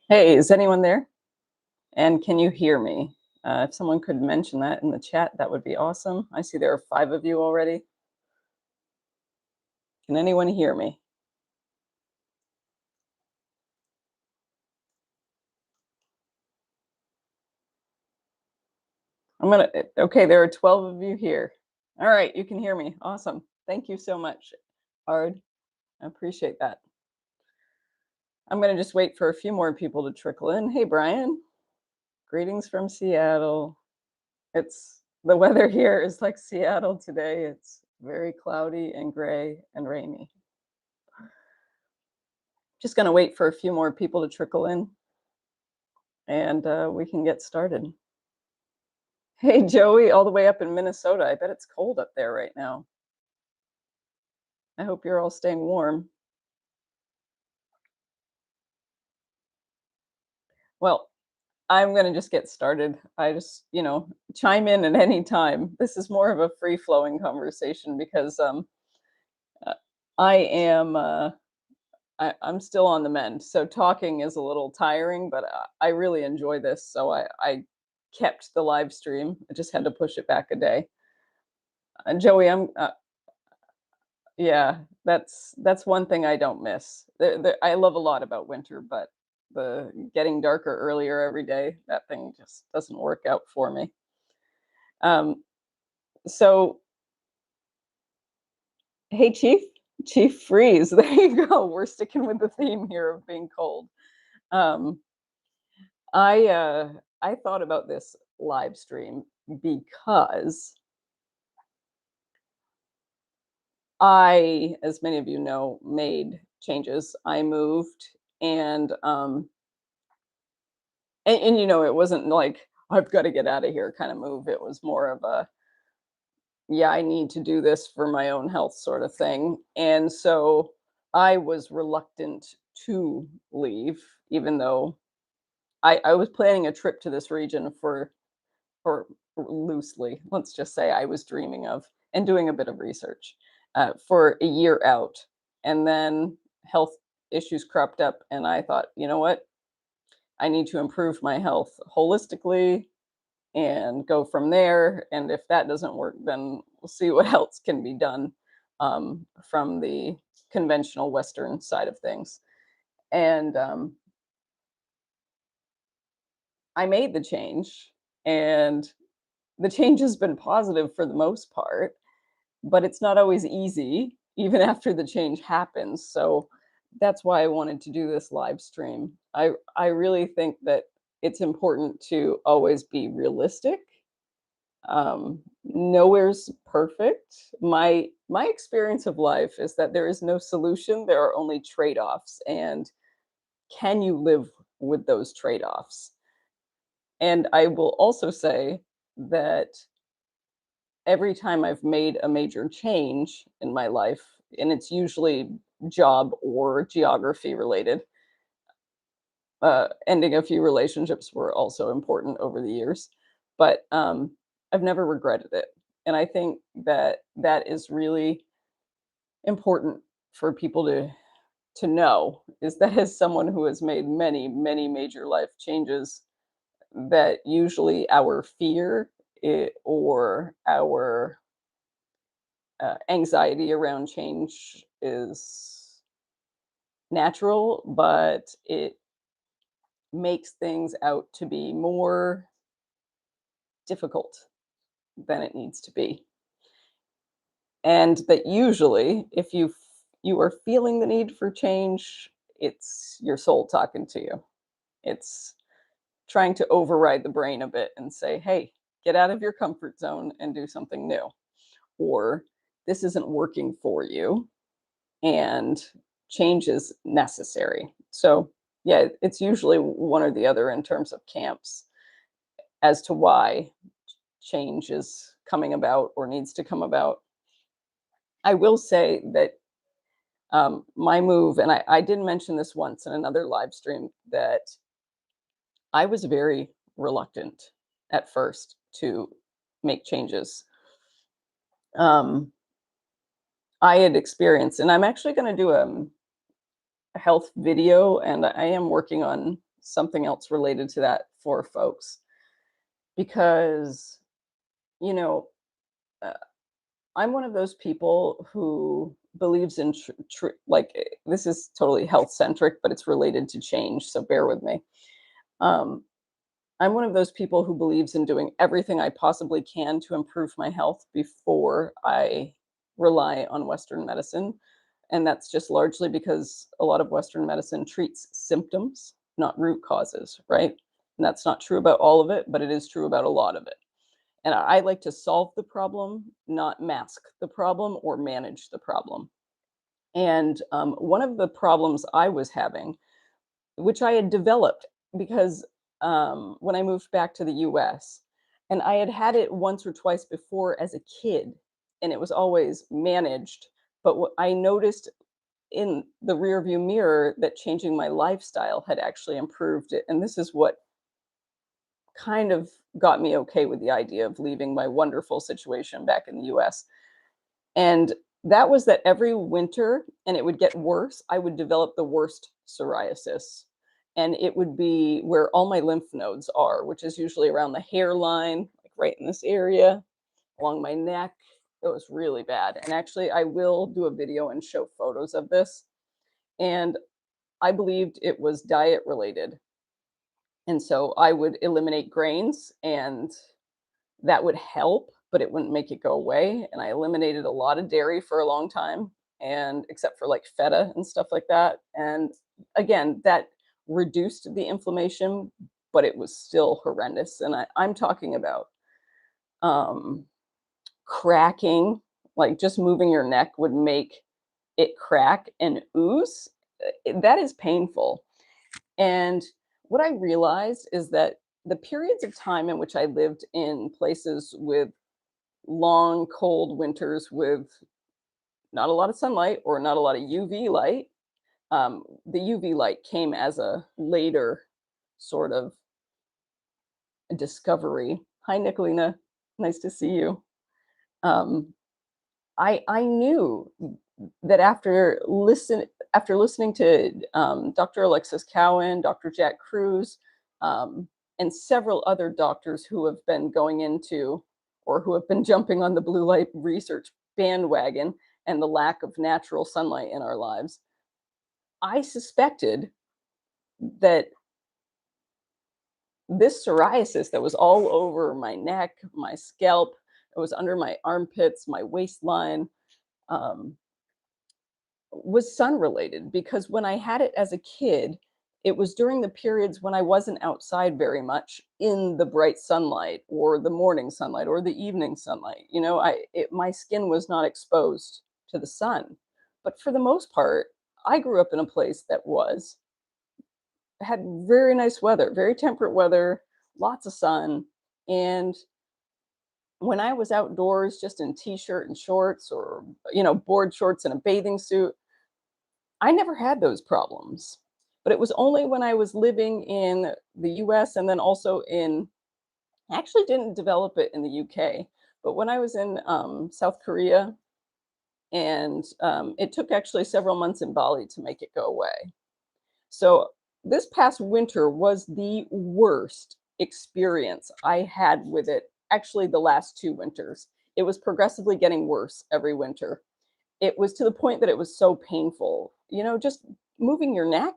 Hey, is anyone there? And can you hear me? If someone could mention that in the chat, that would be awesome. I see there are 5 of you already. Can anyone hear me? Okay, there are 12 of you here. All right, you can hear me. Awesome. Thank you so much, Ard. I appreciate that. I'm gonna just wait for a few more people to trickle in. Hey, Brian. Greetings from Seattle. The weather here is like Seattle today. It's very cloudy and gray and rainy. Just gonna wait for a few more people to trickle in, and we can get started. Hey, Joey, all the way up in Minnesota. I bet it's cold up there right now. I hope you're all staying warm. Well, I'm going to just get started. I just, chime in at any time. This is more of a free flowing conversation because uh, I am. I'm still on the mend, so talking is a little tiring, but I really enjoy this. So I kept the live stream. I just had to push it back a day. Joey, yeah, that's one thing I don't miss. I love a lot about winter, but the getting darker earlier every day, that thing just doesn't work out for me. Um, so, hey, Chief Freeze, there you go. We're sticking with the theme here of being cold. Um, I thought about this live stream because I, as many of you know, made changes. I moved and it wasn't like I've got to get out of here kind of move. It was more of a, yeah, I need to do this for my own health sort of thing. And so I was reluctant to leave, even though I was planning a trip to this region for loosely, let's just say I was dreaming of and doing a bit of research for a year out. And then health issues cropped up, and I thought, you know what? I need to improve my health holistically and go from there. And if that doesn't work, then we'll see what else can be done from the conventional Western side of things. And I made the change, and the change has been positive for the most part, but it's not always easy, even after the change happens. So that's why I wanted to do this live stream. I really think that it's important to always be realistic. Nowhere's perfect. My experience of life is that there is no solution. There are only trade-offs, and can you live with those trade-offs? And I will also say that every time I've made a major change in my life, and it's usually job or geography related, ending a few relationships were also important over the years, but I've never regretted it. And I think that that is really important for people to know, is that as someone who has made many, many major life changes, that usually our fear or our anxiety around change is natural, but it makes things out to be more difficult than it needs to be. And that usually, if you are feeling the need for change, it's your soul talking to you. It's trying to override the brain a bit and say, hey, get out of your comfort zone and do something new. Or this isn't working for you and change is necessary. So, yeah, it's usually one or the other in terms of camps as to why change is coming about or needs to come about. I will say that my move, and I did mention this once in another live stream, that I was very reluctant at first to make changes. I had experienced, and I'm actually going to do a health video, and I am working on something else related to that for folks because, you know, uh, I'm one of those people who believes in this is totally health centric, but it's related to change. So bear with me. Um, I'm one of those people who believes in doing everything I possibly can to improve my health before I rely on Western medicine. And that's just largely because a lot of Western medicine treats symptoms, not root causes, right? And that's not true about all of it, but it is true about a lot of it. And I like to solve the problem, not mask the problem or manage the problem. And one of the problems I was having, which I had developed because when I moved back to the US, and I had had it once or twice before as a kid, and it was always managed. But what I noticed in the rearview mirror that changing my lifestyle had actually improved it. And this is what kind of got me okay with the idea of leaving my wonderful situation back in the US. And that was that every winter, and it would get worse, I would develop the worst psoriasis. And it would be where all my lymph nodes are, which is usually around the hairline, like right in this area, along my neck. It was really bad. And actually, I will do a video and show photos of this. And I believed it was diet related. And so I would eliminate grains and that would help, but it wouldn't make it go away. And I eliminated a lot of dairy for a long time, and except for like feta and stuff like that. And again, that reduced the inflammation, but it was still horrendous. And I'm talking about um, cracking, like just moving your neck would make it crack and ooze. That is painful. And what I realized is that the periods of time in which I lived in places with long, cold winters with not a lot of sunlight or not a lot of UV light. The UV light came as a later sort of discovery. Hi, Nicolina. Nice to see you. Um, I knew that after listening to Dr. Alexis Cowan, Dr. Jack Cruz, and several other doctors who have been going into or who have been jumping on the blue light research bandwagon and the lack of natural sunlight in our lives, I suspected that this psoriasis that was all over my neck, my scalp, it was under my armpits, my waistline, um, was sun related because when I had it as a kid, it was during the periods when I wasn't outside very much in the bright sunlight or the morning sunlight or the evening sunlight. My skin was not exposed to the sun. But for the most part, I grew up in a place that had very nice weather, very temperate weather, lots of sun. And when I was outdoors just in t-shirt and shorts or board shorts and a bathing suit, I never had those problems, but it was only when I was living in the US and then also I actually didn't develop it in the UK, but when I was in South Korea, and it took actually several months in Bali to make it go away. So this past winter was the worst experience I had with it. Actually, the last two winters, it was progressively getting worse every winter. It was to the point that it was so painful. Just moving your neck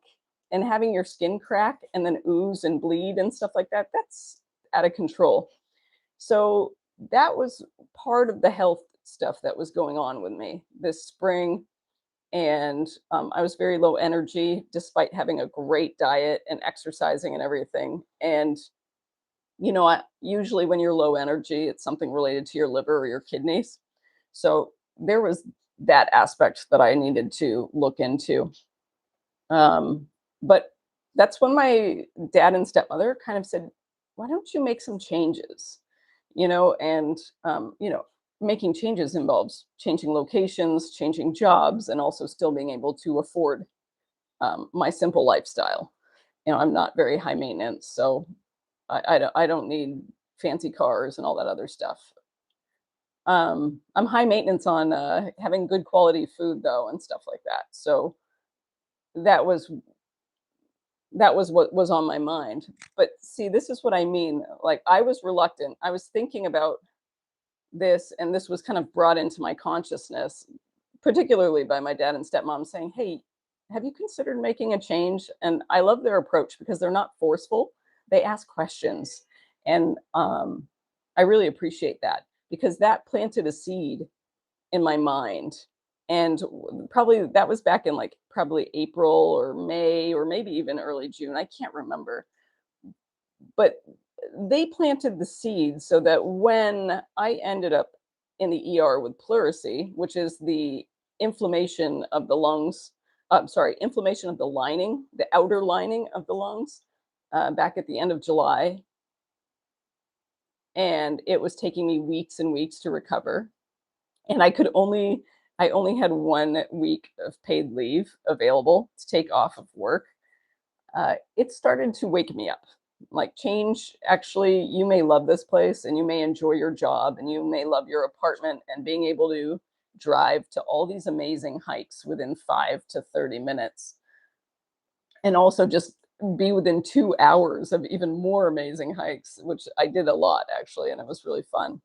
and having your skin crack and then ooze and bleed and stuff like that, that's out of control. So that was part of the health stuff that was going on with me this spring. And I was very low energy despite having a great diet and exercising and everything. And, usually when you're low energy, it's something related to your liver or your kidneys. So there was that aspect that I needed to look into. But that's when my dad and stepmother kind of said, why don't you make some changes? And, making changes involves changing locations, changing jobs, and also still being able to afford my simple lifestyle. I'm not very high maintenance, so I don't need fancy cars and all that other stuff. I'm high maintenance on having good quality food though and stuff like that. So that was that was what was on my mind. But see, this is what I mean. Like, I was reluctant. I was thinking about this, and this was kind of brought into my consciousness, particularly by my dad and stepmom saying, "Hey, have you considered making a change?" And I love their approach because they're not forceful. They ask questions. And I really appreciate that because that planted a seed in my mind. And probably that was back in like probably April or May or maybe even early June. I can't remember. But they planted the seed so that when I ended up in the ER with pleurisy, which is the inflammation of the lungs, sorry, inflammation of the lining, the outer lining of the lungs, back at the end of July, and it was taking me weeks and weeks to recover. And I only had 1 week of paid leave available to take off of work. It started to wake me up. Like, change, actually, you may love this place and you may enjoy your job and you may love your apartment and being able to drive to all these amazing hikes within 5 to 30 minutes and also just be within 2 hours of even more amazing hikes, which I did a lot actually, and it was really fun.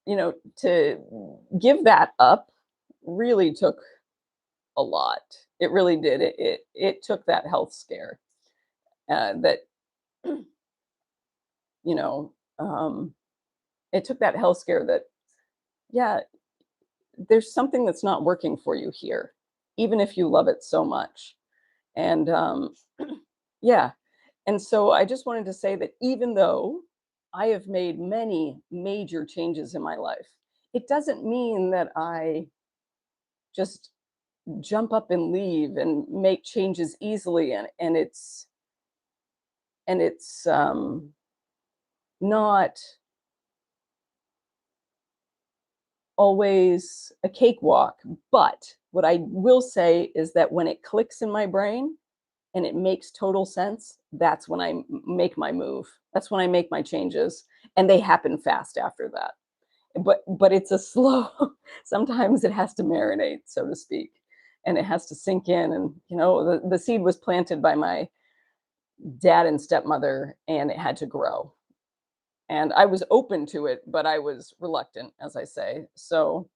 To give that up really took a lot. It really did. It took that health scare that you know, it took that health scare that, yeah, there's something that's not working for you here, even if you love it so much. And yeah. And so I just wanted to say that even though I have made many major changes in my life, it doesn't mean that I just jump up and leave and make changes easily. And it's not always a cakewalk. But what I will say is that when it clicks in my brain and it makes total sense, that's when make my move. That's when I make my changes, and they happen fast after that. But it's a slow. Sometimes it has to marinate, so to speak, and it has to sink in. And the seed was planted by my dad and stepmother, and it had to grow. And I was open to it, but I was reluctant, as I say. So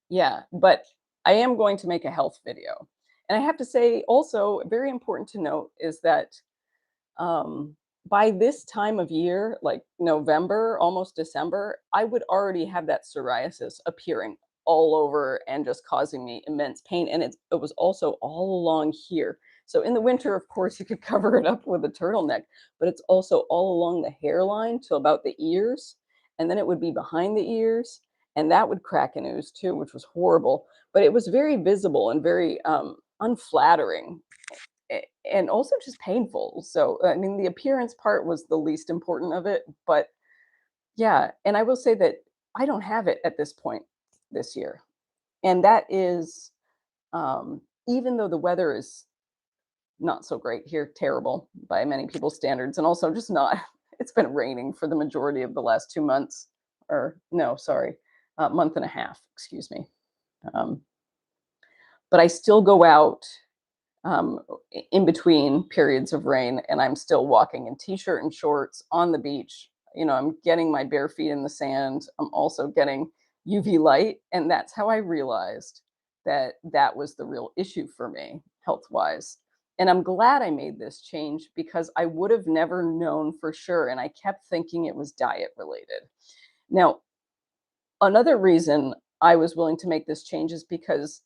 yeah, but I am going to make a health video. And I have to say, also, very important to note is that um, by this time of year, like November, almost December, I would already have that psoriasis appearing all over and just causing me immense pain. And it was also all along here. So in the winter, of course, you could cover it up with a turtleneck, but it's also all along the hairline to about the ears. And then it would be behind the ears. And that would crack and ooze too, which was horrible. But it was very visible and very unflattering and also just painful. So, I mean, the appearance part was the least important of it, but yeah, and I will say that I don't have it at this point this year. And that is even though the weather is not so great here, terrible by many people's standards, and also just not it's been raining for the majority of the last 2 months, or no, sorry, month and a half, excuse me. Um, but I still go out um, in between periods of rain, and I'm still walking in t-shirt and shorts on the beach. I'm getting my bare feet in the sand. I'm also getting UV light, and that's how I realized that that was the real issue for me health wise. And I'm glad I made this change because I would have never known for sure, and I kept thinking it was diet related. Now, another reason I was willing to make this change is because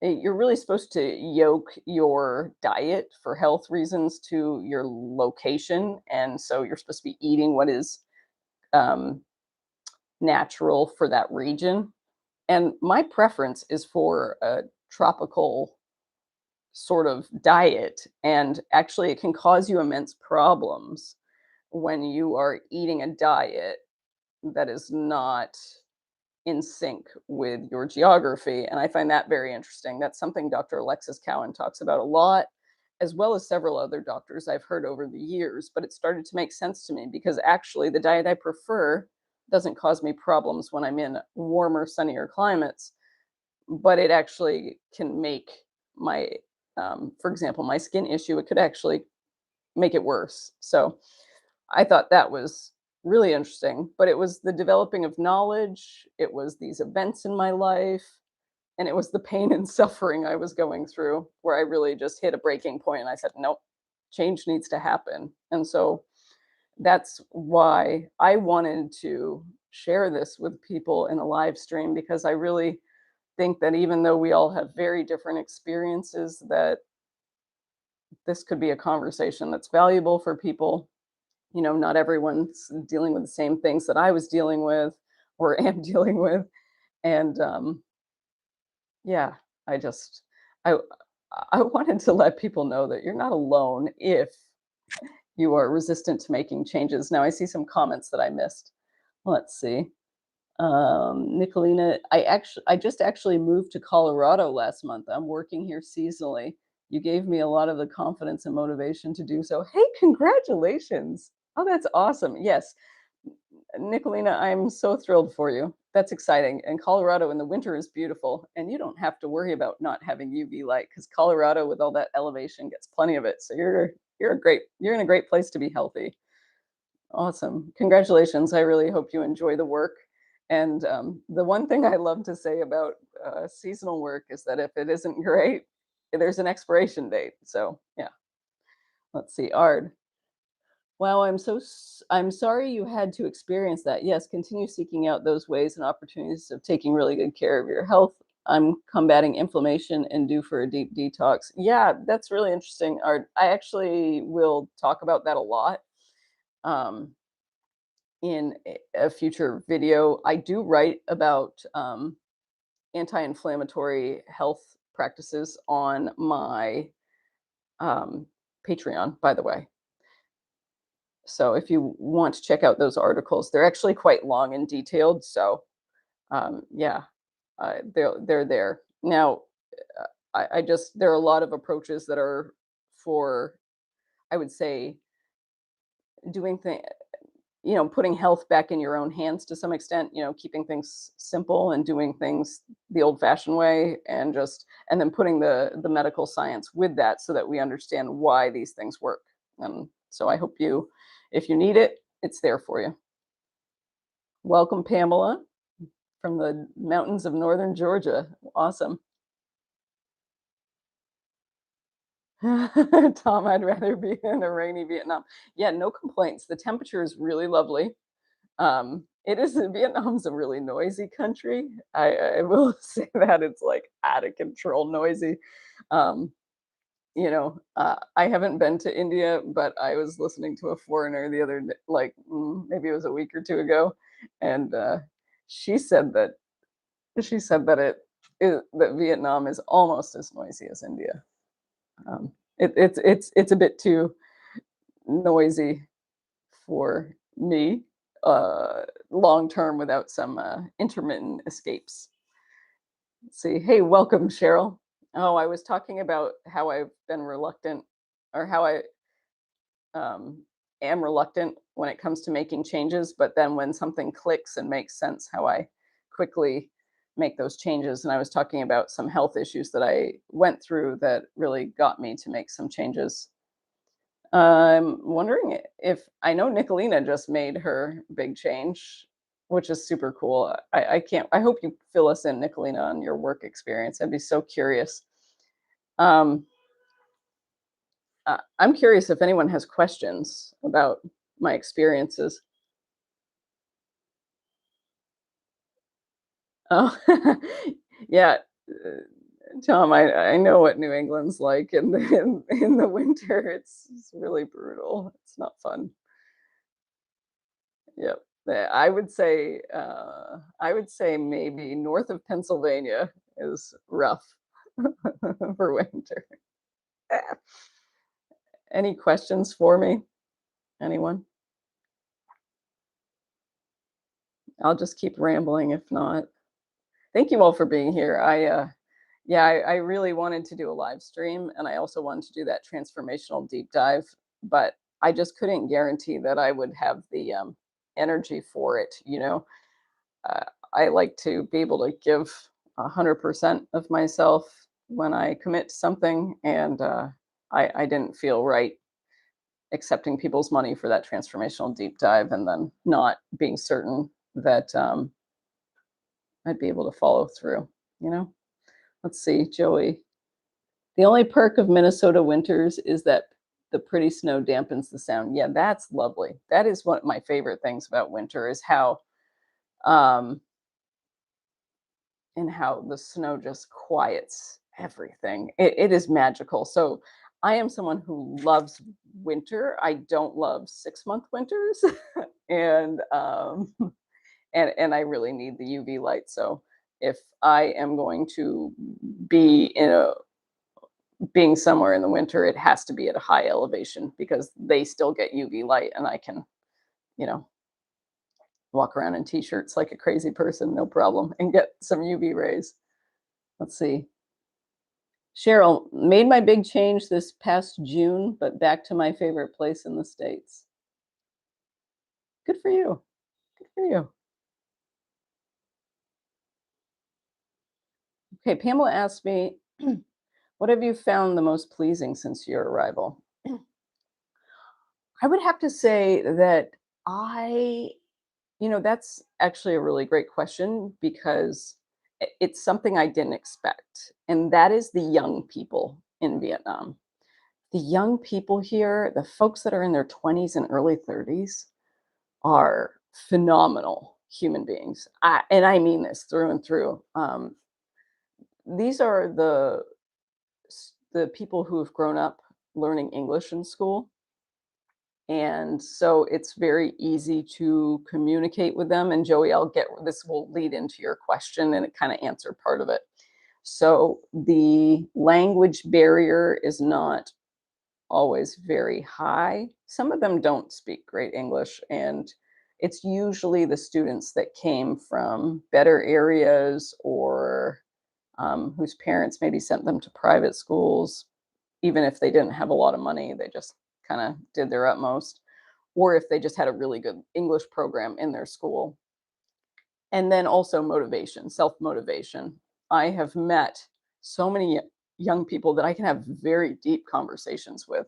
you're really supposed to yoke your diet for health reasons to your location. And so you're supposed to be eating what is um, natural for that region. And my preference is for a tropical sort of diet. And actually, it can cause you immense problems when you are eating a diet that is not in sync with your geography. And I find that very interesting. That's something Dr. Alexis Cowan talks about a lot, as well as several other doctors I've heard over the years. But it started to make sense to me because actually the diet I prefer doesn't cause me problems when I'm in warmer, sunnier climates, but it actually can make my For example, my skin issue, it could actually make it worse. So I thought that was really interesting. But it was the developing of knowledge, it was these events in my life, and it was the pain and suffering I was going through where I really just hit a breaking point and I said, nope, change needs to happen. And so that's why I wanted to share this with people in a live stream, because I really think that even though we all have very different experiences, that this could be a conversation that's valuable for people. Not everyone's dealing with the same things that I was dealing with or am dealing with. And yeah, I just I I wanted to let people know that you're not alone if you are resistant to making changes. Now I see some comments that I missed. Let's see. Nicolina, I just actually moved to Colorado last month. I'm working here seasonally. You gave me a lot of the confidence and motivation to do so. Hey, congratulations. Oh, that's awesome. Yes. Nicolina, I'm so thrilled for you. That's exciting. And Colorado in the winter is beautiful. And you don't have to worry about not having UV light because Colorado with all that elevation gets plenty of it. So you're in a great place to be healthy. Awesome. Congratulations. I really hope you enjoy the work. And the one thing I love to say about seasonal work is that if it isn't great, there's an expiration date. So yeah, let's see. Ard. Wow, I'm sorry you had to experience that. Yes, continue seeking out those ways and opportunities of taking really good care of your health. I'm combating inflammation and due for a deep detox. Yeah, that's really interesting, Art. I actually will talk about that a lot. Um, in a future video. I do write about anti-inflammatory health practices on my um, Patreon, by the way. So if you want to check out those articles, they're actually quite long and detailed. So yeah, they're there now. I just there are a lot of approaches that are for, I would say, doing things, putting health back in your own hands to some extent, keeping things simple and doing things the old fashioned way, and then putting the medical science with that so that we understand why these things work. And so I hope if you need it, it's there for you. Welcome, Pamela, from the mountains of northern Georgia. Awesome. Tom, I'd rather be in a rainy Vietnam. Yeah, no complaints. The temperature is really lovely. It is Vietnam's a really noisy country. I will say that it's like out of control noisy. Um, I haven't been to India, but I was listening to a foreigner the other day, like maybe it was a week or two ago, and she said that that Vietnam is almost as noisy as India. It's a bit too noisy for me, long term without some intermittent escapes. Let's see. Hey, welcome, Cheryl. Oh, I was talking about how I've been reluctant, or how I um, am reluctant when it comes to making changes, but then when something clicks and makes sense, how I quickly make those changes. And I was talking about some health issues that I went through that really got me to make some changes. I'm wondering if I know Nicolina just made her big change, which is super cool. I can't. I hope you fill us in, Nicolina, on your work experience. I'd be so curious. Um, I'm curious if anyone has questions about my experiences. Oh, yeah, uh, Tom. I know what New England's like in the winter. It's really brutal. It's not fun. Yep. I would say maybe north of Pennsylvania is rough for winter. Any questions for me? Anyone? I'll just keep rambling if not. Thank you all for being here. I really wanted to do a live stream, and I also wanted to do that transformational deep dive, but I just couldn't guarantee that I would have the energy for it. Uh, I like to be able to give 100% of myself when I commit to something and I didn't feel right accepting people's money for that transformational deep dive and then not being certain that I'd be able to follow through, you know? Let's see, Joey. The only perk of Minnesota winters is that the pretty snow dampens the sound. Yeah, that's lovely. That is one of my favorite things about winter is how um and how the snow just quiets everything. It is magical. So I am someone who loves winter. I don't love 6-month winters. and and I really need the UV light. So if I am going to be in a being somewhere in the winter, it has to be at a high elevation because they still get UV light and I can, you know, walk around in t-shirts like a crazy person, no problem, and get some UV rays. Let's see. Cheryl, made my big change this past June, but back to my favorite place in the States. Good for you. Good for you. Okay, Pamela asked me, what have you found the most pleasing since your arrival? I would have to say that I, that's actually a really great question because it's something I didn't expect. And that is the young people in Vietnam. The young people here, the folks that are in their 20s and early 30s, are phenomenal human beings. And I mean this through and through. These are the people who have grown up learning English in school. And so it's very easy to communicate with them. And Joey, I'll get this will lead into your question and it kind of answer part of it. So the language barrier is not always very high. Some of them don't speak great English, and it's usually the students that came from better areas or whose parents maybe sent them to private schools, even if they didn't have a lot of money, they just kind of did their utmost, or if they just had a really good English program in their school. And then also motivation, self motivation. I have met so many young people that I can have very deep conversations with,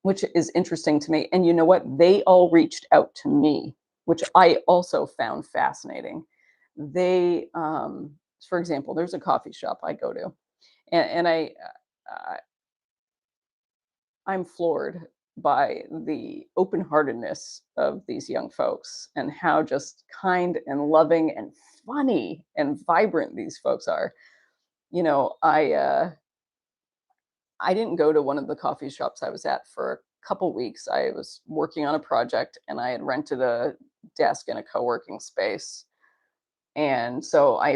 which is interesting to me. And you know what? They all reached out to me, which I also found fascinating. They, for example, there's a coffee shop I go to, and I'm floored by the open heartedness of these young folks and how just kind and loving and funny and vibrant these folks are. You know, I didn't go to one of the coffee shops I was at for a couple weeks. I was working on a project and I had rented a desk in a co-working space. And so I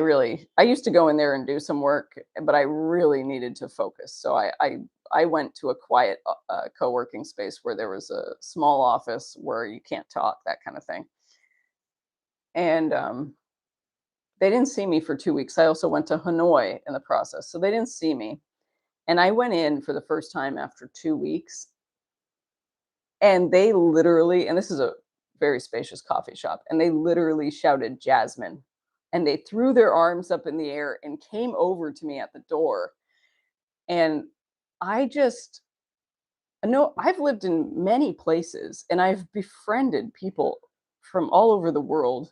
used to go in there and do some work, but I really needed to focus. So I went to a quiet co-working space where there was a small office where you can't talk, that kind of thing. And they didn't see me for 2 weeks. I also went to Hanoi in the process, so they didn't see me. And I went in for the first time after 2 weeks, and they literally, and this is a very spacious coffee shop, and they literally shouted Jasmine. And they threw their arms up in the air and came over to me at the door. And I just know I've lived in many places and I've befriended people from all over the world.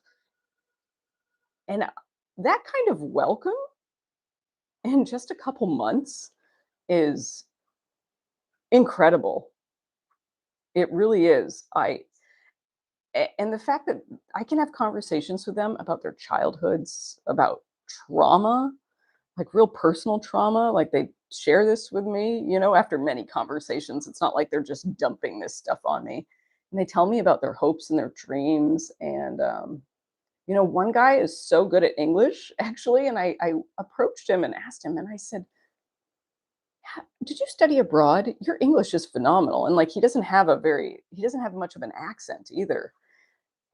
And that kind of welcome in just a couple months is incredible. It really is. And the fact that I can have conversations with them about their childhoods, about trauma, like real personal trauma, like they share this with me, after many conversations. It's not like they're just dumping this stuff on me. And they tell me about their hopes and their dreams. And, one guy is so good at English, actually. And I approached him and asked him, and I said, Did you study abroad? Your English is phenomenal. And like, he doesn't have much of an accent either.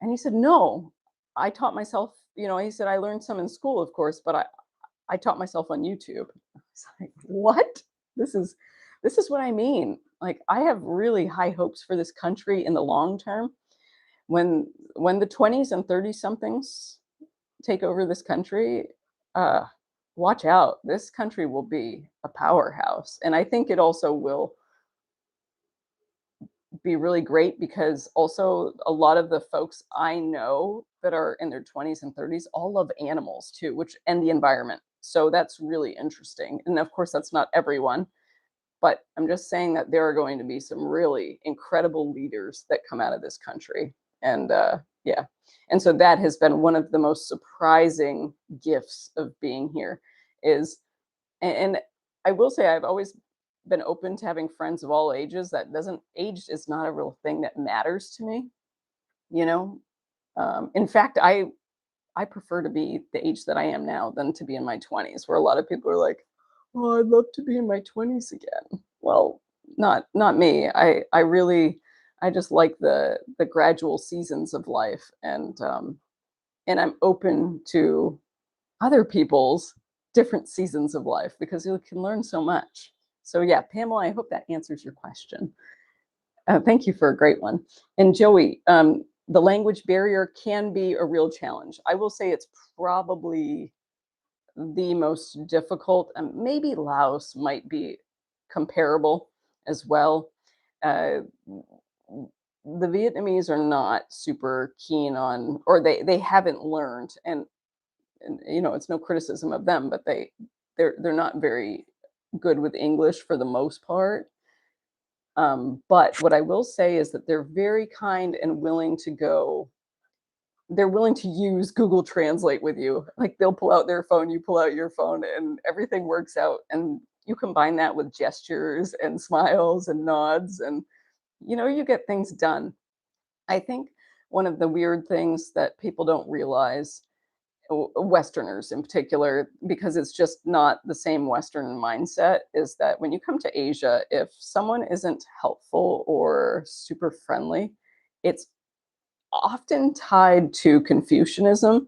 And he said, No, I taught myself, he said, I learned some in school, of course, but I taught myself on YouTube. I was like, what? This is this is what I mean. Like I have really high hopes for this country in the long term. When the 20s and 30 somethings take over this country, uh, watch out. This country will be a powerhouse. And I think it also will be really great because also a lot of the folks I know that are in their 20s and 30s all love animals too, which and the environment. So that's really interesting. And of course, that's not everyone, but I'm just saying that there are going to be some really incredible leaders that come out of this country. And yeah. And so that has been one of the most surprising gifts of being here is and I will say I've always been open to having friends of all ages. That doesn't age is not a real thing that matters to me, you know. In fact, I prefer to be the age that I am now than to be in my 20s, where a lot of people are like, "Oh, I'd love to be in my 20s again." Well, not me. I really I just like the gradual seasons of life, and I'm open to other people's different seasons of life because you can learn so much. So, yeah, Pamela, I hope that answers your question. Thank you for a great one. And Joey, the language barrier can be a real challenge. I will say it's probably the most difficult. Maybe Laos might be comparable as well. Uh, the Vietnamese are not super keen on, or they haven't learned, and it's no criticism of them, but they're not very good with English for the most part. But what I will say is that they're very kind and willing to go. They're willing to use Google Translate with you. Like they'll pull out their phone, you pull out your phone, and everything works out. And you combine that with gestures and smiles and nods, and you get things done. I think one of the weird things that people don't realize Westerners in particular, because it's just not the same Western mindset, is that when you come to Asia, if someone isn't helpful or super friendly, it's often tied to Confucianism.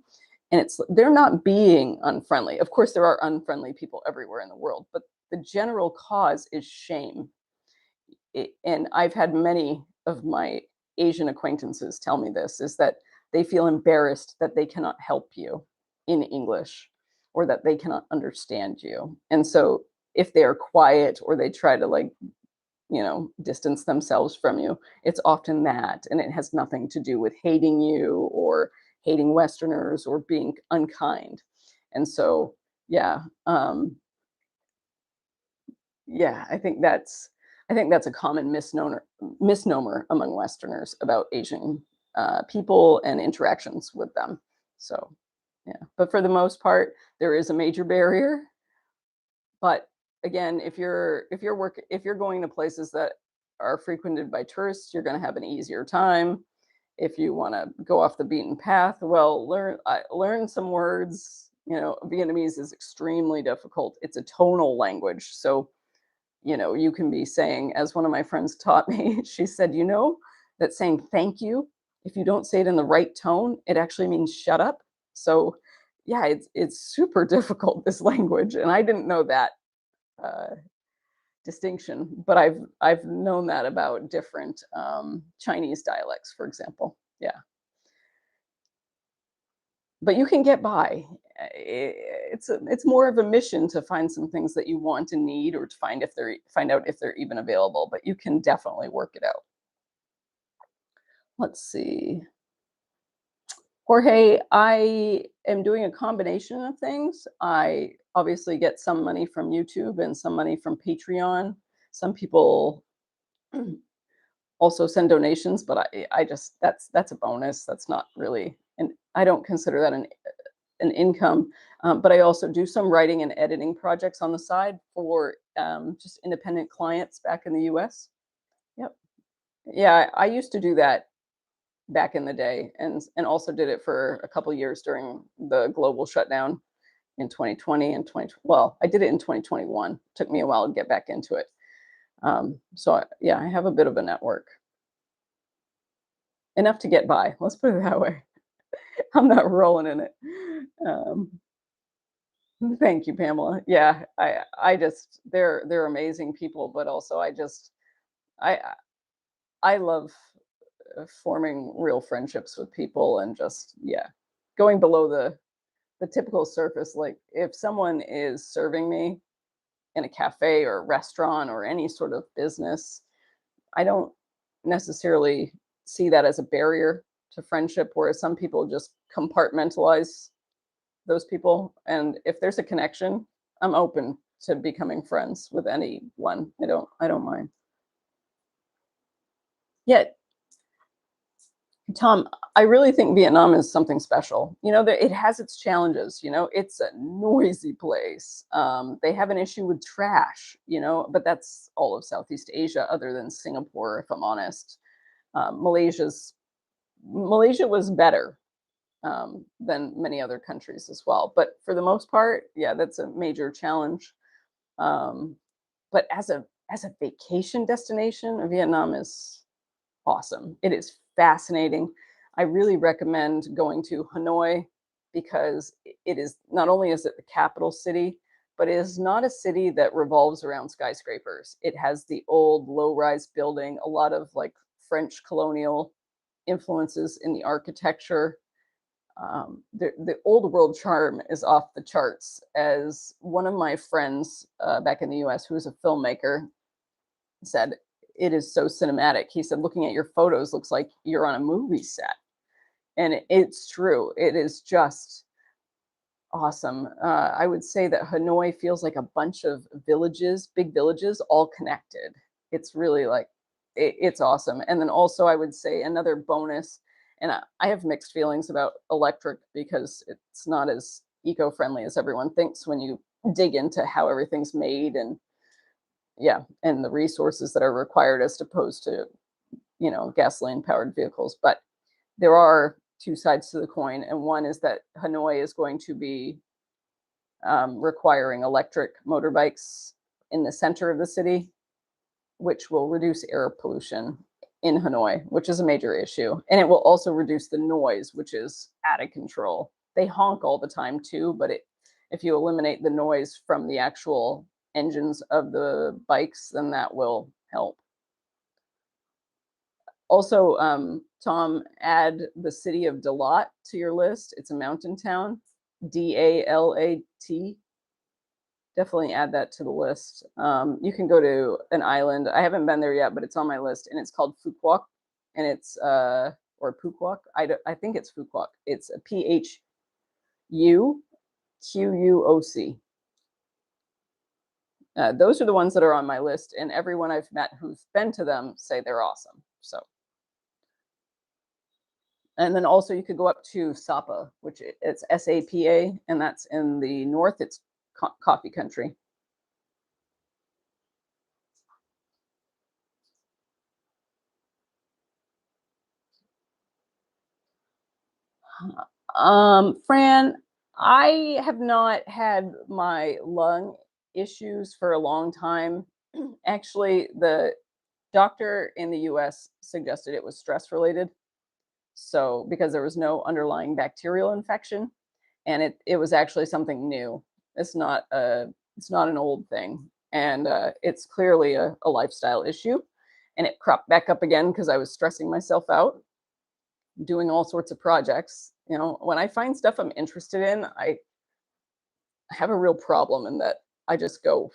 And they're not being unfriendly. Of course, there are unfriendly people everywhere in the world, but the general cause is shame. And I've had many of my Asian acquaintances tell me this is that they feel embarrassed that they cannot help you in English or that they cannot understand you. And so if they are quiet or they try to distance themselves from you, it's often that. And it has nothing to do with hating you or hating Westerners or being unkind. And so, yeah, yeah, I think that's a common misnomer among Westerners about Asian people and interactions with them. So, yeah, but for the most part, there is a major barrier. But again, if you're going to places that are frequented by tourists, you're going to have an easier time. If you want to go off the beaten path, well, learn some words. Vietnamese is extremely difficult. It's a tonal language, so you can be saying, as one of my friends taught me, she said, that saying thank you, if you don't say it in the right tone, it actually means shut up. So, yeah, it's super difficult, this language. And I didn't know that uh, distinction, but I've known that about different Chinese dialects, for example. Yeah. But you can get by. It's more of a mission to find some things that you want and need, or to find out if they're even available. But you can definitely work it out. Let's see, Jorge. I am doing a combination of things. I obviously get some money from YouTube and some money from Patreon. Some people also send donations, but I just that's a bonus. That's not really, and I don't consider that an income. But I also do some writing and editing projects on the side for just independent clients back in the US. Yep. Yeah, I used to do that back in the day, and also did it for a couple years during the global shutdown in 2020 and 20. Well, I did it in 2021. Took me a while to get back into it. Yeah, I have a bit of a network, enough to get by. Let's put it that way. I'm not rolling in it. Um, Thank you, Pamela. Yeah, I just they're amazing people, but also I I love forming real friendships with people and just, yeah, going below the the typical surface, like if someone is serving me in a cafe or a restaurant or any sort of business, I don't necessarily see that as a barrier to friendship, whereas some people just compartmentalize those people. And if there's a connection, I'm open to becoming friends with anyone. I don't mind. Yeah, Tom, I really think Vietnam is something special. It has its challenges. It's a noisy place. They have an issue with trash. But that's all of Southeast Asia, other than Singapore, if I'm honest. Malaysia was better than many other countries as well. But for the most part, yeah, that's a major challenge. Um, but as a vacation destination, Vietnam is awesome. It is fascinating. I really recommend going to Hanoi because it is not only is it the capital city, but it is not a city that revolves around skyscrapers. It has the old low-rise building, a lot of like French colonial influences in the architecture. The old world charm is off the charts. As one of my friends back in the US, who is a filmmaker, said, it is so cinematic. He said, looking at your photos looks like you're on a movie set. And it's true. It is just awesome. I would say that Hanoi feels like a bunch of villages, big villages, all connected. It's really like, it's awesome. And then also, I would say another bonus, and I have mixed feelings about electric because it's not as eco friendly as everyone thinks when you dig into how everything's made and yeah, and the resources that are required as opposed to, gasoline powered vehicles. But there are two sides to the coin. And one is that Hanoi is going to be requiring electric motorbikes in the center of the city, which will reduce air pollution in Hanoi, which is a major issue. And it will also reduce the noise, which is out of control. They honk all the time too, but if you eliminate the noise from the actual engines of the bikes, then that will help. Also, Tom, add the city of Dalat to your list. It's a mountain town, Dalat. Definitely add that to the list. You can go to an island. I haven't been there yet, but it's on my list, and it's called Phuquoc, and it's or Phuquoc. I think it's Phuquoc. It's a Phuquoc. Those are the ones that are on my list, and everyone I've met who's been to them say they're awesome. So, and then also you could go up to Sapa, which it's Sapa, and that's in the north. It's coffee country. Fran, I have not had my lung issues for a long time. Actually, the doctor in the US suggested it was stress related. So, because there was no underlying bacterial infection, and it was actually something new. It's not an old thing, and it's clearly a lifestyle issue. And it cropped back up again because I was stressing myself out, doing all sorts of projects. When I find stuff I'm interested in, I have a real problem in that I just go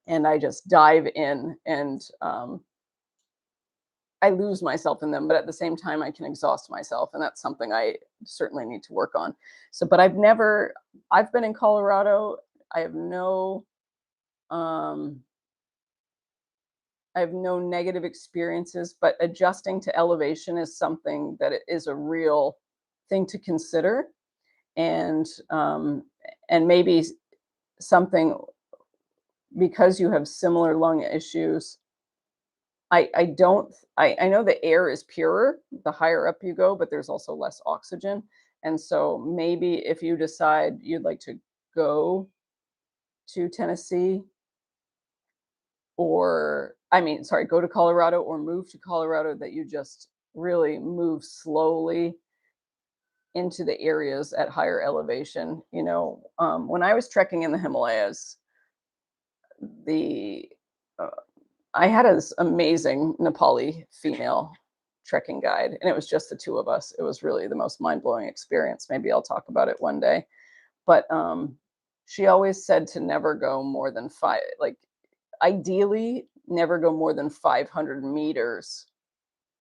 and I just dive in and I lose myself in them, but at the same time, I can exhaust myself, and that's something I certainly need to work on. So, but I've been in Colorado. I have no, um, I have no negative experiences, but adjusting to elevation is something that it is a real thing to consider, and maybe something because you have similar lung issues. I don't I know the air is purer the higher up you go, but there's also less oxygen. And so maybe if you decide you'd like to go to Tennessee or I mean, sorry, go to Colorado or move to Colorado, that you just really move slowly into the areas at higher elevation. When I was trekking in the Himalayas, the I had this amazing Nepali female trekking guide, and it was just the two of us. It was really the most mind-blowing experience. Maybe I'll talk about it one day. But she always said to never go more than five, like ideally, never go more than 500 meters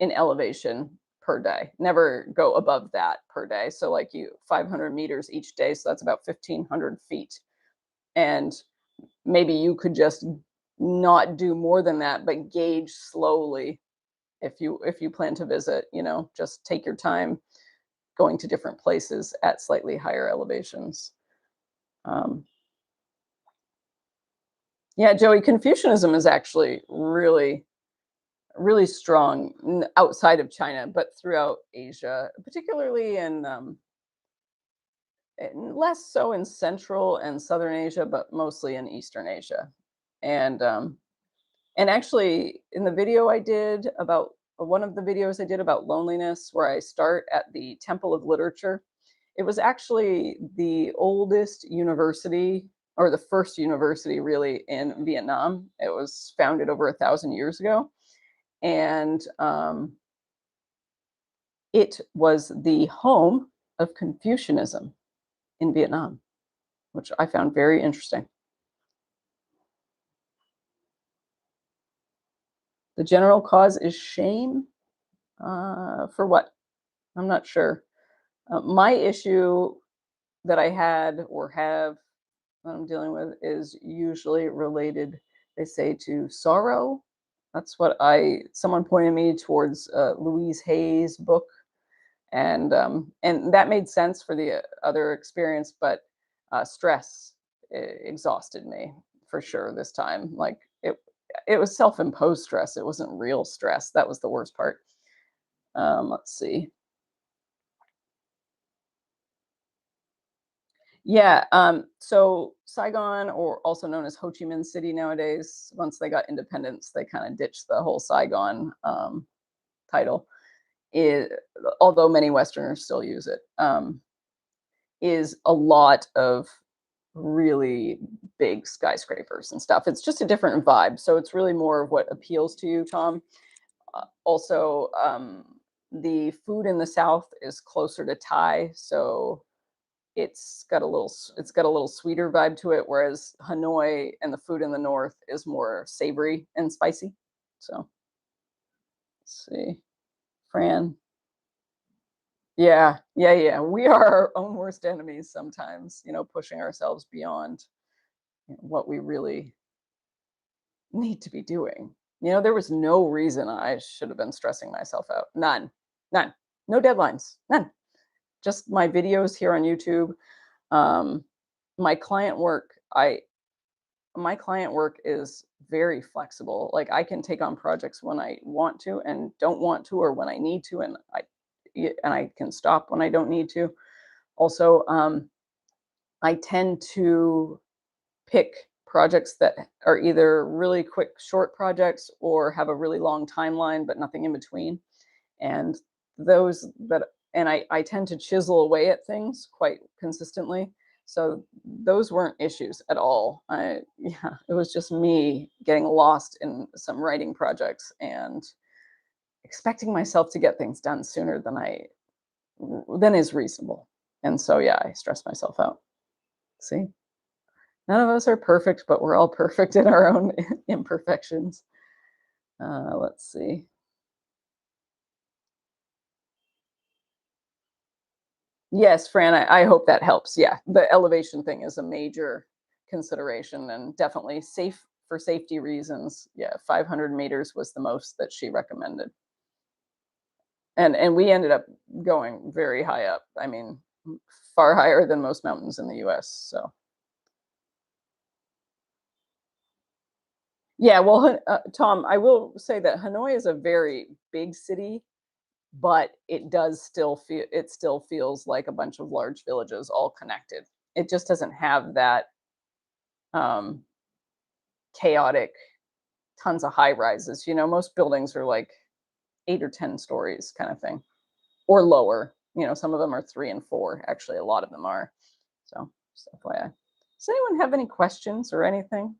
in elevation per day. Never go above that per day. So like 500 meters each day. So that's about 1,500 feet. And maybe you could just not do more than that, but gauge slowly if you plan to visit, just take your time going to different places at slightly higher elevations. Um, yeah, Joey, Confucianism is actually really, really strong outside of China, but throughout Asia, particularly less so in Central and Southern Asia, but mostly in Eastern Asia. And and actually, in the video I did about one of the videos I did about loneliness, where I start at the Temple of Literature, it was actually the oldest university, or the first university really, in Vietnam. It was founded over 1,000 years ago. And it was the home of Confucianism in Vietnam, which I found very interesting. The general cause is shame. For what? I'm not sure. My issue that I had or have that I'm dealing with is usually related, they say, to sorrow. That's what someone pointed me towards Louise Hay's book, and that made sense for the other experience, but stress exhausted me for sure this time. Like it was self-imposed stress. It wasn't real stress. That was the worst part. Let's see. Yeah. So Saigon, or also known as Ho Chi Minh City nowadays, once they got independence, they kind of ditched the whole Saigon title. It, although many Westerners still use it, is a lot of really big skyscrapers and stuff. It's just a different vibe. So it's really more of what appeals to you, Tom. Also, the food in the South is closer to Thai, so it's got a little sweeter vibe to it, whereas Hanoi and the food in the north is more savory and spicy. So let's see. Fran. Yeah, yeah, yeah. We are our own worst enemies sometimes, pushing ourselves beyond what we really need to be doing. There was no reason I should have been stressing myself out. None. None. No deadlines. None. Just my videos here on YouTube. Um, my client work, my client work is very flexible. Like I can take on projects when I want to and don't want to, or when I need to, and I can stop when I don't need to. Also, I tend to pick projects that are either really quick, short projects or have a really long timeline, but nothing in between. And those that, and I tend to chisel away at things quite consistently. So those weren't issues at all. Yeah, it was just me getting lost in some writing projects and expecting myself to get things done sooner than is reasonable. And so yeah, I stressed myself out. See? None of us are perfect, but we're all perfect in our own imperfections. Let's see. Yes, Fran, I hope that helps. Yeah, the elevation thing is a major consideration, and definitely safe for safety reasons. Yeah, 500 meters was the most that she recommended. And we ended up going very high up. I mean, far higher than most mountains in the US. So yeah, well, Tom, I will say that Hanoi is a very big city, but it still feels like a bunch of large villages all connected. It just doesn't have that um, chaotic, tons of high rises. Most buildings are like 8 or 10 stories kind of thing, or lower. Some of them are 3 and 4. Actually, a lot of them are. So, just FYI. Does anyone have any questions or anything?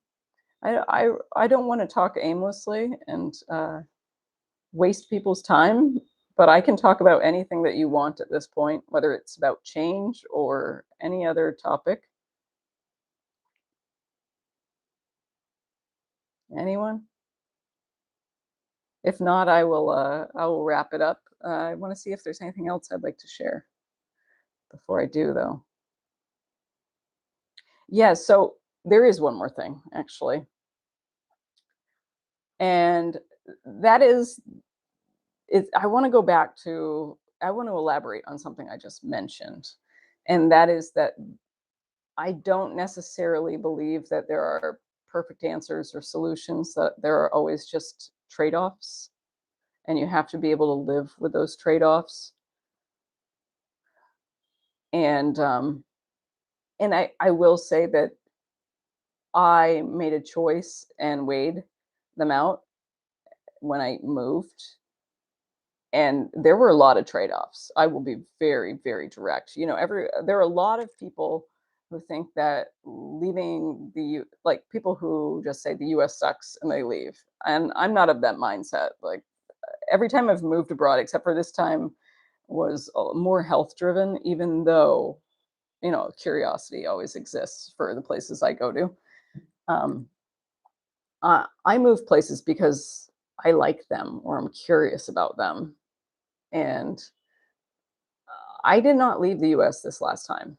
I don't want to talk aimlessly and waste people's time. But I can talk about anything that you want at this point, whether it's about change or any other topic. Anyone? If not, I will wrap it up. I want to see if there's anything else I'd like to share before I do, though. Yeah, so there is one more thing, actually. And that is, I want to go back to, I want to elaborate on something I just mentioned. And that is that I don't necessarily believe that there are perfect answers or solutions, that there are always just trade offs. And you have to be able to live with those trade offs. And, I will say that I made a choice and weighed them out when I moved, and there were a lot of trade-offs. I will be very, very direct. There are a lot of people who think that leaving like people who just say the US sucks and they leave. And I'm not of that mindset. Like every time I've moved abroad, except for this time, was more health driven, even though, curiosity always exists for the places I go to. Um, I move places because I like them or I'm curious about them. And I did not leave the US this last time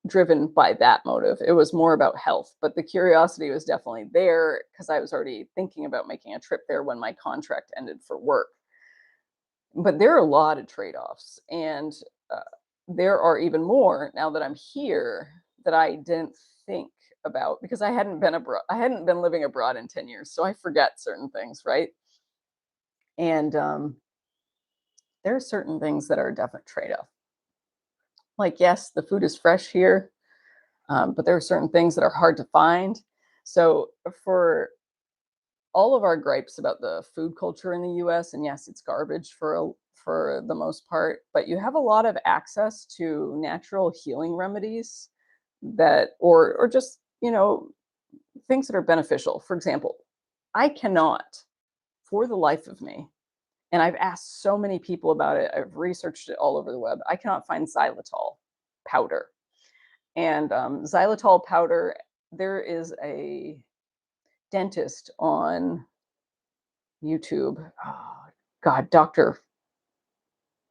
driven by that motive. It was more about health, but the curiosity was definitely there because I was already thinking about making a trip there when my contract ended for work. But there are a lot of trade offs. And uh, there are even more now that I'm here that I didn't think about because I hadn't been abroad. I hadn't been living abroad in 10 years. So I forget certain things, right? And there are certain things that are a definite trade off. Like, yes, the food is fresh here, but there are certain things that are hard to find. So, for all of our gripes about the food culture in the US, and yes, it's garbage for the most part, but you have a lot of access to natural healing remedies that, or just, things that are beneficial. For example, I cannot, for the life of me, and I've asked so many people about it, I've researched it all over the web, I cannot find xylitol powder. And xylitol powder, there is a dentist on YouTube. Oh, God, Doctor,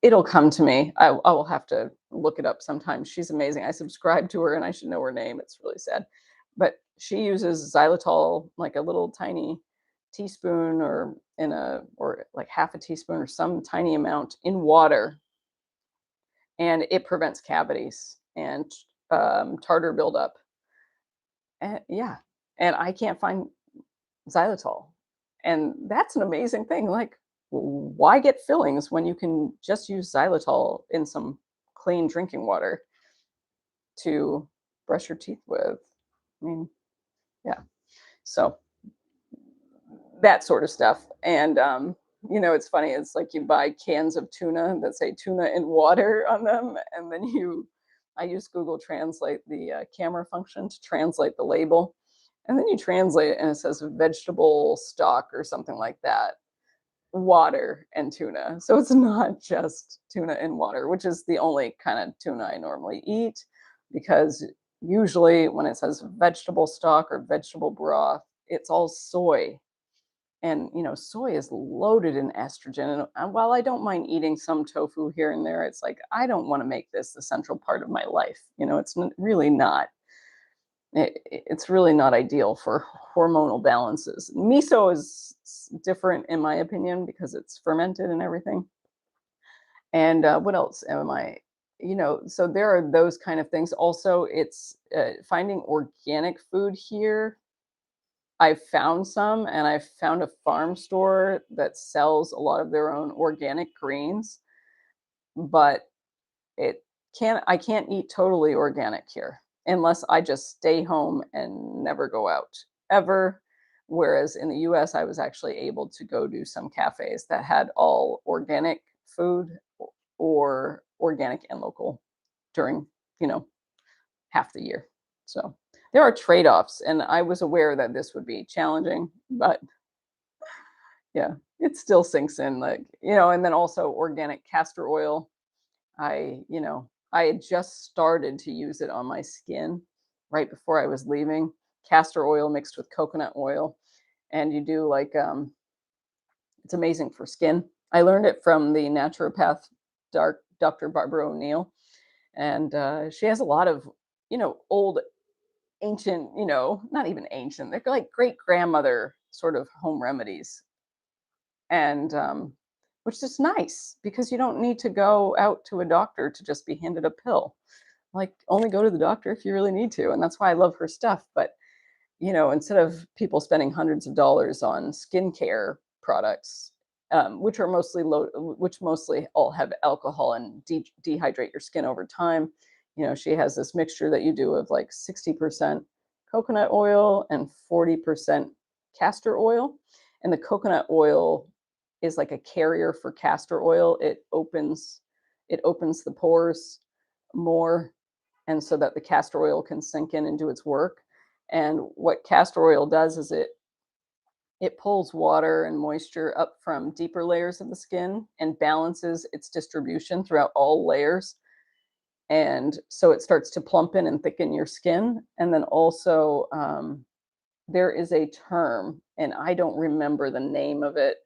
it'll come to me. I will have to look it up sometime. She's amazing. I subscribe to her and I should know her name. It's really sad. But she uses xylitol, like a little tiny teaspoon or like half a teaspoon or some tiny amount in water. And it prevents cavities and tartar buildup. And yeah, and I can't find xylitol. And that's an amazing thing. Like, why get fillings when you can just use xylitol in some clean drinking water to brush your teeth with? I mean, yeah. So that sort of stuff. And it's funny. It's like you buy cans of tuna that say tuna in water on them, and then I use Google Translate, the camera function, to translate the label, and then you translate it, and it says vegetable stock or something like that, water and tuna. So it's not just tuna in water, which is the only kind of tuna I normally eat, because usually when it says vegetable stock or vegetable broth, it's all soy, and soy is loaded in estrogen. And while I don't mind eating some tofu here and there, it's like I don't want to make this the central part of my life. It's really not. It's really not ideal for hormonal balances. Miso is different in my opinion because it's fermented and everything. And what else am I? So there are those kind of things. Also, it's finding organic food here. I found some, and I found a farm store that sells a lot of their own organic greens, but it I can't eat totally organic here unless I just stay home and never go out ever. Whereas in the US, I was actually able to go to some cafes that had all organic food or organic and local during, you know, half the year. So there are trade-offs, and I was aware that this would be challenging, but yeah, it still sinks in, like, and then also organic castor oil. I had just started to use it on my skin right before I was leaving. Castor oil mixed with coconut oil, and you do like it's amazing for skin. I learned it from the naturopath, Dr. Barbara O'Neill, and she has a lot of old ancient, not even ancient. They're like great grandmother sort of home remedies, and which is nice because you don't need to go out to a doctor to just be handed a pill. Like, only go to the doctor if you really need to, and that's why I love her stuff. But instead of people spending hundreds of dollars on skincare products, which are which mostly all have alcohol and dehydrate your skin over time, she has this mixture that you do of like 60% coconut oil and 40% castor oil. And the coconut oil is like a carrier for castor oil. It opens the pores more, and so that the castor oil can sink in and do its work. And what castor oil does is it pulls water and moisture up from deeper layers of the skin and balances its distribution throughout all layers. And so it starts to plump in and thicken your skin. And then also, there is a term, and I don't remember the name of it.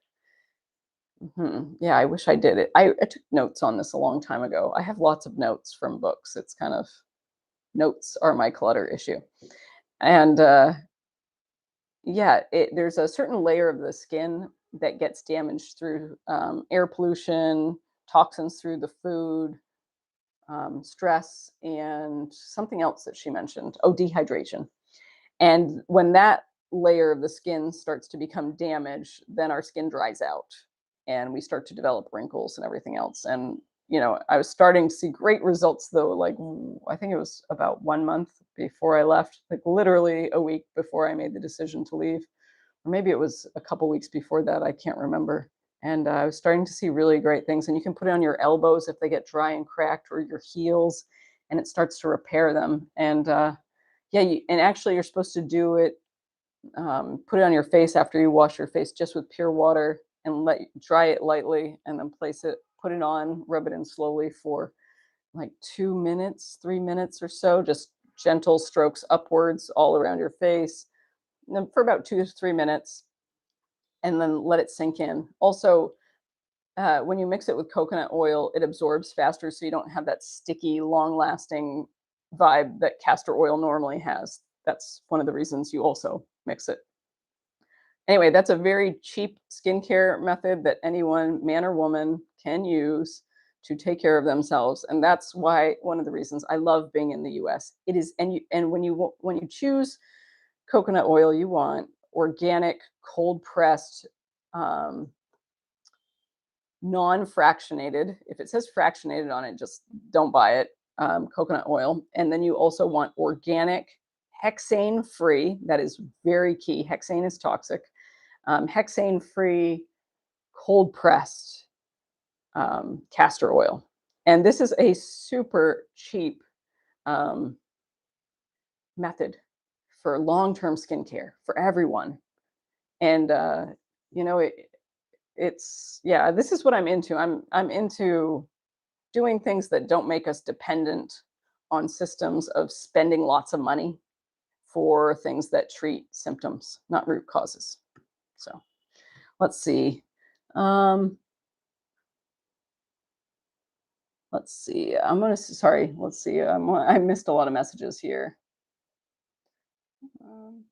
Yeah, I wish I did it. I took notes on this a long time ago. I have lots of notes from books. It's kind of, notes are my clutter issue. And yeah, there's a certain layer of the skin that gets damaged through air pollution, toxins through the food, stress, and something else that she mentioned. Oh, dehydration. And when that layer of the skin starts to become damaged, then our skin dries out and we start to develop wrinkles and everything else. And, I was starting to see great results though, like I think it was about 1 month before I left, like literally a week before I made the decision to leave. Or maybe it was a couple weeks before that. I can't remember. And I was starting to see really great things. And you can put it on your elbows if they get dry and cracked, or your heels, and it starts to repair them. And yeah, and actually, you're supposed to do it. Put it on your face after you wash your face, just with pure water, and dry it lightly, and then put it on, rub it in slowly for like 2 minutes, 3 minutes or so, just gentle strokes upwards all around your face, and then for about 2 to 3 minutes, and then let it sink in. Also, when you mix it with coconut oil, it absorbs faster, so you don't have that sticky, long-lasting vibe that castor oil normally has. That's one of the reasons you also mix it. Anyway, that's a very cheap skincare method that anyone, man or woman, can use to take care of themselves, and that's why one of the reasons I love being in the U.S. It is, and when you choose coconut oil, you want organic, cold pressed, um, non-fractionated. If it says fractionated on it, just don't buy it. Coconut oil, and then you also want organic, hexane free. That is very key. Hexane is toxic. Hexane free, cold pressed castor oil, and this is a super cheap um, method for long-term skincare for everyone. And you know, it's yeah. This is what I'm into. I'm into doing things that don't make us dependent on systems of spending lots of money for things that treat symptoms, not root causes. So let's see. Um, let's see. I'm gonna. Sorry. Let's see. I missed a lot of messages here. Um,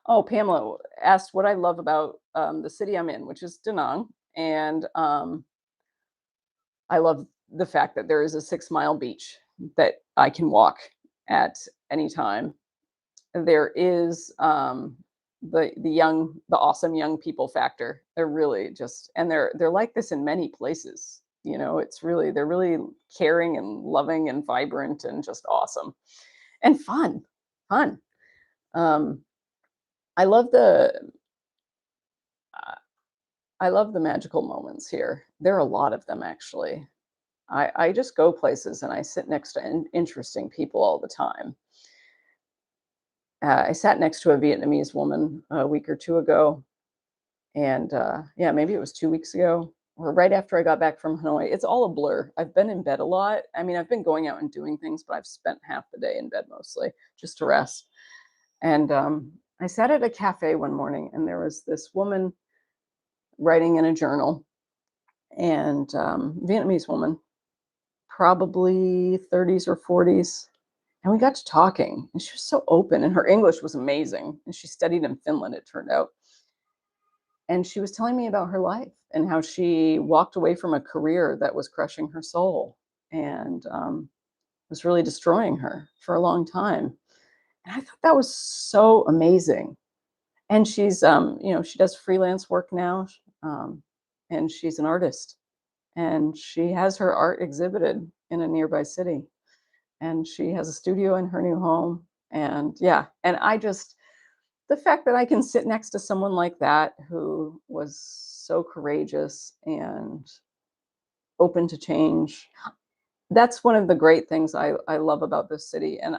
oh, Pamela asked what I love about the city I'm in, which is Da Nang, and I love the fact that there is a 6 mile beach that I can walk at any time. There is the awesome young people factor. They're really just, and they're like this in many places. It's really, they're really caring and loving and vibrant and just awesome and fun. Um, I love uh, I love the magical moments here. There are a lot of them actually. I just go places and I sit next to interesting people all the time. I sat next to a Vietnamese woman a week or two ago, And yeah, maybe it was 2 weeks ago or right after I got back from Hanoi. It's all a blur. I've been in bed a lot. I mean, I've been going out and doing things, but I've spent half the day in bed mostly just to rest. And I sat at a cafe one morning, and there was this woman writing in a journal, and Vietnamese woman, probably 30s or 40s. And we got to talking, and she was so open, and her English was amazing. And she studied in Finland, it turned out. And she was telling me about her life and how she walked away from a career that was crushing her soul and was really destroying her for a long time. And I thought that was so amazing. And she's, she does freelance work now, and she's an artist. And she has her art exhibited in a nearby city. And she has a studio in her new home. And yeah, and I just, the fact that I can sit next to someone like that who was so courageous and open to change, that's one of the great things I love about this city. And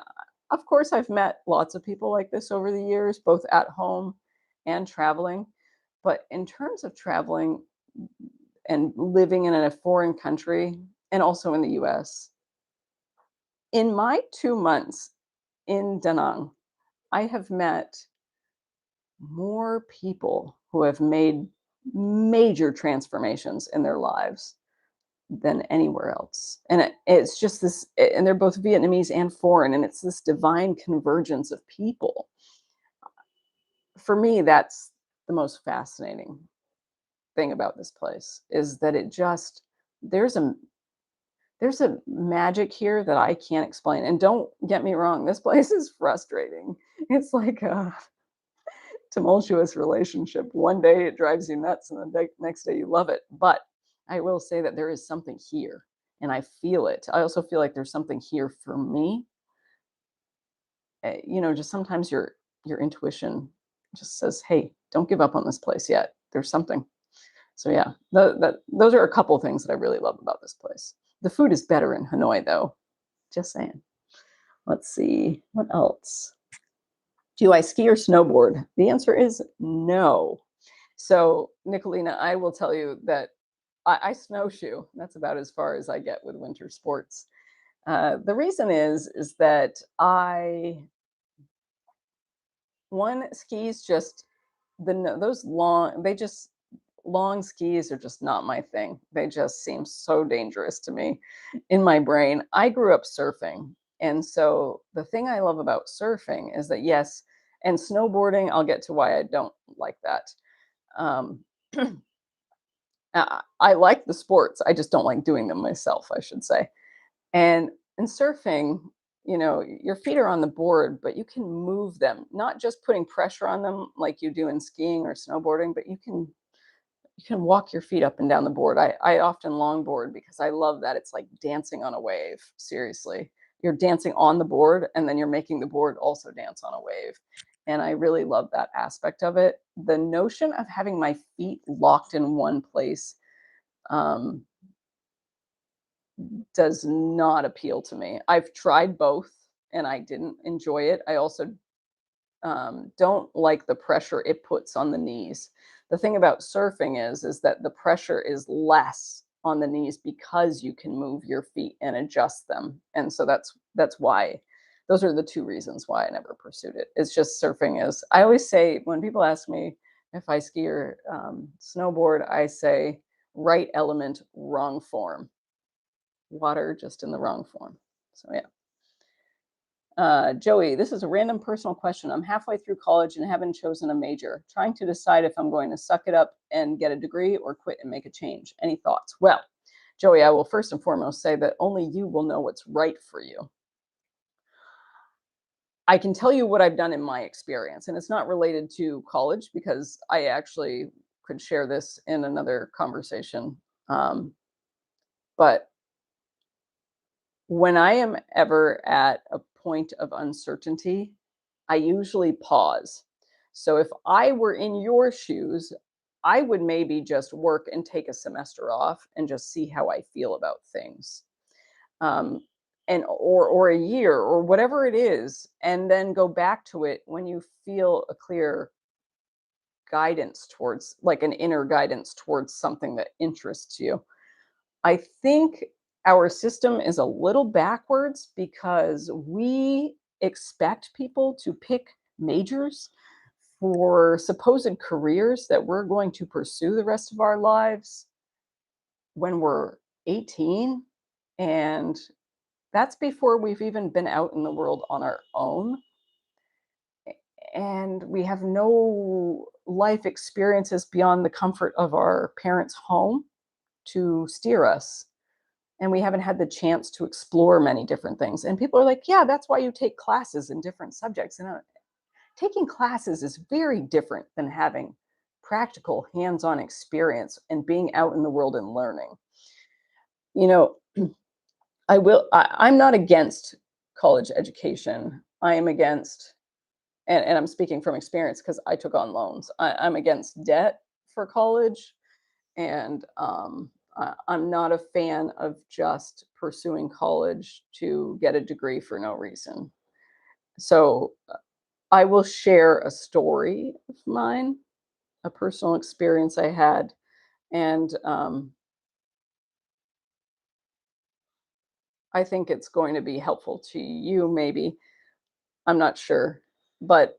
of course, I've met lots of people like this over the years, both at home and traveling. But in terms of traveling and living in a foreign country and also in the US, in my 2 months in Da Nang, I have met more people who have made major transformations in their lives than anywhere else. And it's just this, and they're both Vietnamese and foreign, and it's this divine convergence of people. For me, that's the most fascinating thing about this place is that it just, there's a there's a magic here that I can't explain. And don't get me wrong, this place is frustrating. It's like a tumultuous relationship. One day it drives you nuts, and the next day you love it. But I will say that there is something here, and I feel it. I also feel like there's something here for me. Just sometimes your intuition just says, "Hey, don't give up on this place yet. There's something." So yeah, those are a couple of things that I really love about this place. The food is better in Hanoi, though. Just saying. Let's see what else. Do I ski or snowboard? The answer is no. So, Nicolina, I will tell you that I snowshoe. That's about as far as I get with winter sports. The reason is that skis just those long they just long skis are just not my thing. They just seem so dangerous to me in my brain. I grew up surfing, and so the thing I love about surfing is that yes, and snowboarding. I'll get to why I don't like that. Um, I like the sports. I just don't like doing them myself, I should say. And in surfing, your feet are on the board, but you can move them, not just putting pressure on them like you do in skiing or snowboarding, but you can walk your feet up and down the board. I often longboard because I love that. It's like dancing on a wave. Seriously. You're dancing on the board, and then you're making the board also dance on a wave. And I really love that aspect of it. The notion of having my feet locked in one place um, does not appeal to me. I've tried both, and I didn't enjoy it. I also don't like the pressure it puts on the knees. The thing about surfing is that the pressure is less on the knees because you can move your feet and adjust them. And so that's why those are the two reasons why I never pursued it. It's just surfing is. I always say when people ask me if I ski or snowboard, I say right element, wrong form. Water just in the wrong form. So yeah. Joey, this is a random personal question. I'm halfway through college and haven't chosen a major, trying to decide if I'm going to suck it up and get a degree or quit and make a change. Any thoughts? Well, Joey, I will first and foremost say that only you will know what's right for you. I can tell you what I've done in my experience, and it's not related to college because I actually could share this in another conversation. But when I am ever at a point of uncertainty, I usually pause. So if I were in your shoes, I would maybe just work and take a semester off and just see how I feel about things. And or a year or whatever it is, and then go back to it when you feel a clear guidance towards, like an inner guidance towards something that interests you. I think our system is a little backwards because we expect people to pick majors for supposed careers that we're going to pursue the rest of our lives when we're 18. And that's before we've even been out in the world on our own. And we have no life experiences beyond the comfort of our parents' home to steer us. And we haven't had the chance to explore many different things. And people are like, yeah, that's why you take classes in different subjects. And taking classes is very different than having practical hands-on experience and being out in the world and learning. You know, I'm not against college education. I am against, and I'm speaking from experience because I took on loans. I'm against debt for college. And I'm not a fan of just pursuing college to get a degree for no reason. So I will share a story of mine, a personal experience I had. And I think it's going to be helpful to you, maybe. I'm not sure. But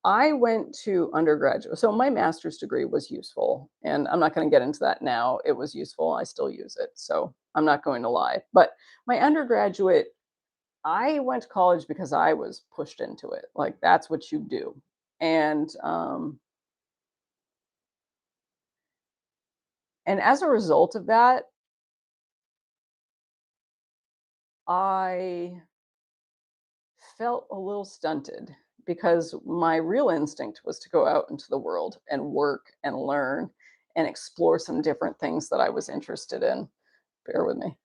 I went to undergraduate. So my master's degree was useful. And I'm not going to get into that now. It was useful. I still use it. So I'm not going to lie. But my undergraduate, I went to college because I was pushed into it. Like, that's what you do. And as a result of that, I felt a little stunted because my real instinct was to go out into the world and work and learn and explore some different things that I was interested in. Bear with me.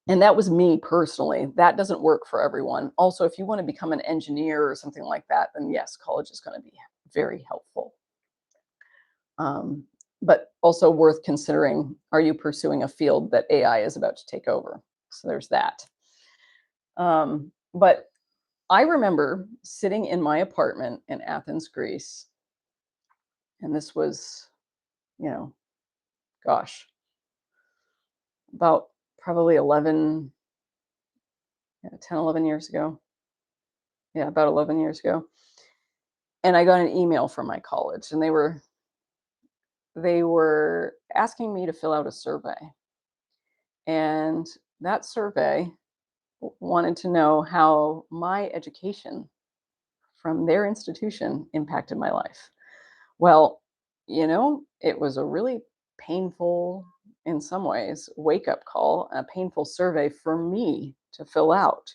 And that was me personally. That doesn't work for everyone. Also, if you want to become an engineer or something like that, then yes, college is going to be very helpful. Um, but also worth considering, are you pursuing a field that AI is about to take over? So there's that. But I remember sitting in my apartment in Athens, Greece, and this was, you know, gosh, about probably 11, 10, 11 years ago. Yeah, about 11 years ago. And I got an email from my college, and they were asking me to fill out a survey. And that survey wanted to know how my education from their institution impacted my life. Well, it was a really painful, in some ways, wake up call, a painful survey for me to fill out.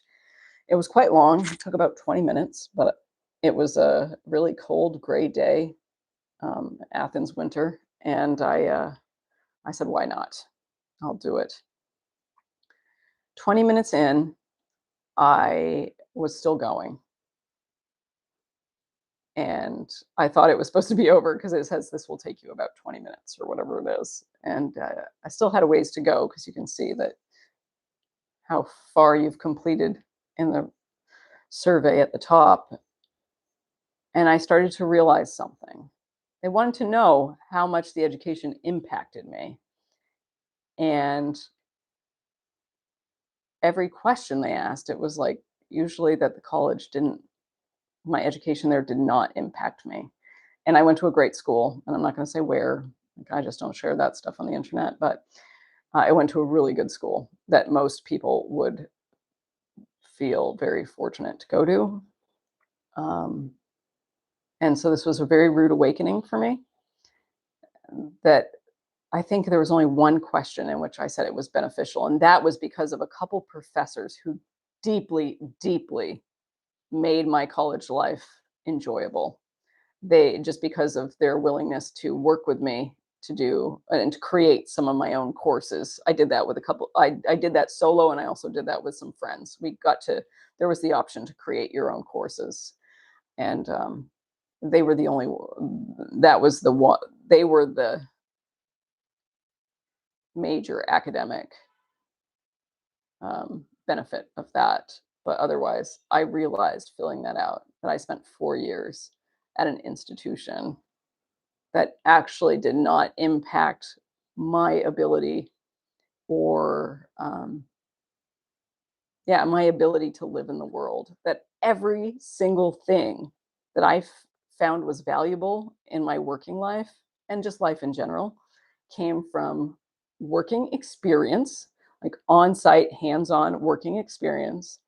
It was quite long, it took about 20 minutes, but it was a really cold, gray day, Athens winter. And I said, why not? I'll do it. 20 minutes in, I was still going. And I thought it was supposed to be over because it says this will take you about 20 minutes or whatever it is. And I still had a ways to go because you can see that how far you've completed in the survey at the top. And I started to realize something. They wanted to know how much the education impacted me. And every question they asked, it was like usually that the college didn't, my education there did not impact me. And I went to a great school, and I'm not going to say where. Like, I just don't share that stuff on the internet. But I went to a really good school that most people would feel very fortunate to go to. Um, and so this was a very rude awakening for me. That I think there was only one question in which I said it was beneficial, and that was because of a couple professors who deeply, deeply made my college life enjoyable. They, just because of their willingness to work with me to do and to create some of my own courses. I did that with a couple. I did that solo, and I also did that with some friends. There was the option to create your own courses, and they were the only. That was the one. They were the major academic benefit of that. but otherwise, I realized filling that out that I spent 4 years at an institution that actually did not impact my ability or, yeah, my ability to live in the world. That every single thing that found was valuable in my working life and just life in general came from working experience, like on-site, hands-on working experience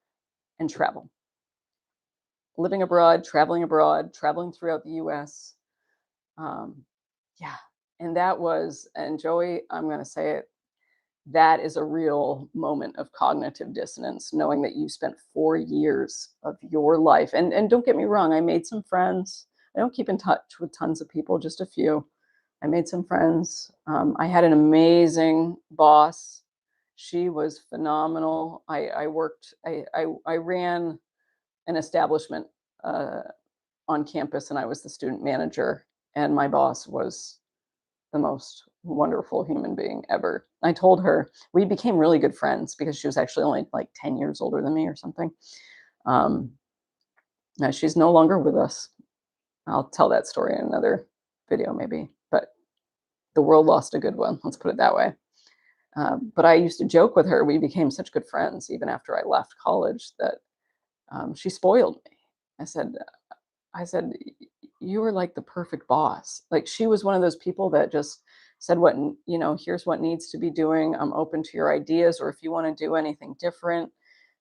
and travel. Living abroad, traveling throughout the US. Um, yeah, and that was and Joey, I'm gonna say it, that is a real moment of cognitive dissonance, knowing that you spent 4 years of your life and don't get me wrong, I made some friends. I don't keep in touch with tons of people, just a few. I made some friends. I had an amazing boss. She was phenomenal. I ran an establishment, uh, on campus, and I was the student manager, and my boss was the most wonderful human being ever. I told her we became really good friends because she was actually only like 10 years older than me or something. Um, Now she's no longer with us. I'll tell that story in another video maybe, but the world lost a good one. Let's put it that way. But I used to joke with her. We became such good friends even after I left college that she spoiled me. I said, "You were like the perfect boss." Like, she was one of those people that just said, "Here's what needs to be doing. I'm open to your ideas, or if you wanna do anything different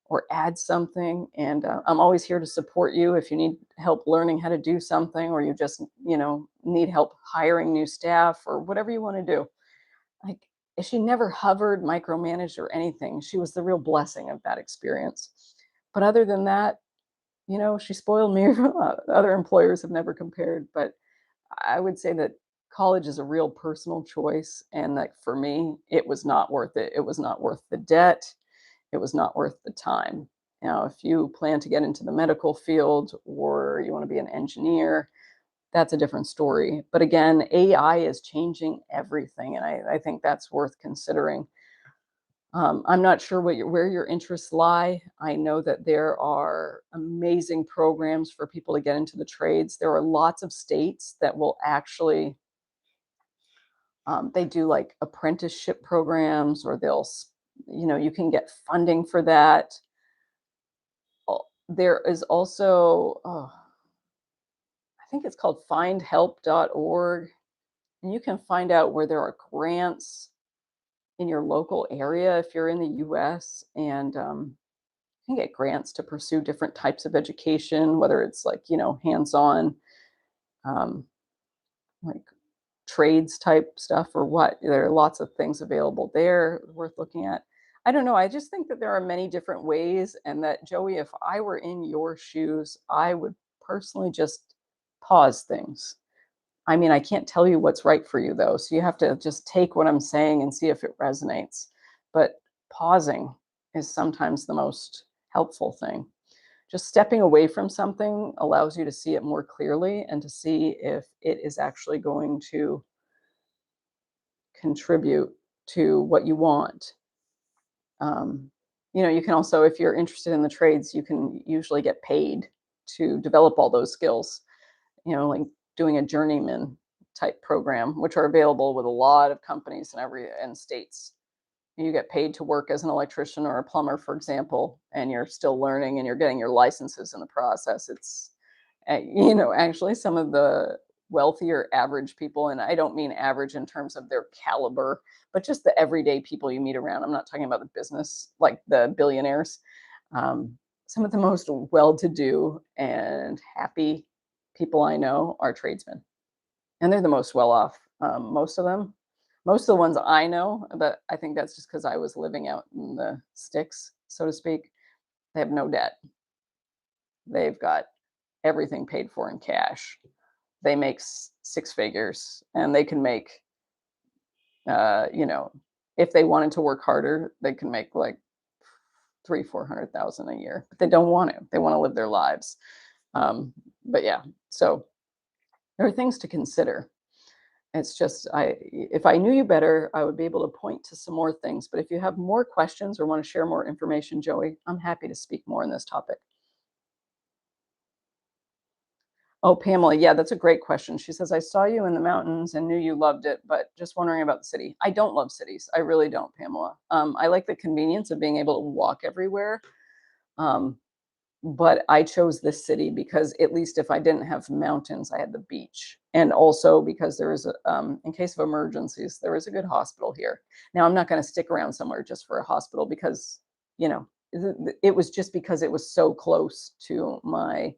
or add something, and, I'm always here to support you if you need help learning how to do something or you just, need help hiring new staff or whatever you wanna do." Like, she never hovered, micromanaged, or anything. She was the real blessing of that experience. But other than that, she spoiled me. Other employers have never compared, but I would say that college is a real personal choice, and that for me, it was not worth it. It was not worth the debt. It was not worth the time. Now, if you plan to get into the medical field or you want to be an engineer, that's a different story. But again, AI is changing everything, and I think that's worth considering. I'm not sure where your interests lie. I know that there are amazing programs for people to get into the trades. There are lots of states that will actually they do like apprenticeship programs, or you can get funding for that. There is also, I think it's called findhelp.org, and you can find out where there are grants in your local area if you're in the US, and can get grants to pursue different types of education, whether it's like, hands-on, um, like trades type stuff or what. There are lots of things available there worth looking at. I don't know. I just think that there are many different ways, and that, Joey, if I were in your shoes, I would personally just pause things. I mean, I can't tell you what's right for you though, so you have to just take what I'm saying and see if it resonates. But pausing is sometimes the most helpful thing. Just stepping away from something allows you to see it more clearly and to see if it is actually going to contribute to what you want. Um, you can also, if you're interested in the trades, you can usually get paid to develop all those skills, like doing a journeyman type program, which are available with a lot of companies in states. You get paid to work as an electrician or a plumber, for example, and you're still learning and you're getting your licenses in the process. Actually, some of the wealthier average people, and I don't mean average in terms of their caliber, but just the everyday people you meet around. I'm not talking about the business, like the billionaires. Um, some of the most well-to-do and happy people I know are tradesmen, and they're the most well off. Most of them, most of the ones I know, but I think that's just because I was living out in the sticks, so to speak. They have no debt. They've got everything paid for in cash. They make six figures, and they can make, uh, you know, if they wanted to work harder, they can make like 400,000 a year, but they don't want to. They want to live their lives. Um, but yeah, so there are things to consider. It's just if I knew you better, I would be able to point to some more things, but if you have more questions or wanna share more information, Joey, I'm happy to speak more on this topic. Oh, Pamela, yeah, that's a great question. She says, "I saw you in the mountains and knew you loved it, but just wondering about the city." I don't love cities. I really don't, Pamela. I like the convenience of being able to walk everywhere, um, but I chose this city because at least if I didn't have mountains, I had the beach, and also because there is in case of emergencies, there is a good hospital here. Now, I'm not gonna stick around somewhere just for a hospital because, you know, it was just because it was so close to my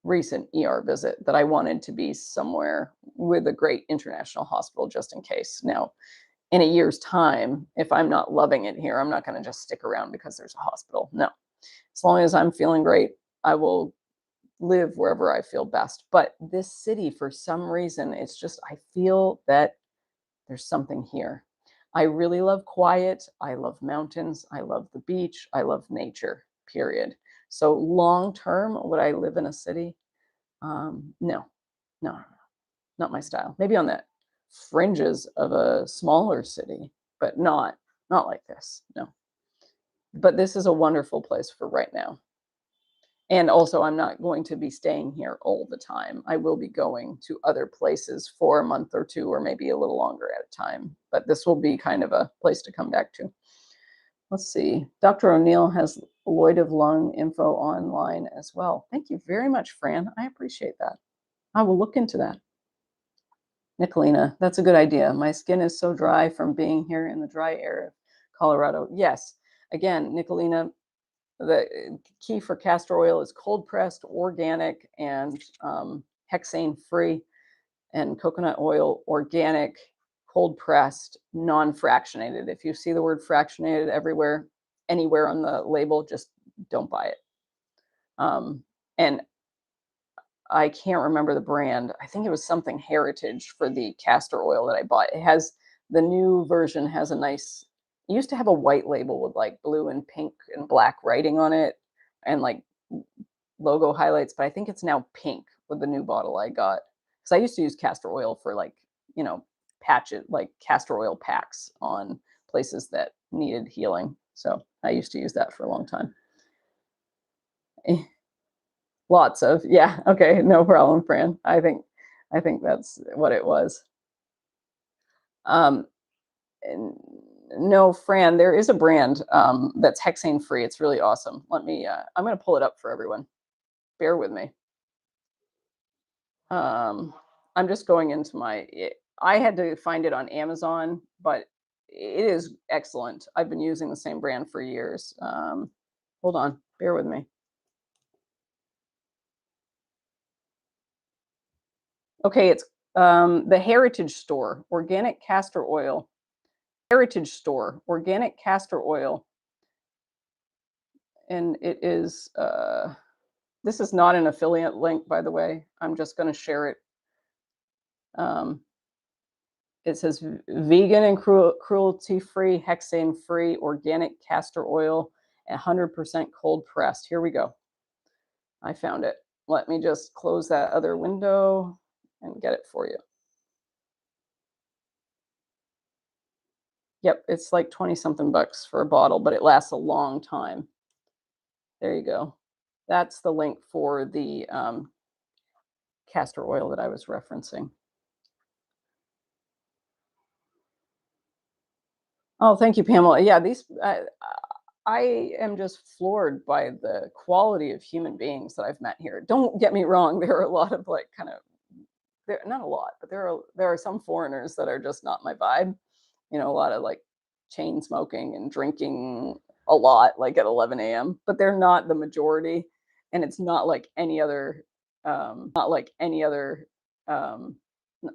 recent ER visit that I wanted to be somewhere with a great international hospital just in case. Now, in a year's time, if I'm not loving it here, I'm not going to just stick around because there's a hospital. No. As long as I'm feeling great, I will live wherever I feel best. But this city, for some reason, it's just, I feel that there's something here. I really love quiet. I love mountains. I love the beach. I love nature, period. So, long term, would I live in a city? No, no, not my style. Maybe on the fringes of a smaller city, but not like this. No. But this is a wonderful place for right now. And also, I'm not going to be staying here all the time. I will be going to other places for a month or two, or maybe a little longer at a time. But this will be kind of a place to come back to. Let's see. Dr. O'Neill has Lloyd of Lung info online as well. Thank you very much, Fran. I appreciate that. I will look into that. Nicolina, that's a good idea. My skin is so dry from being here in the dry air of Colorado. Yes. Again, Nicolina, the key for castor oil is cold pressed, organic, and hexane free, and coconut oil, organic, cold pressed, non fractionated. If you see the word fractionated everywhere, anywhere on the label, just don't buy it. And I can't remember the brand. I think it was something Heritage for the castor oil that I bought. It has the new version has a nice it used to have a white label with like blue and pink and black writing on it and like logo highlights, but I think it's now pink with the new bottle I got. Because I used to use castor oil for like, you know, patch it like castor oil packs on places that needed healing. So I used to use that for a long time. Lots of, yeah, okay, no problem, Fran. I think that's what it was. Um, and no, Fran, there is a brand that's hexane free. It's really awesome. I'm gonna pull it up for everyone. Bear with me. Um, I'm just going into I had to find it on Amazon, but it is excellent. I've been using the same brand for years. Hold on, bear with me. Okay, it's the Heritage Store, organic castor oil. Heritage Store, organic castor oil, and it is. This is not an affiliate link, by the way. I'm just going to share it. Um, it says vegan and cruelty-free, hexane-free, organic castor oil, 100% cold pressed. Here we go. I found it. Let me just close that other window and get it for you. Yep, it's like 20 something bucks for a bottle, but it lasts a long time. There you go. That's the link for the castor oil that I was referencing. Oh, thank you, Pamela. Yeah, I am just floored by the quality of human beings that I've met here. Don't get me wrong, there are a lot of like kind of there not a lot, but there are some foreigners that are just not my vibe. You know, a lot of like chain smoking and drinking a lot, like at 11 a.m. But they're not the majority, and it's not like any other, not like any other. Um,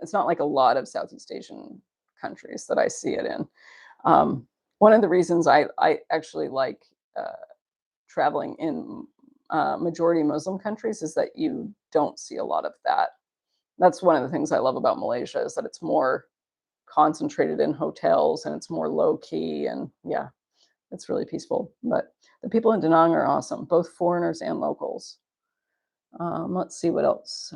it's not like a lot of Southeast Asian countries that I see it in. One of the reasons I actually like traveling in majority Muslim countries is that you don't see a lot of that. That's one of the things I love about Malaysia is that it's more concentrated in hotels and it's more low key and yeah, it's really peaceful. But the people in Da Nang are awesome, both foreigners and locals. Let's see what else.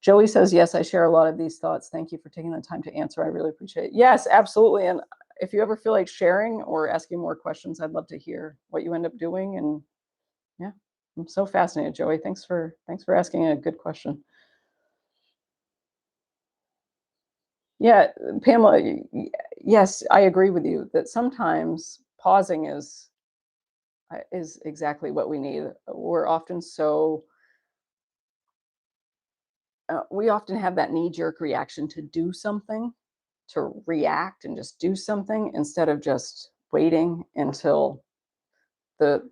Joey says, yes, I share a lot of these thoughts. Thank you for taking the time to answer. I really appreciate it. Yes, absolutely. And if you ever feel like sharing or asking more questions, I'd love to hear what you end up doing. And yeah, I'm so fascinated, Joey. Thanks for asking a good question. Yeah, Pamela, yes, I agree with you that sometimes pausing is exactly what we need. We're often so we often have that knee jerk reaction to do something, to react and just do something instead of just waiting until the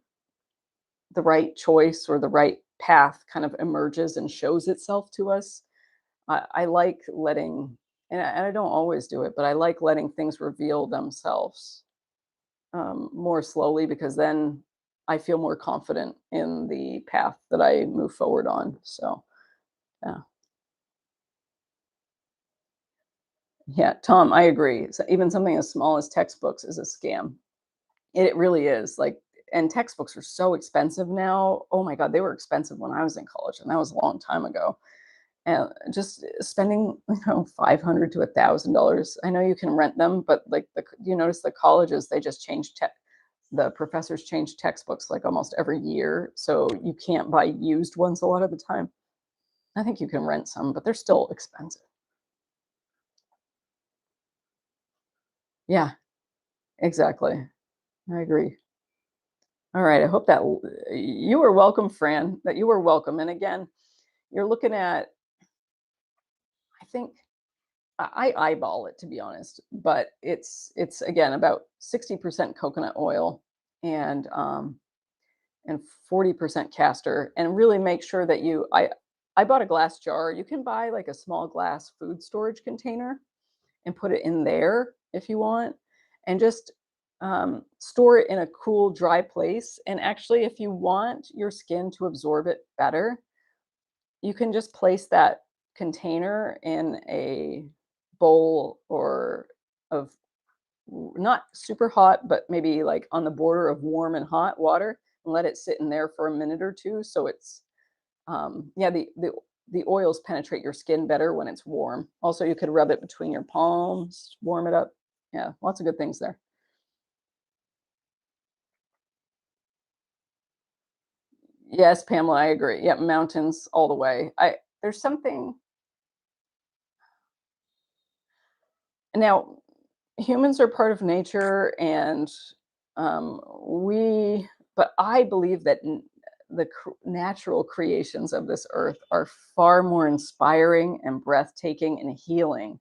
the right choice or the right path kind of emerges and shows itself to us. I like letting, and I don't always do it, but I like letting things reveal themselves more slowly because then I feel more confident in the path that I move forward on. So, yeah. Yeah, Tom, I agree. So even something as small as textbooks is a scam. It really is. Like, and textbooks are so expensive now. Oh my God, they were expensive when I was in college, and that was a long time ago. And just spending, 500 to $1,000. I know you can rent them, but like you notice the colleges, they just change the professors change textbooks like almost every year, so you can't buy used ones a lot of the time. I think you can rent some, but they're still expensive. Yeah, exactly. I agree. All right. I hope that you were welcome, Fran, that you were welcome. And again, you're looking at, I think I eyeball it to be honest, but it's again about 60% coconut oil and um and 40% castor, and really make sure that I bought a glass jar. You can buy like a small glass food storage container and put it in there if you want, and just store it in a cool, dry place. And actually, if you want your skin to absorb it better, you can just place that container in a bowl or of not super hot, but maybe like on the border of warm and hot water, and let it sit in there for a minute or two. So it's yeah, the oils penetrate your skin better when it's warm. Also, you could rub it between your palms, warm it up. Yeah, lots of good things there. Yes, Pamela, I agree. Yeah, mountains all the way. I There's something now. Humans are part of nature, and we. But I believe that the natural creations of this earth are far more inspiring and breathtaking and healing.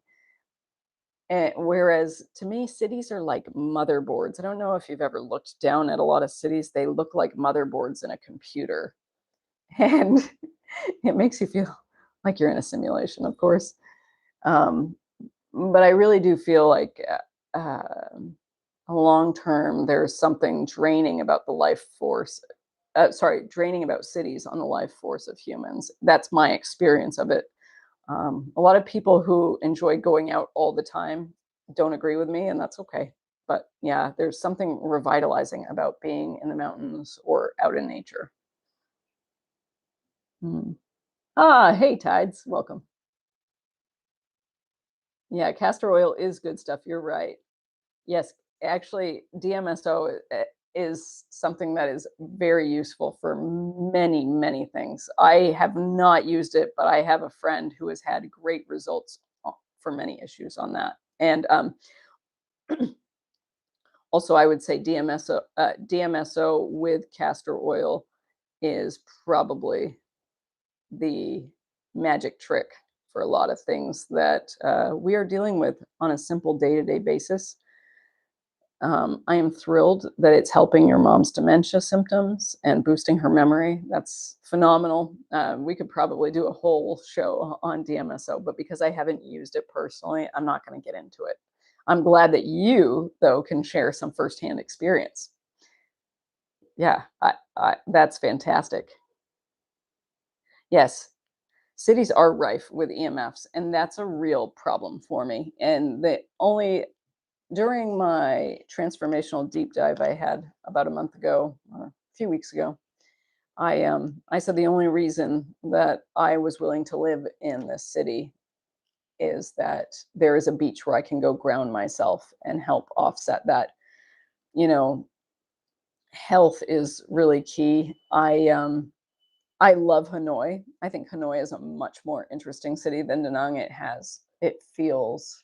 Whereas to me, cities are like motherboards. I don't know if you've ever looked down at a lot of cities. They look like motherboards in a computer. And it makes you feel like you're in a simulation, of course. Um, but I really do feel like long term, there's something draining about the life force. Sorry, draining about cities on the life force of humans. That's my experience of it. A lot of people who enjoy going out all the time don't agree with me, and that's okay. But yeah, there's something revitalizing about being in the mountains or out in nature. Mm. Ah, hey, Tides, welcome. Yeah, castor oil is good stuff. You're right. Yes, actually, DMSO is something that is very useful for many, many things. I have not used it, but I have a friend who has had great results for many issues on that. And also, I would say DMSO with castor oil is probably the magic trick for a lot of things that we are dealing with on a simple day to day basis. I am thrilled that it's helping your mom's dementia symptoms and boosting her memory. That's phenomenal. We could probably do a whole show on DMSO, but because I haven't used it personally, I'm not going to get into it. I'm glad that you, though, can share some firsthand experience. Yeah, that's fantastic. Yes, cities are rife with EMFs, and that's a real problem for me. And the only during my transformational deep dive I had about a month ago, or a few weeks ago, I said the only reason that I was willing to live in this city is that there is a beach where I can go ground myself and help offset that. You know, health is really key. I love Hanoi. I think Hanoi is a much more interesting city than Da Nang. It feels,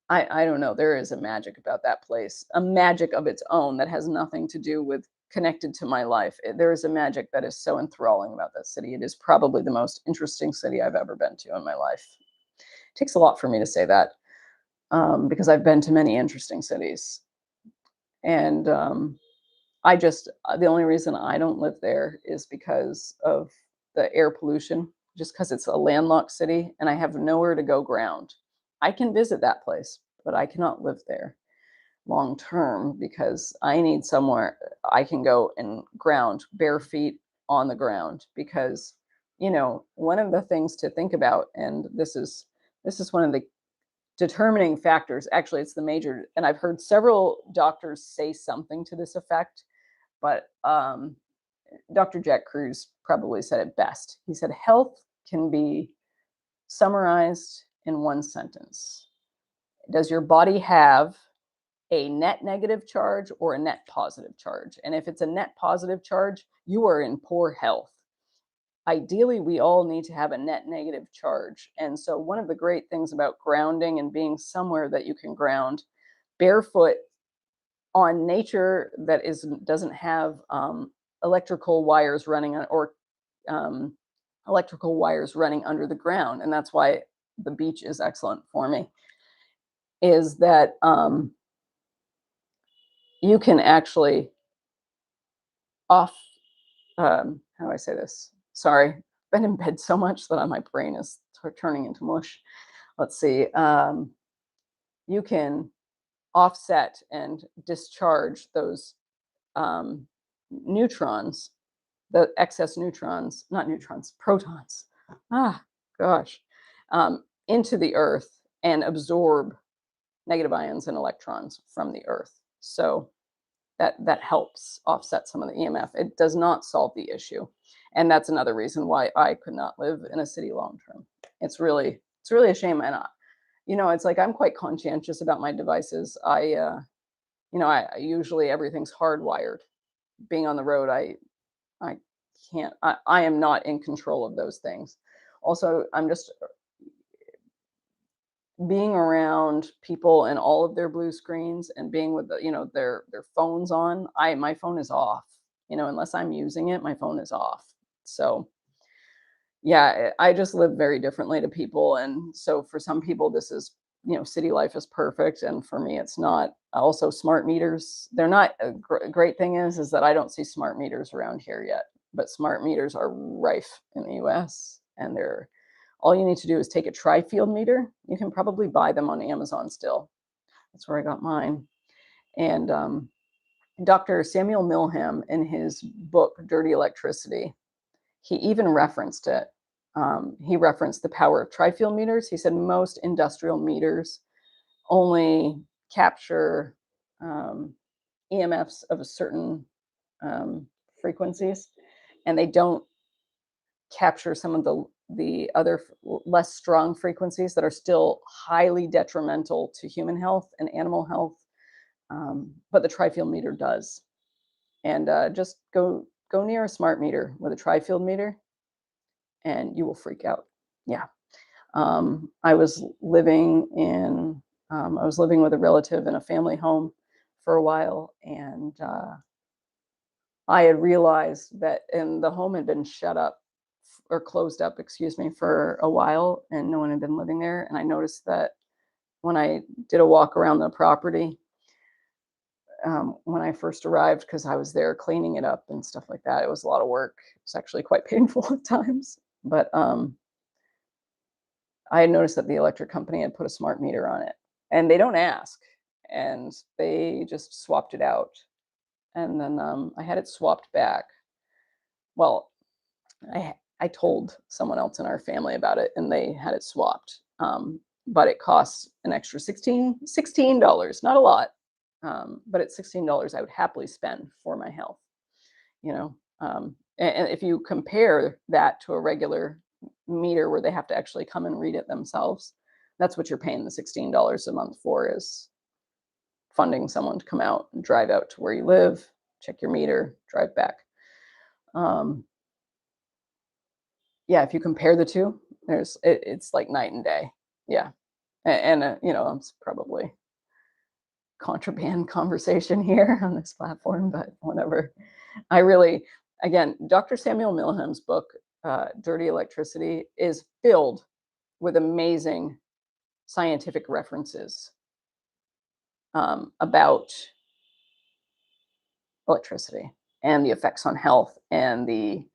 I don't know, there is a magic about that place, a magic of its own that has nothing to do with connected to my life. There is a magic that is so enthralling about that city. It is probably the most interesting city I've ever been to in my life. It takes a lot for me to say that, because I've been to many interesting cities. And the only reason I don't live there is because of the air pollution, just because it's a landlocked city and I have nowhere to go ground. I can visit that place, but I cannot live there long term because I need somewhere I can go and ground bare feet on the ground. Because, one of the things to think about, and this is one of the determining factors. Actually, it's the major, and I've heard several doctors say something to this effect, but Dr. Jack Kruse probably said it best. He said, health can be summarized in one sentence. Does your body have a net negative charge or a net positive charge? And if it's a net positive charge, you are in poor health. Ideally, we all need to have a net negative charge. And so, one of the great things about grounding and being somewhere that you can ground barefoot on nature that doesn't have electrical wires running um, electrical wires running under the ground, and that's why the beach is excellent for me. Is that you can actually off. How do I say this? Sorry, I've been in bed so much that my brain is turning into mush. Let's see. You can offset and discharge those neutrons, the excess neutrons, not neutrons, protons. Ah, gosh, into the earth and absorb negative ions and electrons from the earth. So that helps offset some of the EMF. It does not solve the issue, and that's another reason why I could not live in a city long term. It's really a shame, and it's like I'm quite conscientious about my devices. I usually everything's hardwired. Being on the road, I can't. I am not in control of those things. Also, I'm just being around people and all of their blue screens and being with their phones on. My phone is off. Unless I'm using it, my phone is off. So yeah, I just live very differently to people, and so for some people, this is city life is perfect, and for me, it's not. Also, smart meters, they're not. A great thing is that I don't see smart meters around here yet, but smart meters are rife in the U.S. and they're all you need to do is take a tri-field meter. You can probably buy them on Amazon still. That's where I got mine. And Dr. Samuel Milham, in his book Dirty Electricity, he even referenced it. He referenced the power of tri-field meters. He said most industrial meters only capture EMFs of a certain frequencies, and they don't capture some of the other less strong frequencies that are still highly detrimental to human health and animal health. But the tri-field meter does. And just go near a smart meter with a tri-field meter, and you will freak out. Yeah. I was living with a relative in a family home for a while, and I had realized that, and the home had been shut up or closed up, excuse me, for a while, and no one had been living there. And I noticed that when I did a walk around the property, when I first arrived, because I was there cleaning it up and stuff like that, it was a lot of work. It's actually quite painful at times, but I had noticed that the electric company had put a smart meter on it, and they don't ask, and they just swapped it out. And then I had it swapped back. Well, I told someone else in our family about it, and they had it swapped. But it costs an extra $16, not a lot, but it's $16 I would happily spend for my health. You know, And if you compare that to a regular meter where they have to actually come and read it themselves, that's what you're paying the $16 a month for, is funding someone to come out and drive out to where you live, check your meter, drive back. Um, yeah, if you compare the two, it's like night and day. Yeah, it's probably contraband conversation here on this platform, but whatever. I really, again, Dr. Samuel Milham's book, Dirty Electricity, is filled with amazing scientific references about electricity and the effects on health and the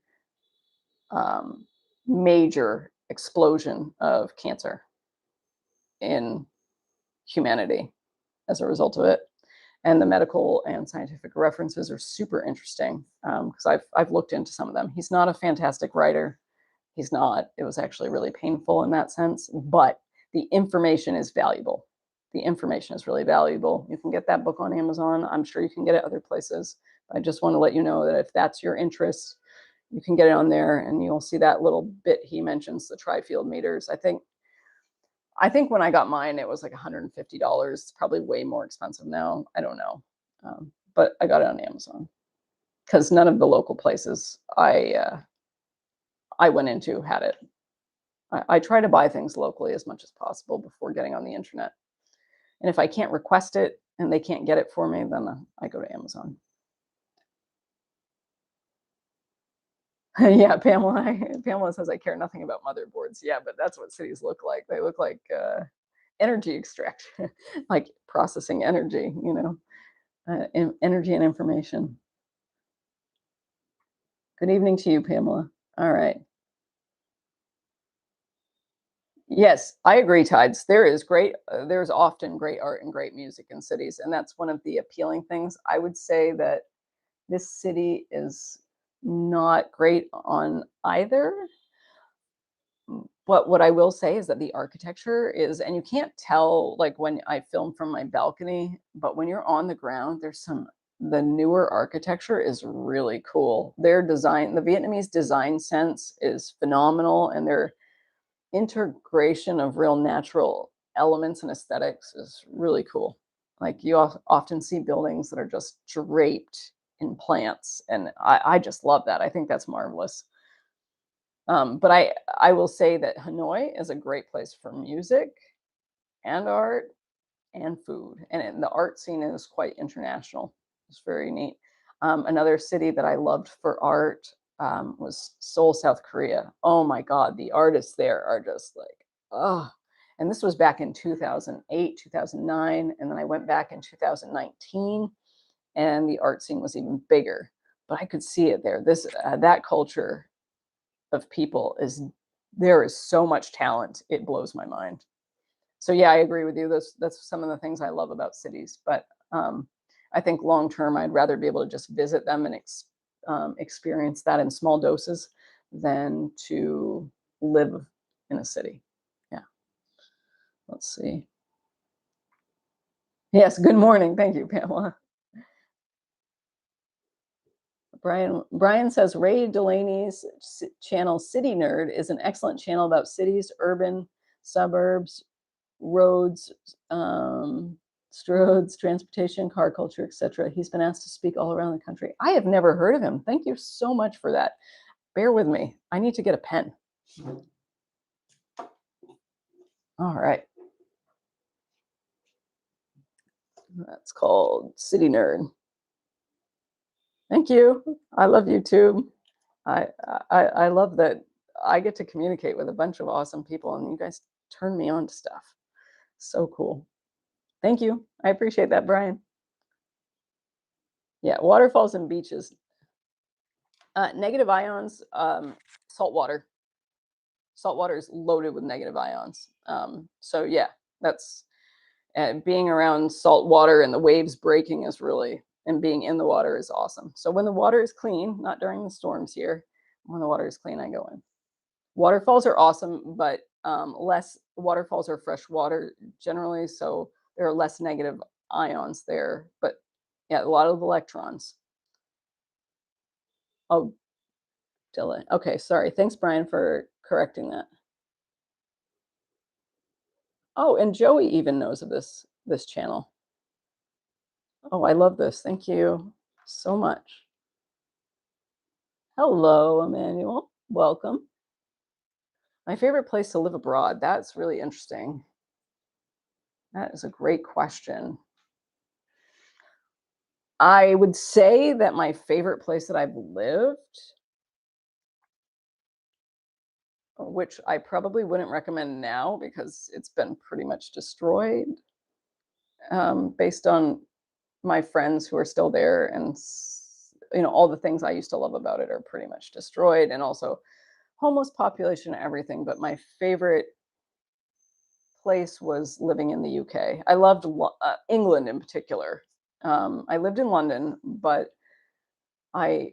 um, major explosion of cancer in humanity as a result of it. And the medical and scientific references are super interesting, because I've looked into some of them. He's not a fantastic writer. He's not. It was actually really painful in that sense, but the information is valuable. The information is really valuable. You can get that book on Amazon. I'm sure you can get it other places. I just want to let you know that if that's your interest, you can get it on there, and you'll see that little bit he mentions, the tri-field meters. I think when I got mine, it was like $150. It's probably way more expensive now. I don't know. But I got it on Amazon because none of the local places I went into had it. I try to buy things locally as much as possible before getting on the internet. And if I can't request it and they can't get it for me, then I go to Amazon. Yeah, Pamela says I care nothing about motherboards. Yeah, but that's what cities look like. They look like energy extraction, like processing energy, energy and information. Good evening to you, Pamela. All right. Yes, I agree, Tides. There's often great art and great music in cities, and that's one of the appealing things. I would say that this city is not great on either. But what I will say is that the architecture is, and you can't tell like when I film from my balcony, but when you're on the ground, the newer architecture is really cool. The Vietnamese design sense is phenomenal, and their integration of real natural elements and aesthetics is really cool. Like you often see buildings that are just draped in plants, and I just love that. I think that's marvelous. But I will say that Hanoi is a great place for music and art and food, and the art scene is quite international. It's very neat. Another city that I loved for art was Seoul, South Korea. Oh my God, the artists there are just like, oh. And this was back in 2008, 2009, and then I went back in 2019, and the art scene was even bigger. But I could see it there. That culture of people there is so much talent. It blows my mind. So yeah, I agree with you. That's some of the things I love about cities. But I think long term, I'd rather be able to just visit them and experience that in small doses than to live in a city. Yeah. Let's see. Yes. Good morning. Thank you, Pamela. Brian says Ray Delaney's channel City Nerd is an excellent channel about cities, urban, suburbs, roads, roads, transportation, car culture, etc. He's been asked to speak all around the country. I have never heard of him. Thank you so much for that. Bear with me. I need to get a pen. All right. That's called City Nerd. Thank you. I love YouTube. I love that I get to communicate with a bunch of awesome people, and you guys turn me on to stuff. So cool. Thank you. I appreciate that, Brian. Yeah, waterfalls and beaches. Negative ions, salt water. Salt water is loaded with negative ions. So yeah, that's being around salt water and the waves breaking and being in the water is awesome. So when the water is clean, not during the storms here, when the water is clean, I go in. Waterfalls are awesome, but less waterfalls are fresh water generally, so there are less negative ions there. But yeah, a lot of electrons. Oh, Still okay, sorry. Thanks, Brian, for correcting that. Oh, and Joey even knows of this channel. Oh, I love this. Thank you so much. Hello, Emmanuel. Welcome. My favorite place to live abroad. That's really interesting. That is a great question. I would say that my favorite place that I've lived, which I probably wouldn't recommend now because it's been pretty much destroyed, based on my friends who are still there, and all the things I used to love about it are pretty much destroyed, and also homeless population, everything. But my favorite place was living in the UK. I loved England in particular. I lived in London, but I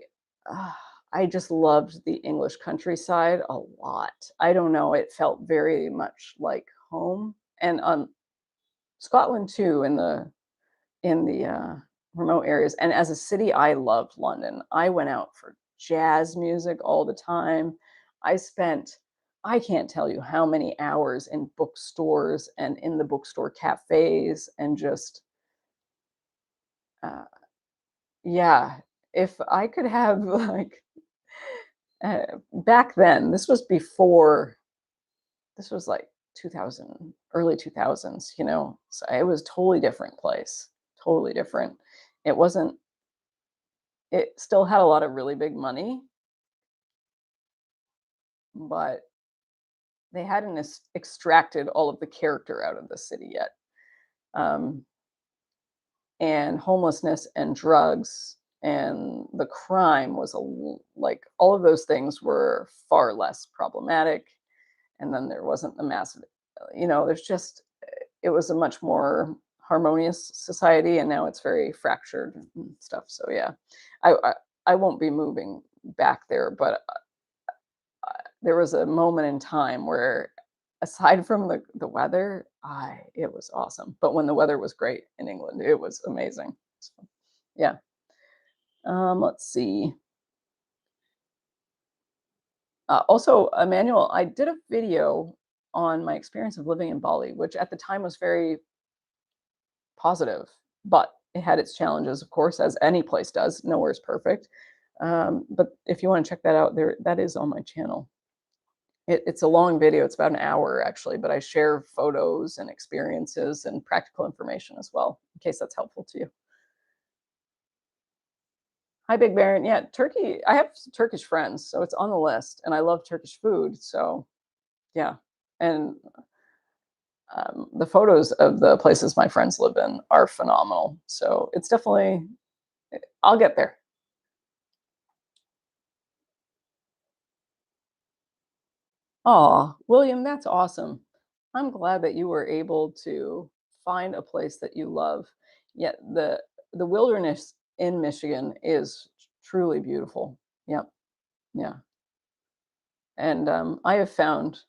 uh, I just loved the English countryside a lot. I don't know, it felt very much like home, and Scotland too, in the remote areas. And as a city, I loved London. I went out for jazz music all the time. I spent, I can't tell you how many hours in bookstores and in the bookstore cafes, and just, uh, yeah, if I could have like, back then, this was like 2000, early 2000s, so it was totally different place, totally different. It wasn't, it still had a lot of really big money, but they hadn't extracted all of the character out of the city yet. Um, and homelessness and drugs and the crime was like, all of those things were far less problematic. And then there wasn't the massive, there's just, it was a much more harmonious society, and now it's very fractured and stuff. So yeah, I won't be moving back there, but there was a moment in time where, aside from the weather, I it was awesome. But when the weather was great in England, it was amazing. So, yeah. Let's see. Also, Emmanuel, I did a video on my experience of living in Bali, which at the time was very positive, but it had its challenges, of course, as any place does. Nowhere's perfect. But if you want to check that out, there, that is on my channel. It's a long video. It's about an hour actually, but I share photos and experiences and practical information as well, in case that's helpful to you. Hi, Big Baron. Yeah, Turkey. I have Turkish friends, so it's on the list, and I love Turkish food. So yeah, and the photos of the places my friends live in are phenomenal. So it's definitely, I'll get there. Oh, William, that's awesome. I'm glad that you were able to find a place that you love. Yet the wilderness in Michigan is truly beautiful. Yep. Yeah. And I have found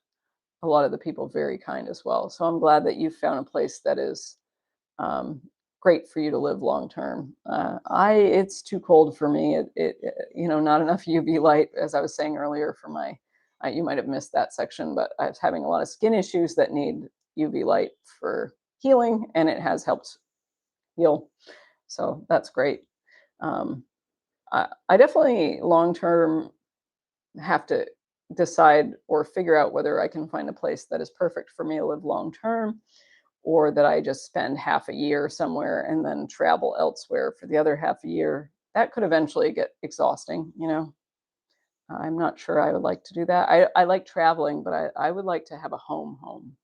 a lot of the people very kind as well. So I'm glad that you found a place that is, um, great for you to live long term. It's too cold for me. Not enough UV light, as I was saying earlier. For my, you might have missed that section, but I was having a lot of skin issues that need UV light for healing, and it has helped heal. So that's great. Um, I definitely long term have to decide or figure out whether I can find a place that is perfect for me to live long term, or that I just spend half a year somewhere and then travel elsewhere for the other half a year. That could eventually get exhausting. I'm not sure I would like to do that. I like traveling, but I would like to have a home.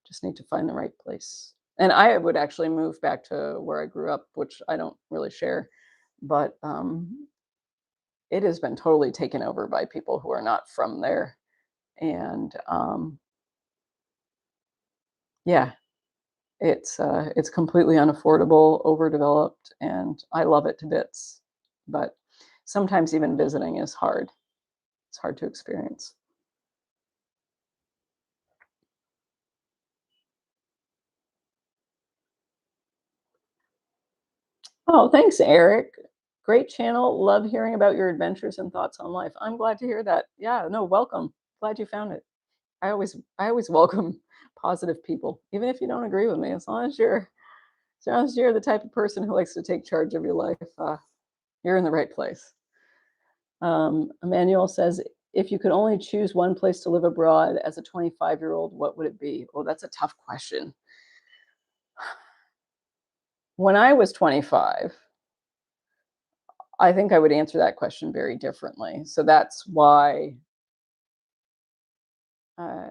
Just need to find the right place. And I would actually move back to where I grew up, which I don't really share, but it has been totally taken over by people who are not from there. And yeah, it's completely unaffordable, overdeveloped, and I love it to bits. But sometimes even visiting is hard. It's hard to experience. Oh, thanks, Eric. Great channel. Love hearing about your adventures and thoughts on life. I'm glad to hear that. Yeah, no, welcome. Glad you found it. I always welcome positive people, even if you don't agree with me. As long as you're the type of person who likes to take charge of your life, you're in the right place. Emmanuel says, if you could only choose one place to live abroad as a 25-year-old, what would it be? Oh, that's a tough question. When I was 25, I think I would answer that question very differently. So uh,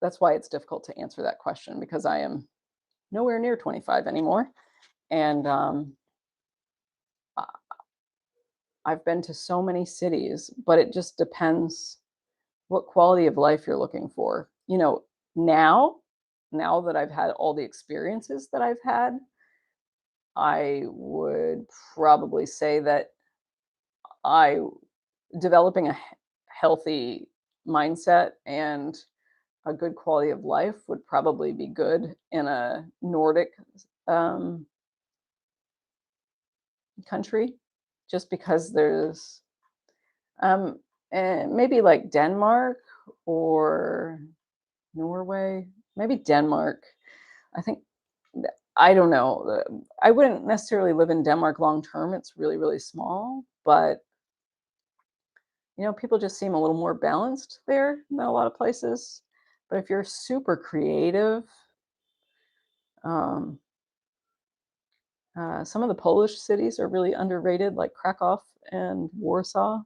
that's why it's difficult to answer that question, because I am nowhere near 25 anymore, and I- I've been to so many cities, but it just depends what quality of life you're looking for. Now, now that I've had all the experiences that I've had, I would probably say that I developing a healthy mindset and a good quality of life would probably be good in a Nordic um, country, just because there's maybe like Denmark or Norway, maybe Denmark. I think I don't know. I wouldn't necessarily live in Denmark long term. It's really, really small, but people just seem a little more balanced there than a lot of places. But if you're super creative, um, some of the Polish cities are really underrated, like Krakow and Warsaw.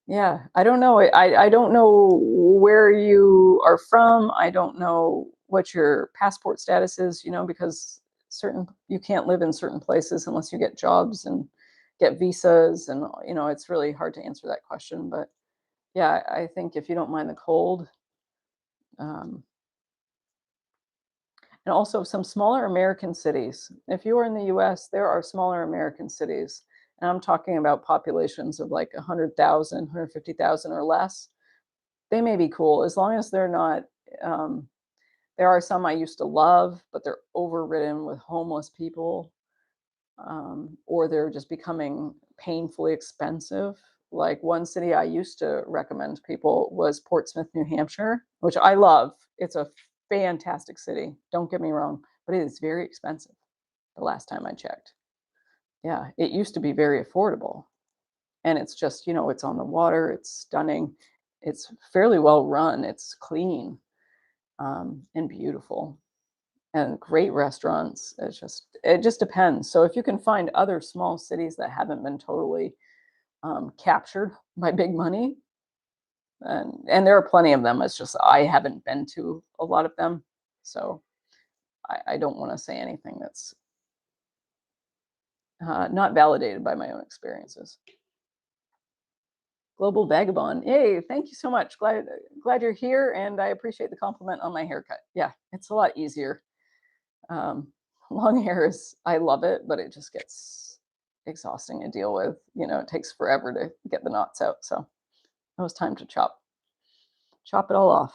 Yeah, I don't know. I don't know where you are from. I don't know what your passport status is, because certain you can't live in certain places unless you get jobs and get visas, and it's really hard to answer that question. But yeah, I think if you don't mind the cold, um, and also some smaller American cities. If you are in the US, there are smaller American cities. And I'm talking about populations of like 100,000, 150,000 or less. They may be cool as long as they're not. Um, there are some I used to love, but they're overridden with homeless people, or they're just becoming painfully expensive. Like one city I used to recommend to people was Portsmouth, New Hampshire, which I love. It's a fantastic city. Don't get me wrong, but it is very expensive. The last time I checked, yeah, it used to be very affordable, and it's just it's on the water. It's stunning. It's fairly well run. It's clean, and beautiful, and great restaurants. It just depends. So if you can find other small cities that haven't been totally captured by big money, and there are plenty of them. It's just I haven't been to a lot of them, so I don't want to say anything that's not validated by my own experiences. Global vagabond. Yay! Thank you so much. Glad you're here, and I appreciate the compliment on my haircut. Yeah, it's a lot easier. Um, Long hair I love it, but it just gets exhausting to deal with. It takes forever to get the knots out. So it was time to chop it all off.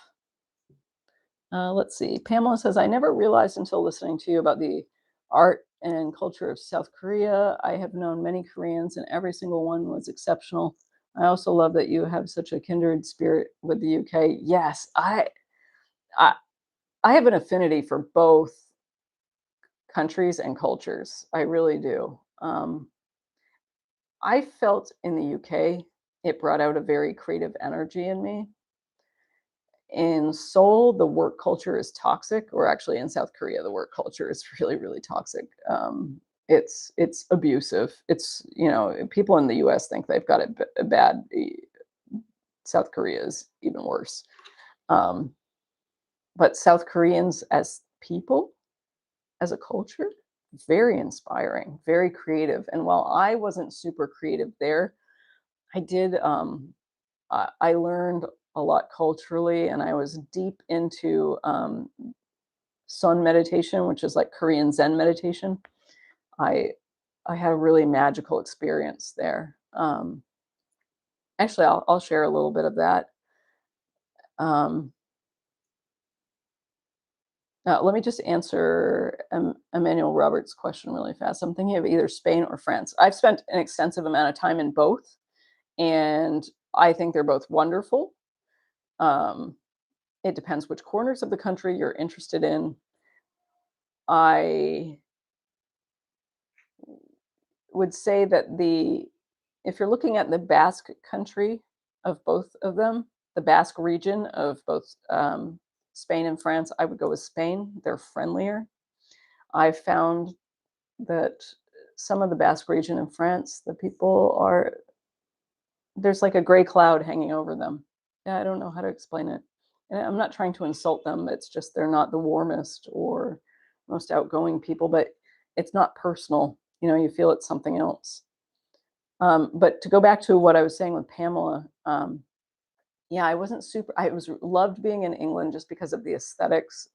Let's see. Pamela says, I never realized until listening to you about the art and culture of South Korea. I have known many Koreans, and every single one was exceptional. I also love that you have such a kindred spirit with the UK. Yes, I, I have an affinity for both countries and cultures. I really do. I felt in the UK, it brought out a very creative energy in me. In Seoul, the work culture is toxic, or actually in South Korea, the work culture is really, really toxic. It's abusive. It's people in the U.S. think they've got it bad. South Korea is even worse. Um, but South Koreans as people, as a culture, very inspiring, very creative. And while I wasn't super creative there, I did. I learned a lot culturally, and I was deep into sun meditation, which is like Korean Zen meditation. I I had a really magical experience there. Actually, I'll share a little bit of that. Um, Let me just answer Emmanuel Roberts' question really fast. I'm thinking of either Spain or France. I've spent an extensive amount of time in both, and I think they're both wonderful. Um, it depends which corners of the country you're interested in. I would say that if you're looking at the Basque country of both of them, the Basque region of both Spain and France, I would go with Spain. They're friendlier. I found that some of the Basque region in France, the people are there's like a gray cloud hanging over them. Yeah, I don't know how to explain it. And I'm not trying to insult them. It's just they're not the warmest or most outgoing people, but it's not personal. You feel it's something else. But to go back to what I was saying with Pamela, yeah, I wasn't super. I was loved being in England just because of the aesthetics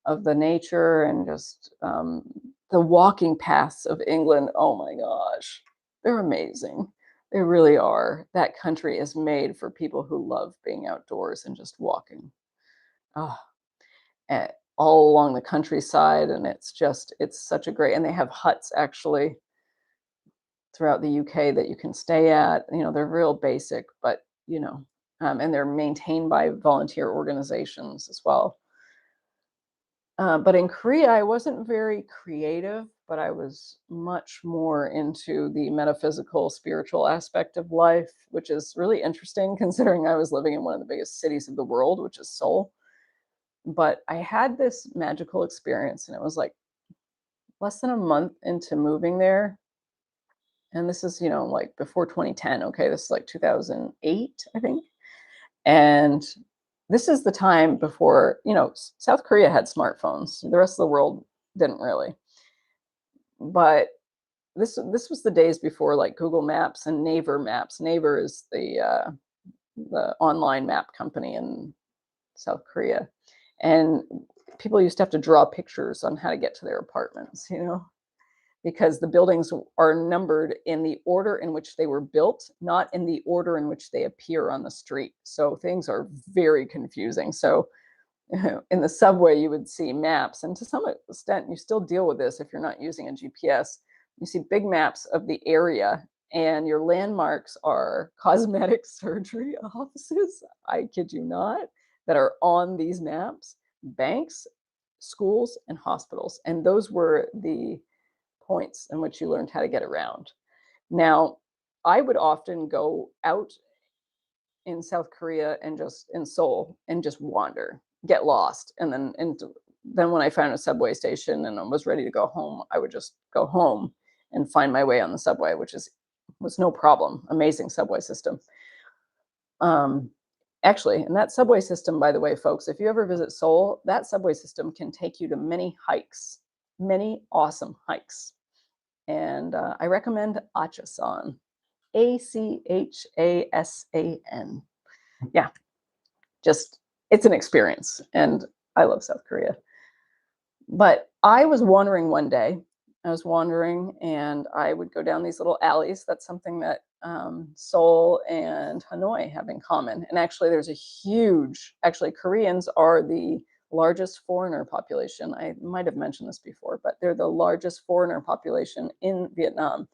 of the nature and just the walking paths of England. Oh my gosh, they're amazing. They really are. That country is made for people who love being outdoors and just walking. Oh, all along the countryside, and it's such a great. And they have huts actually throughout the UK that you can stay at. They're real basic, but and they're maintained by volunteer organizations as well. But in Korea, I wasn't very creative, but I was much more into the metaphysical, spiritual aspect of life, which is really interesting considering I was living in one of the biggest cities of the world, which is Seoul. But I had this magical experience, and it was like less than a month into moving there. And this is, like before 2010. Okay. This is like 2008, I think. And this is the time before, South Korea had smartphones. The rest of the world didn't really. But this was the days before like Google Maps and Naver Maps. Naver is the online map company in South Korea, and people used to have to draw pictures on how to get to their apartments. Because the buildings are numbered in the order in which they were built, not in the order in which they appear on the street. So things are very confusing. So in the subway, you would see maps, and to some extent, you still deal with this if you're not using a GPS. You see big maps of the area, and your landmarks are cosmetic surgery offices. I kid you not, that are on these maps, banks, schools, and hospitals. And those were the points in which you learned how to get around. Now, I would often go out in South Korea and just in Seoul and just wander, get lost, and then when I found a subway station and I was ready to go home, I would just go home and find my way on the subway, which was no problem. Amazing subway system. Um, Actually, and that subway system, by the way, folks, if you ever visit Seoul, that subway system can take you to many awesome hikes. And I recommend Achasan, Achasan. Yeah, just it's an experience, and I love South Korea. But I was wandering one day. I was wandering, and I would go down these little alleys. That's something that Seoul and Hanoi have in common. And actually, actually, Koreans are the largest foreigner population. I might have mentioned this before, but they're the largest foreigner population in Vietnam.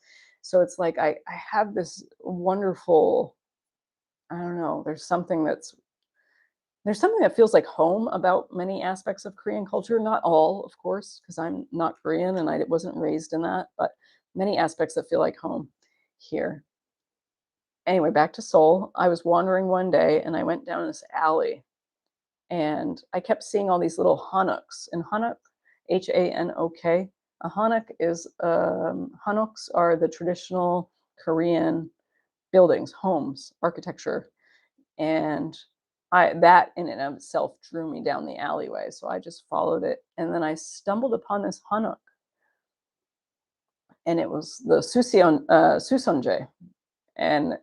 So it's like I have this wonderful, I don't know, there's something that feels like home about many aspects of Korean culture. Not all, of course, because I'm not Korean and I wasn't raised in that, but many aspects that feel like home here. Anyway, back to Seoul. I was wandering one day and I went down this alley and I kept seeing all these little hanuks. And hanok, Hanok, a hanok is, hanuks are the traditional Korean buildings, homes, architecture. And that in and of itself drew me down the alleyway. So I just followed it. And then I stumbled upon this hanok. And it was the Susonje. And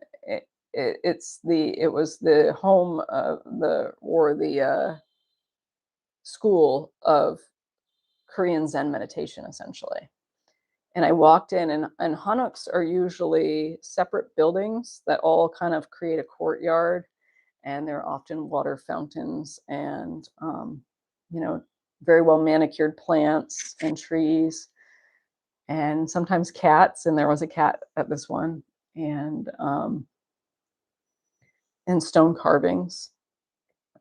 it was the home of the school of Korean Zen meditation, essentially. And I walked in, and hanuks are usually separate buildings that all kind of create a courtyard, and there are often water fountains and you know very well manicured plants and trees, and sometimes cats. And there was a cat at this one, and stone carvings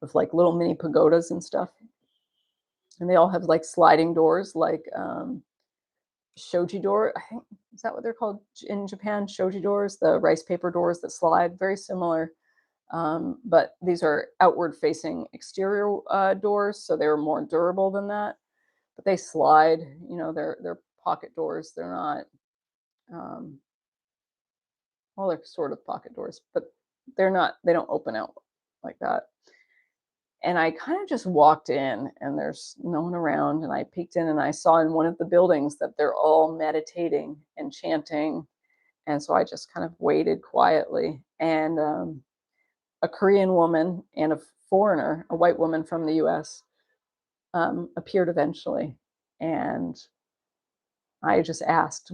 of like little mini pagodas and stuff. And they all have like sliding doors, like shoji door. I think, is that what they're called in Japan? Shoji doors, the rice paper doors that slide. Very similar, but these are outward facing exterior doors, so they were more durable than that. But they slide. You know, they're pocket doors. They're not. Um, well, they're sort of pocket doors, but they're not. They don't open out like that. And I kind of just walked in, and there's no one around, and I peeked in and I saw in one of the buildings that they're all meditating and chanting. And so I just kind of waited quietly, and a Korean woman and a foreigner, a white woman from the US, appeared eventually. And I just asked,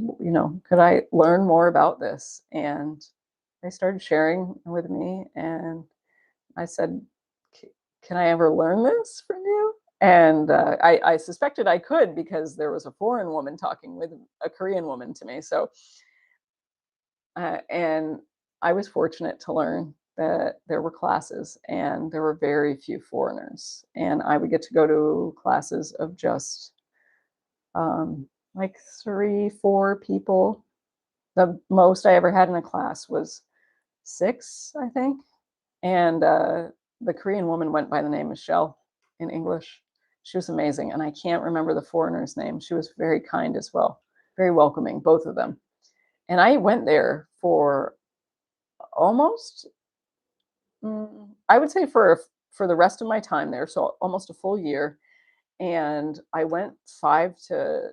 could I learn more about this? And they started sharing with me, and I said, can I ever learn this from you? And I suspected I could, because there was a foreign woman talking with a Korean woman to me. So, and I was fortunate to learn that there were classes, and there were very few foreigners. And I would get to go to classes of just like 3, 4 people. The most I ever had in a class was 6, I think. And the Korean woman went by the name Michelle in English. She was amazing. And I can't remember the foreigner's name. She was very kind as well, very welcoming, both of them. And I went there for almost, I would say for the rest of my time there, so almost a full year. And I went 5 to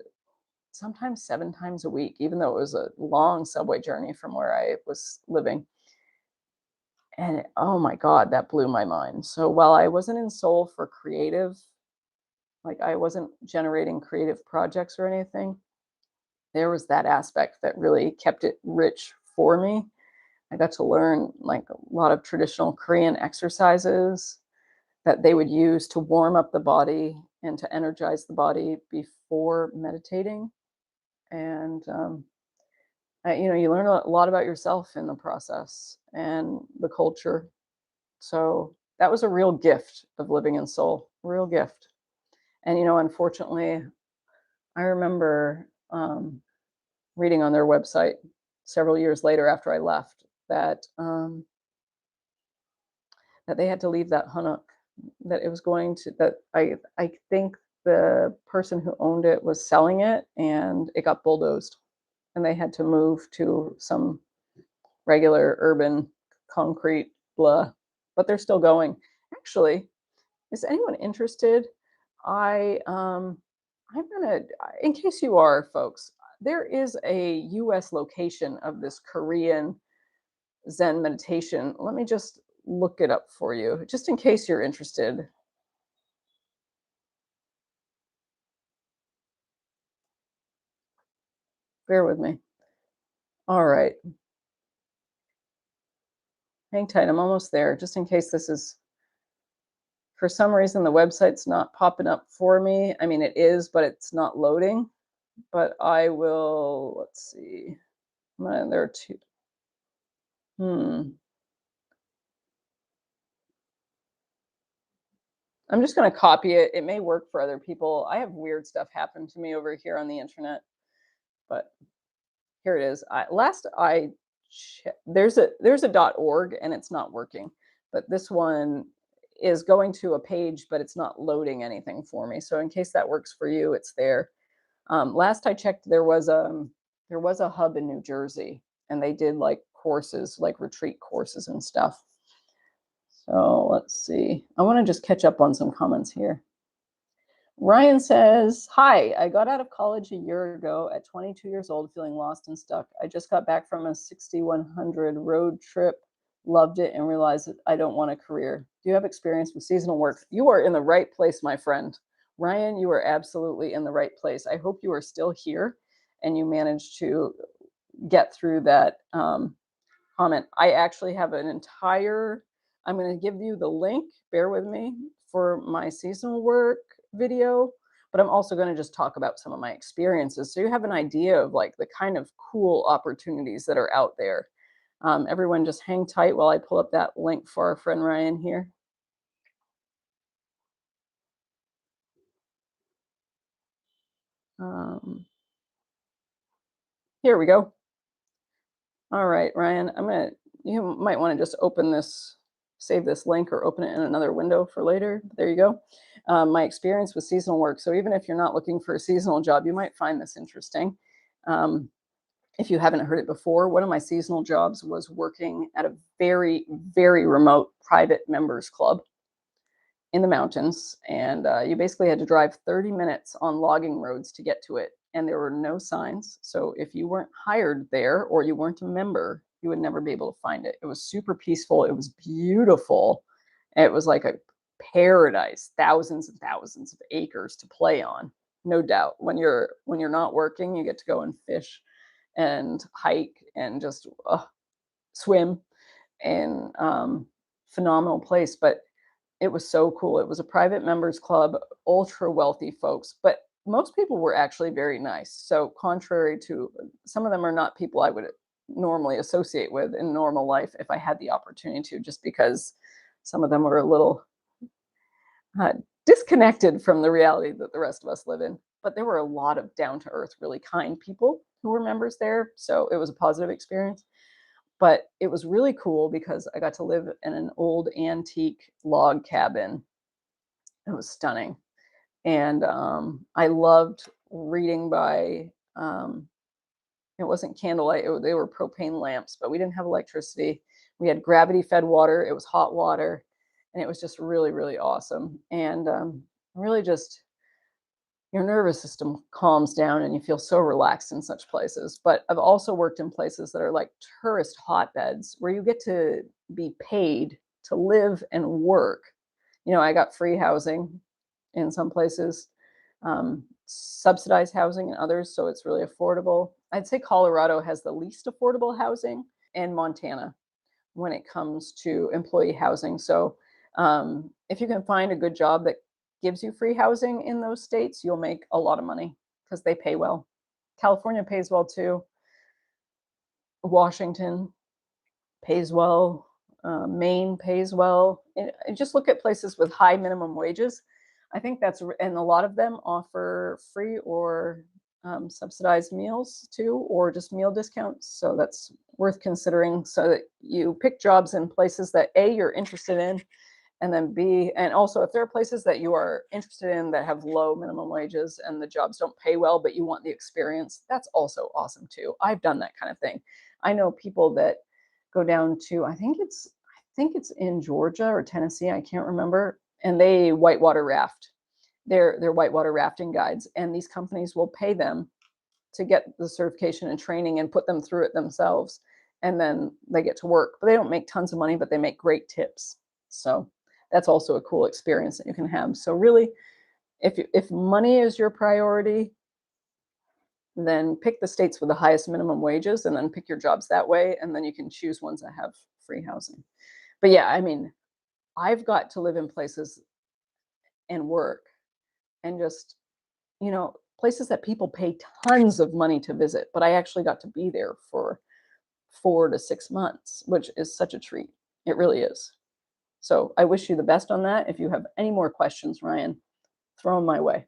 sometimes 7 times a week, even though it was a long subway journey from where I was living. And oh my God, that blew my mind. So while I wasn't in Seoul for creative, like I wasn't generating creative projects or anything, there was that aspect that really kept it rich for me. I got to learn like a lot of traditional Korean exercises that they would use to warm up the body and to energize the body before meditating. And you learn a lot about yourself in the process and the culture. So that was a real gift of living in Seoul, real gift. And unfortunately, I remember reading on their website several years later after I left that they had to leave that hanok, that it was going to that I think the person who owned it was selling it, and it got bulldozed, and they had to move to some regular urban concrete blah, but they're still going. Actually, is anyone interested? I'm gonna, in case you are, folks, there is a US location of this Korean Zen meditation. Let me just look it up for you, just in case you're interested. Bear with me. All right. Hang tight. I'm almost there. Just in case this is, for some reason, the website's not popping up for me. I mean, it is, but it's not loading. But I will, let's see. There are two. I'm just going to copy it. It may work for other people. I have weird stuff happen to me over here on the internet, but here it is. There's a .org, and it's not working, but this one is going to a page, but it's not loading anything for me. So in case that works for you, it's there. Last I checked, there was a hub in New Jersey, and they did like courses, like retreat courses and stuff. So let's see. I want to just catch up on some comments here. Ryan says, hi, I got out of college a year ago at 22 years old, feeling lost and stuck. I just got back from a 6,100 road trip, loved it, and realized that I don't want a career. Do you have experience with seasonal work? You are in the right place, my friend. Ryan, you are absolutely in the right place. I hope you are still here and you managed to get through that comment. I actually have I'm going to give you the link, bear with me, for my seasonal work video. but I'm also going to just talk about some of my experiences so you have an idea of like the kind of cool opportunities that are out there. Everyone just hang tight while I pull up that link for our friend Ryan here. Um, Here we go. All right, Ryan, you might want to just open this, save this link or open it in another window for later. There you go. My experience with seasonal work. So even if you're not looking for a seasonal job, you might find this interesting. Um, if you haven't heard it before, one of my seasonal jobs was working at a very, very remote private members club in the mountains, and you basically had to drive 30 minutes on logging roads to get to it, and there were no signs. So if you weren't hired there or you weren't a member, you would never be able to find it. It was super peaceful. It was beautiful. It was like a paradise, thousands and thousands of acres to play on. No doubt. When you're not working, you get to go and fish and hike and just swim, and phenomenal place. But it was so cool. It was a private members club, ultra wealthy folks, but most people were actually very nice. So contrary to some of them are not people I would normally associate with in normal life if I had the opportunity to, just because some of them were a little uh, disconnected from the reality that the rest of us live in. But there were a lot of down to earth, really kind people who were members there. So it was a positive experience. But it was really cool because I got to live in an old antique log cabin. It was stunning. And I loved reading by, it wasn't candlelight, they were propane lamps, but we didn't have electricity. We had gravity fed water, it was hot water, and it was just really, really awesome. And really just your nervous system calms down and you feel so relaxed in such places. But I've also worked in places that are like tourist hotbeds where you get to be paid to live and work. I got free housing in some places, subsidized housing in others, so it's really affordable. I'd say Colorado has the least affordable housing, and Montana when it comes to employee housing. So if you can find a good job that gives you free housing in those states, you'll make a lot of money because they pay well. California pays well too. Washington pays well. Maine pays well. And just look at places with high minimum wages. I think and a lot of them offer free or subsidized meals too, or just meal discounts. So that's worth considering, so that you pick jobs in places that A, you're interested in, and then B, and also if there are places that you are interested in that have low minimum wages and the jobs don't pay well, but you want the experience, that's also awesome too. I've done that kind of thing. I know people that go down to, I think it's in Georgia or Tennessee, I can't remember, and they whitewater raft. They're whitewater rafting guides, and these companies will pay them to get the certification and training and put them through it themselves, and then they get to work. But they don't make tons of money, but they make great tips. So that's also a cool experience that you can have. So really, if money is your priority, then pick the states with the highest minimum wages and then pick your jobs that way, and then you can choose ones that have free housing. But yeah, I mean, I've got to live in places and work and just, places that people pay tons of money to visit, but I actually got to be there for 4 to 6 months, which is such a treat. It really is. So I wish you the best on that. If you have any more questions, Ryan, throw them my way.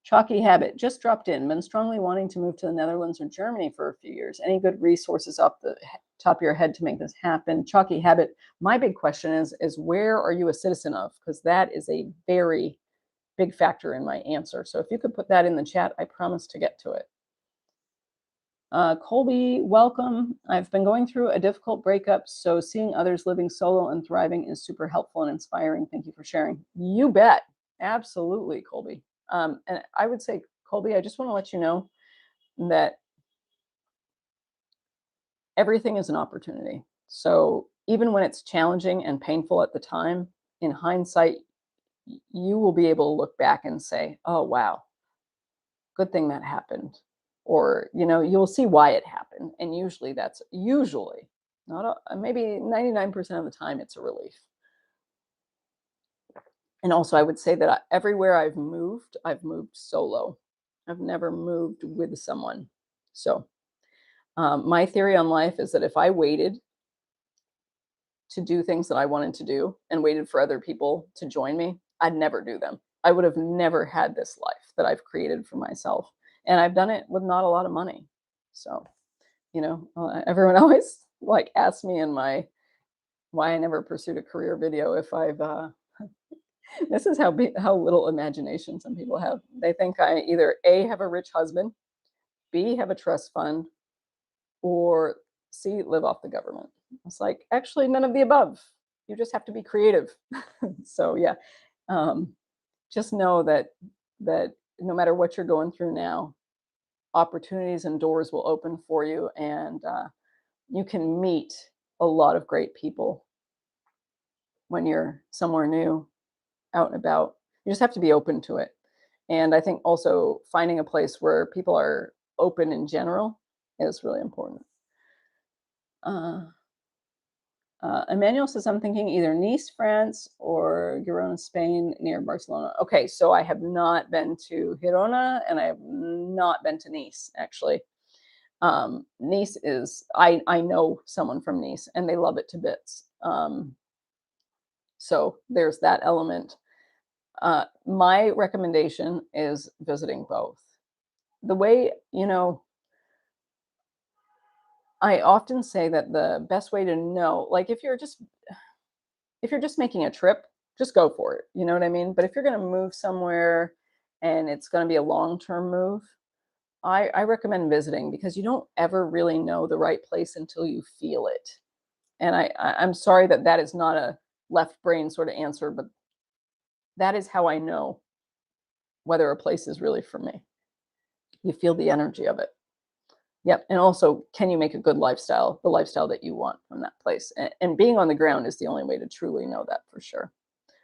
Chalky Habit just dropped in. Been strongly wanting to move to the Netherlands or Germany for a few years. Any good resources off the top of your head to make this happen? Chalky Habit, my big question is where are you a citizen of? Because that is a very big factor in my answer. So if you could put that in the chat, I promise to get to it. Colby, welcome. I've been going through a difficult breakup, so seeing others living solo and thriving is super helpful and inspiring. Thank you for sharing. You bet. Absolutely, Colby. And I would say, Colby, I just want to let you know that everything is an opportunity. So even when it's challenging and painful at the time, in hindsight, you will be able to look back and say, oh, wow, good thing that happened. Or, you'll see why it happened. And usually not maybe 99% of the time, it's a relief. And also, I would say that everywhere I've moved solo. I've never moved with someone. So, my theory on life is that if I waited to do things that I wanted to do and waited for other people to join me, I'd never do them. I would have never had this life that I've created for myself. And I've done it with not a lot of money. So, everyone always like asks me in my why I never pursued a career video if I've this is how little imagination some people have. They think I either A, have a rich husband, B, have a trust fund, or C, live off the government. It's like, actually, none of the above. You just have to be creative. So yeah, um, just know that no matter what you're going through now, opportunities and doors will open for you, and you can meet a lot of great people when you're somewhere new, out and about. You just have to be open to it. And I think also finding a place where people are open in general is really important. Uh, Emmanuel says, I'm thinking either Nice, France, or Girona, Spain, near Barcelona. Okay, so I have not been to Girona, and I have not been to Nice, actually. Nice is, I know someone from Nice, and they love it to bits. So there's that element. My recommendation is visiting both. The way, I often say that the best way to know, like if you're just making a trip, just go for it. You know what I mean? But if you're going to move somewhere and it's going to be a long-term move, I recommend visiting because you don't ever really know the right place until you feel it. And I'm sorry that that is not a left brain sort of answer, but that is how I know whether a place is really for me. You feel the energy of it. Yep. And also, can you make a good lifestyle, the lifestyle that you want from that place? And being on the ground is the only way to truly know that for sure.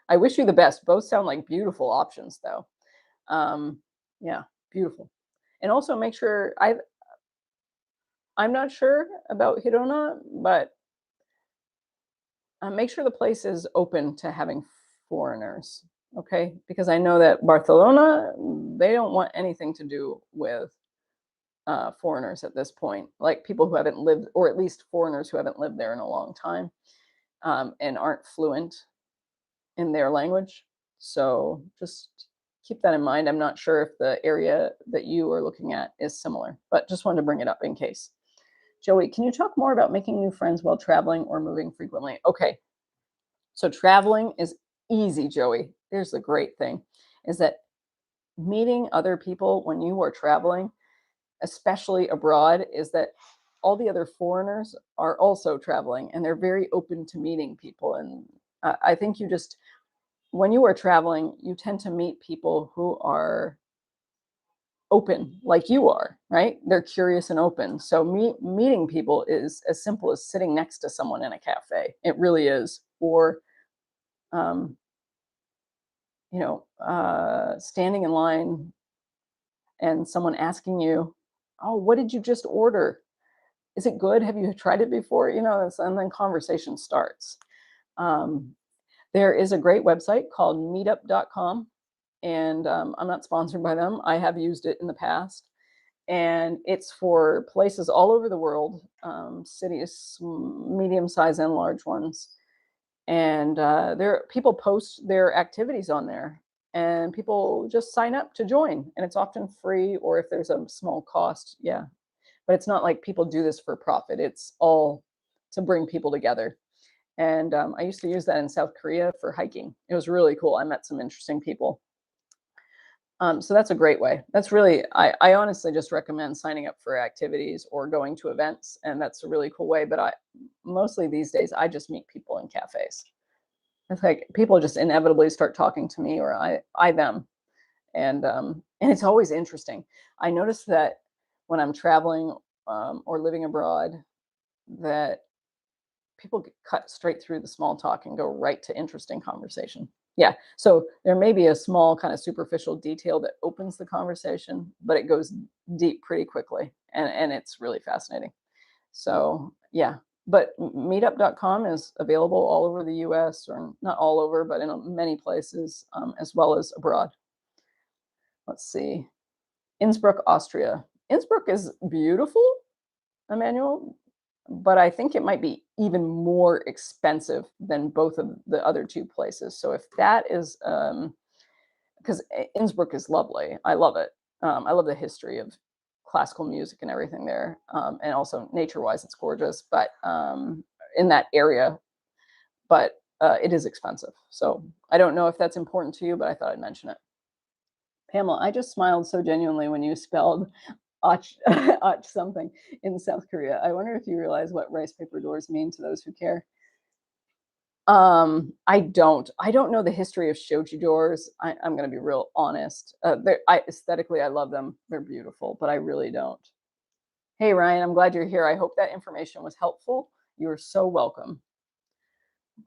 I wish you the best. Both sound like beautiful options, though. Um, yeah, beautiful. And also make sure I'm not sure about Hirona, but make sure the place is open to having foreigners. Okay, because I know that Barcelona, they don't want anything to do with foreigners at this point, like people who haven't lived, or at least foreigners who haven't lived there in a long time, and aren't fluent in their language. So just keep that in mind. I'm not sure if the area that you are looking at is similar, but just wanted to bring it up in case. Joey, can you talk more about making new friends while traveling or moving frequently? Okay, so traveling is easy, Joey. Here's the great thing is that meeting other people when you are traveling, especially abroad, is that all the other foreigners are also traveling and they're very open to meeting people. And I think you just, when you are traveling, you tend to meet people who are open like you are, right? They're curious and open. So meeting people is as simple as sitting next to someone in a cafe. It really is. Or, um, standing in line and someone asking you, oh, what did you just order? Is it good? Have you tried it before? And then conversation starts. Um, there is a great website called meetup.com, and I'm not sponsored by them. I have used it in the past, and it's for places all over the world, cities, medium size and large ones. And there, people post their activities on there, and people just sign up to join, and it's often free, or if there's a small cost, yeah, but it's not like people do this for profit. It's all to bring people together. And I used to use that in South Korea for hiking. It was really cool. I met some interesting people. So that's a great way. That's really, I honestly just recommend signing up for activities or going to events. And that's a really cool way. But mostly these days, I just meet people in cafes. It's like people just inevitably start talking to me, or I them. And it's always interesting. I noticed that when I'm traveling or living abroad, that people get cut straight through the small talk and go right to interesting conversation. Yeah. So there may be a small kind of superficial detail that opens the conversation, but it goes deep pretty quickly. And it's really fascinating. So yeah. But meetup.com is available all over the US, or not all over, but in many places, as well as abroad. Let's see. Innsbruck, Austria. Innsbruck is beautiful, Emmanuel, but I think it might be even more expensive than both of the other two places. So if that is, because Innsbruck is lovely, I love it. I love the history of classical music and everything there, and also nature-wise, it's gorgeous. But in that area, but it is expensive. So I don't know if that's important to you, but I thought I'd mention it. Pamela, I just smiled so genuinely when you spelled ach, ach something in South Korea. I wonder if you realize what rice paper doors mean to those who care. I don't. I don't know the history of shoji doors. I'm going to be real honest. Aesthetically, I love them. They're beautiful, but I really don't. Hey, Ryan, I'm glad you're here. I hope that information was helpful. You're so welcome.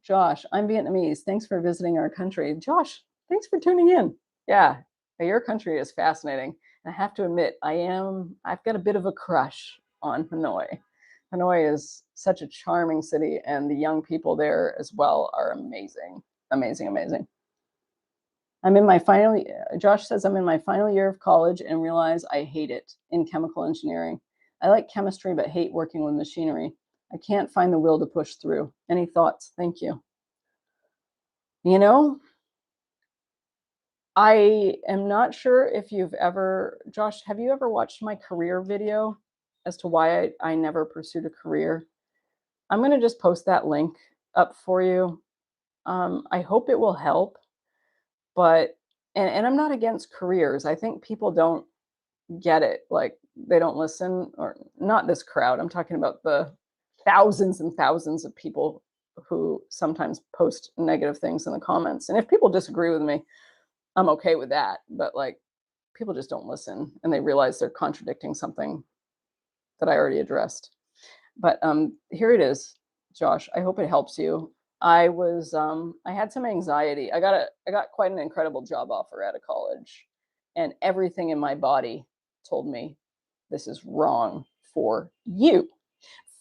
Josh, I'm Vietnamese. Thanks for visiting our country. Josh, thanks for tuning in. Yeah, your country is fascinating. I have to admit, I've got a bit of a crush on Hanoi. Hanoi is such a charming city, and the young people there as well are amazing. Amazing, amazing. Josh says, I'm in my final year of college and realize I hate it in chemical engineering. I like chemistry, but hate working with machinery. I can't find the will to push through. Any thoughts? Thank you. You know, I am not sure if Josh, have you ever watched my career video as to why I never pursued a career? I'm going to just post that link up for you. I hope it will help, but, and I'm not against careers. I think people don't get it. Like, they don't listen, or not this crowd. I'm talking about the thousands and thousands of people who sometimes post negative things in the comments. And if people disagree with me, I'm okay with that. But like, people just don't listen, and they realize they're contradicting something that I already addressed. But here it is, Josh. I hope it helps you. I had some anxiety. I got quite an incredible job offer out of college, and everything in my body told me this is wrong for you,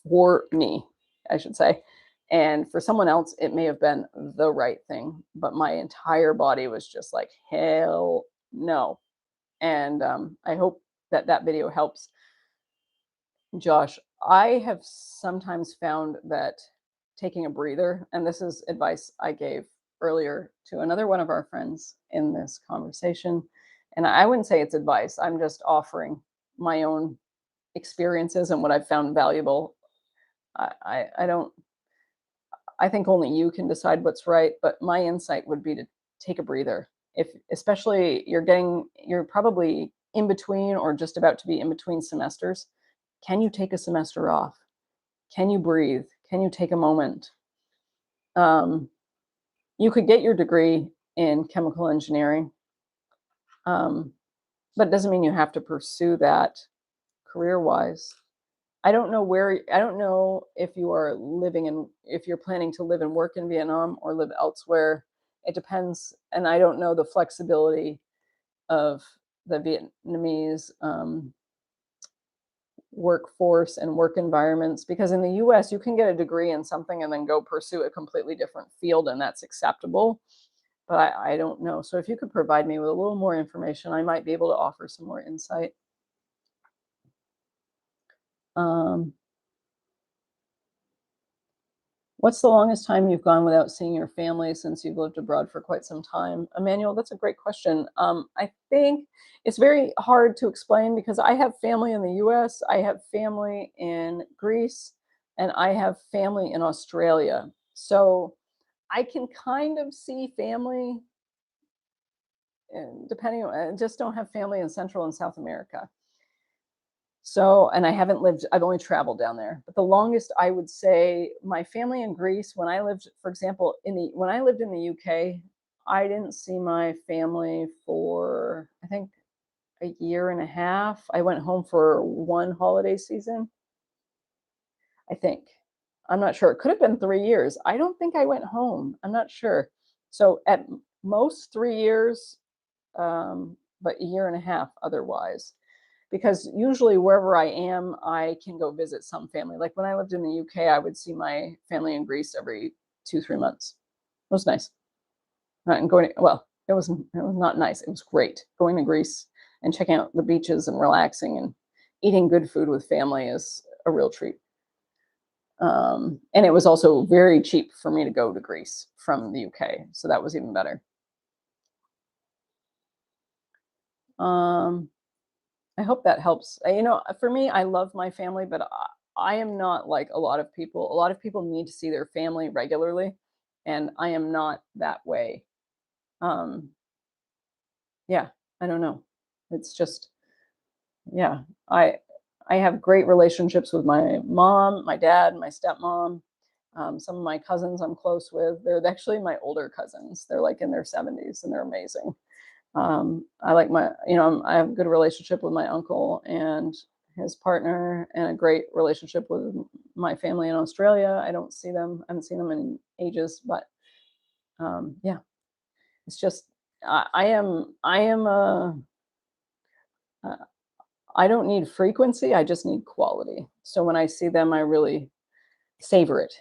for me, I should say. And for someone else, it may have been the right thing, but my entire body was just like, hell no. And I hope that that video helps. Josh, I have sometimes found that taking a breather, and this is advice I gave earlier to another one of our friends in this conversation, and I wouldn't say it's advice, I'm just offering my own experiences and what I've found valuable. I don't, I think only you can decide what's right, but my insight would be to take a breather. If, especially, you're probably in between or just about to be in between semesters, can you take a semester off? Can you breathe? Can you take a moment? You could get your degree in chemical engineering, but it doesn't mean you have to pursue that career-wise. I don't know if if you're planning to live and work in Vietnam or live elsewhere. It depends. And I don't know the flexibility of the Vietnamese workforce and work environments, because in the US you can get a degree in something and then go pursue a completely different field, and that's acceptable. But I don't know. So if you could provide me with a little more information, I might be able to offer some more insight. Um, what's the longest time you've gone without seeing your family since you've lived abroad for quite some time? Emmanuel, that's a great question. I think it's very hard to explain because I have family in the US, I have family in Greece, and I have family in Australia. So I can kind of see family, depending on, I just don't have family in Central and South America. So, and I've only traveled down there. But the longest, I would say, my family in Greece, when I lived, for example, when I lived in the UK, I didn't see my family for, I think, a year and a half. I went home for one holiday season, I think. I'm not sure. It could have been 3 years. I don't think I went home. I'm not sure. So at most 3 years, but a year and a half otherwise. because usually wherever I am, I can go visit some family. Like when I lived in the UK, I would see my family in Greece every 2, 3 months. It was nice. And going to, well, it was not nice. It was great. Going to Greece and checking out the beaches and relaxing and eating good food with family is a real treat. And it was also very cheap for me to go to Greece from the UK, so that was even better. Um, I hope that helps. For me, I love my family, but I am not like a lot of people. A lot of people need to see their family regularly, and I am not that way. Um, yeah, I don't know. It's just, yeah, I I have great relationships with my mom, my dad, my stepmom. Some of my cousins I'm close with. They're actually my older cousins. They're like in their 70s and they're amazing. I like I have a good relationship with my uncle and his partner, and a great relationship with my family in Australia. I haven't seen them in ages, but yeah, it's just, I am uh, I don't need frequency. I just need quality. So when I see them, I really savor it.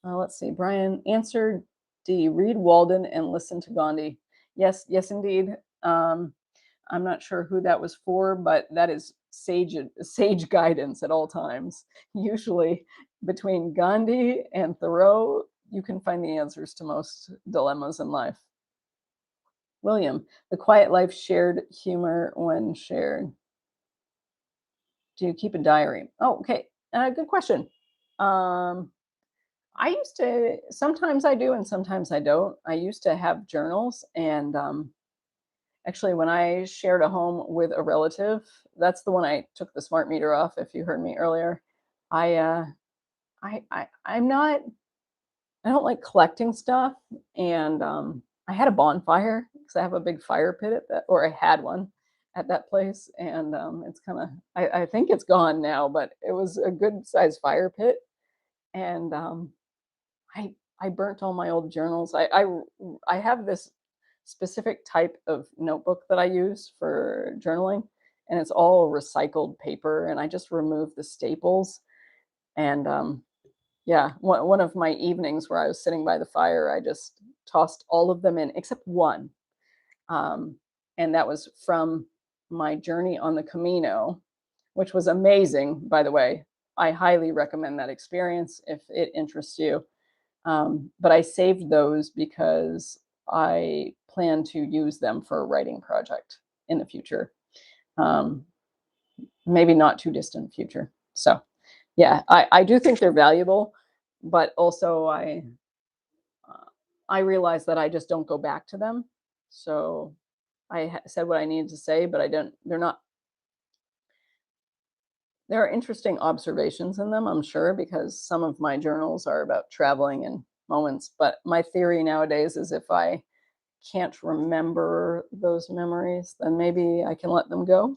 Let's see. Brian, answer D. Read Walden and listen to Gandhi. Yes, yes, indeed. I'm not sure who that was for, but that is sage guidance at all times. Usually, between Gandhi and Thoreau, you can find the answers to most dilemmas in life. William, the quiet life shared humor when shared. Do you keep a diary? Oh, okay. Good question. Um, I used to, sometimes I do and sometimes I don't. I used to have journals, and actually when I shared a home with a relative, that's the one I took the smart meter off if you heard me earlier. I I'm not, I don't like collecting stuff, and I had a bonfire because I have a big fire pit at that, or I had one at that place, and it's kind of, I think it's gone now, but it was a good sized fire pit, and I I burnt all my old journals. I have this specific type of notebook that I use for journaling, and it's all recycled paper, and I just remove the staples. And yeah, one of my evenings where I was sitting by the fire, I just tossed all of them in except one, um, and that was from my journey on the Camino, which was amazing, by the way. I highly recommend that experience if it interests you. But I saved those because I plan to use them for a writing project in the future. Um, Maybe not too distant future. So yeah, I do think they're valuable, but also uh, I realize that I just don't go back to them. So said what I needed to say, but I don't. They're not. There are interesting observations in them, I'm sure, because some of my journals are about traveling and moments. But my theory nowadays is if I can't remember those memories, then maybe I can let them go.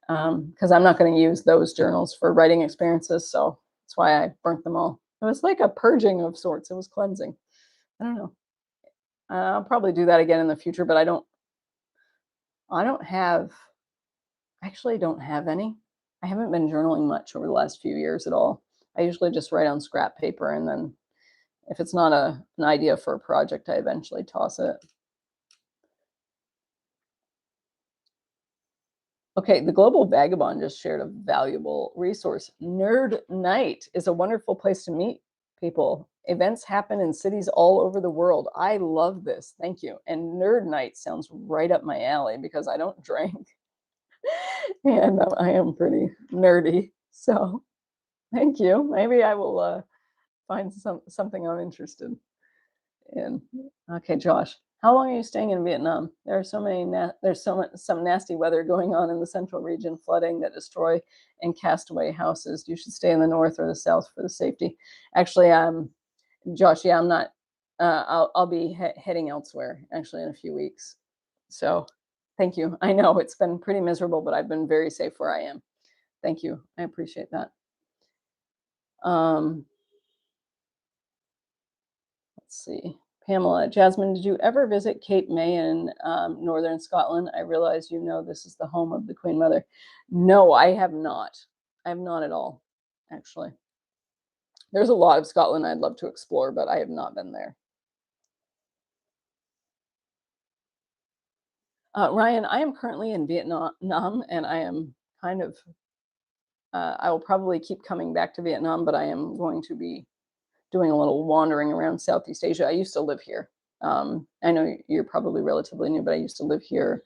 Because I'm not going to use those journals for writing experiences. So that's why I burnt them all. It was like a purging of sorts. It was cleansing. I don't know. I'll probably do that again in the future, but I don't have, actually don't have any. I haven't been journaling much over the last few years at all. I usually just write on scrap paper, and then if it's not an idea for a project, I eventually toss it. Okay, the Global Vagabond just shared a valuable resource. Nerd Night is a wonderful place to meet people. Events happen in cities all over the world. I love this. Thank you. And Nerd Night sounds right up my alley because I don't drink and I am pretty nerdy. So thank you. Maybe I will find something I'm interested in. Okay, Josh, how long are you staying in Vietnam? There are so many. There's some nasty weather going on in the central region, flooding that destroy and cast away houses. You should stay in the north or the south for the safety. Actually, Josh. Yeah, I'm not. I'll be heading elsewhere actually in a few weeks. So, thank you. I know it's been pretty miserable, but I've been very safe where I am. Thank you. I appreciate that. Um, let's see. Pamela, Jasmine, did you ever visit Cape May in northern Scotland? I realize you know this is the home of the Queen Mother. No, I have not. I have not at all, actually. There's a lot of Scotland I'd love to explore, but I have not been there. Ryan, I am currently in Vietnam, and I am kind of, I will probably keep coming back to Vietnam, but I am going to be doing a little wandering around Southeast Asia. I used to live here. I know you're probably relatively new, but I used to live here,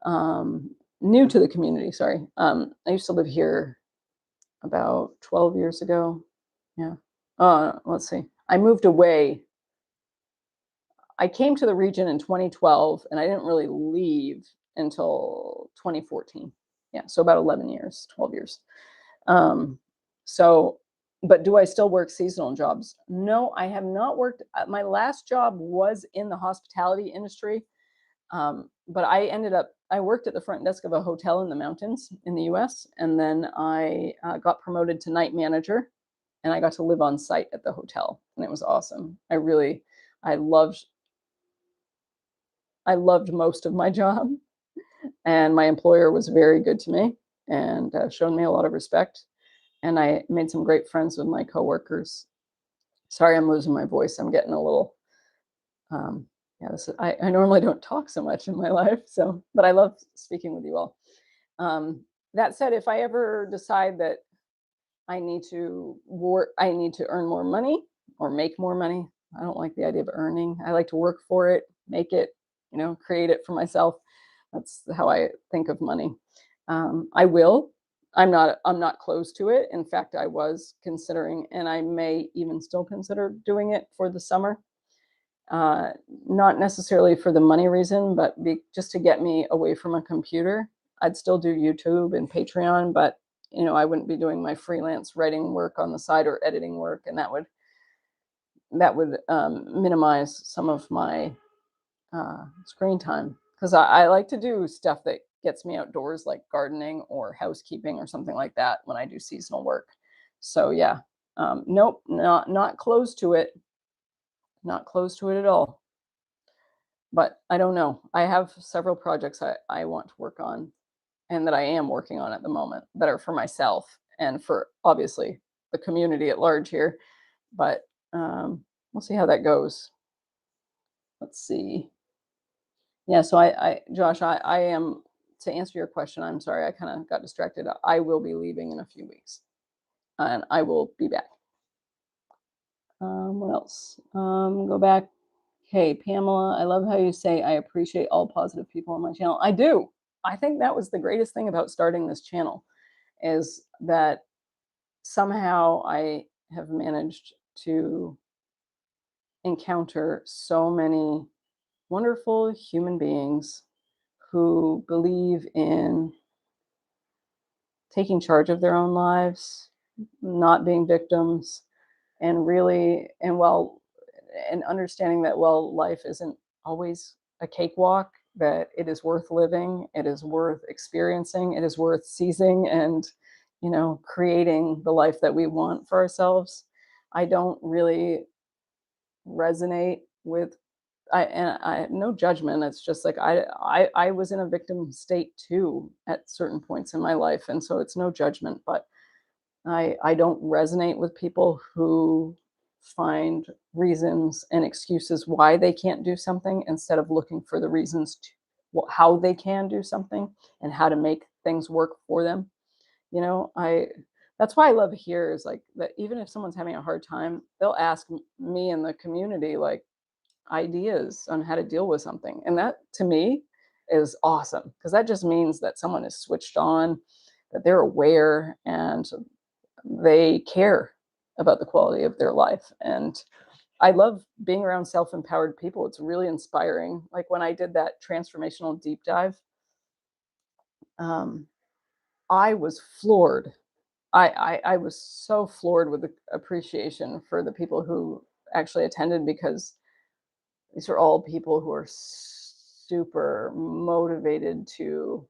new to the community, sorry. I used to live here about 12 years ago. Yeah. Let's see. I moved away. I came to the region in 2012 and I didn't really leave until 2014. Yeah, so about 11 years, 12 years. Um, so, but do I still work seasonal jobs? No, I have not worked. My last job was in the hospitality industry, but I worked at the front desk of a hotel in the mountains in the US. And then I got promoted to night manager and I got to live on site at the hotel. And it was awesome. I loved, I loved most of my job. And my employer was very good to me and showed me a lot of respect. And I made some great friends with my coworkers. Sorry, I'm losing my voice. I'm getting a little, um, yeah, I normally don't talk so much in my life. So, but I love speaking with you all. Um, that said, if I ever decide that I need to earn more money or make more money. I don't like the idea of earning. I like to work for it, make it, create it for myself. That's how I think of money. I will. I'm not close to it. In fact, I was considering, and I may even still consider doing it for the summer. Uh, Not necessarily for the money reason, but just to get me away from a computer. I'd still do YouTube and Patreon, but I wouldn't be doing my freelance writing work on the side or editing work, and that would minimize some of my screen time because I like to do stuff that gets me outdoors, like gardening or housekeeping or something like that when I do seasonal work. So yeah, nope, not close to it, not close to it at all. But I don't know. I have several projects I want to work on and that I am working on at the moment that are for myself and for obviously the community at large here. But we'll see how that goes. Let's see. Yeah, so Josh, I am, to answer your question, I'm sorry, I kind of got distracted. I will be leaving in a few weeks and I will be back. What else? Go back. Hey, Pamela, I love how you say I appreciate all positive people on my channel. I do. I think that was the greatest thing about starting this channel is that somehow I have managed to encounter so many wonderful human beings who believe in taking charge of their own lives, not being victims, and really, and understanding that, life isn't always a cakewalk, that it is worth living, it is worth experiencing, it is worth seizing and, creating the life that we want for ourselves. I don't really resonate with I no judgment. It's just like I was in a victim state too at certain points in my life. And so it's no judgment, but I don't resonate with people who find reasons and excuses why they can't do something instead of looking for the reasons to how they can do something and how to make things work for them. I That's why I love here is like that even if someone's having a hard time, they'll ask me in the community like ideas on how to deal with something. And that to me is awesome because that just means that someone is switched on, that they're aware and they care about the quality of their life. And I love being around self-empowered people. It's really inspiring. Like when I did that transformational deep dive, um, I was floored. I was so floored with the appreciation for the people who actually attended because these are all people who are super motivated to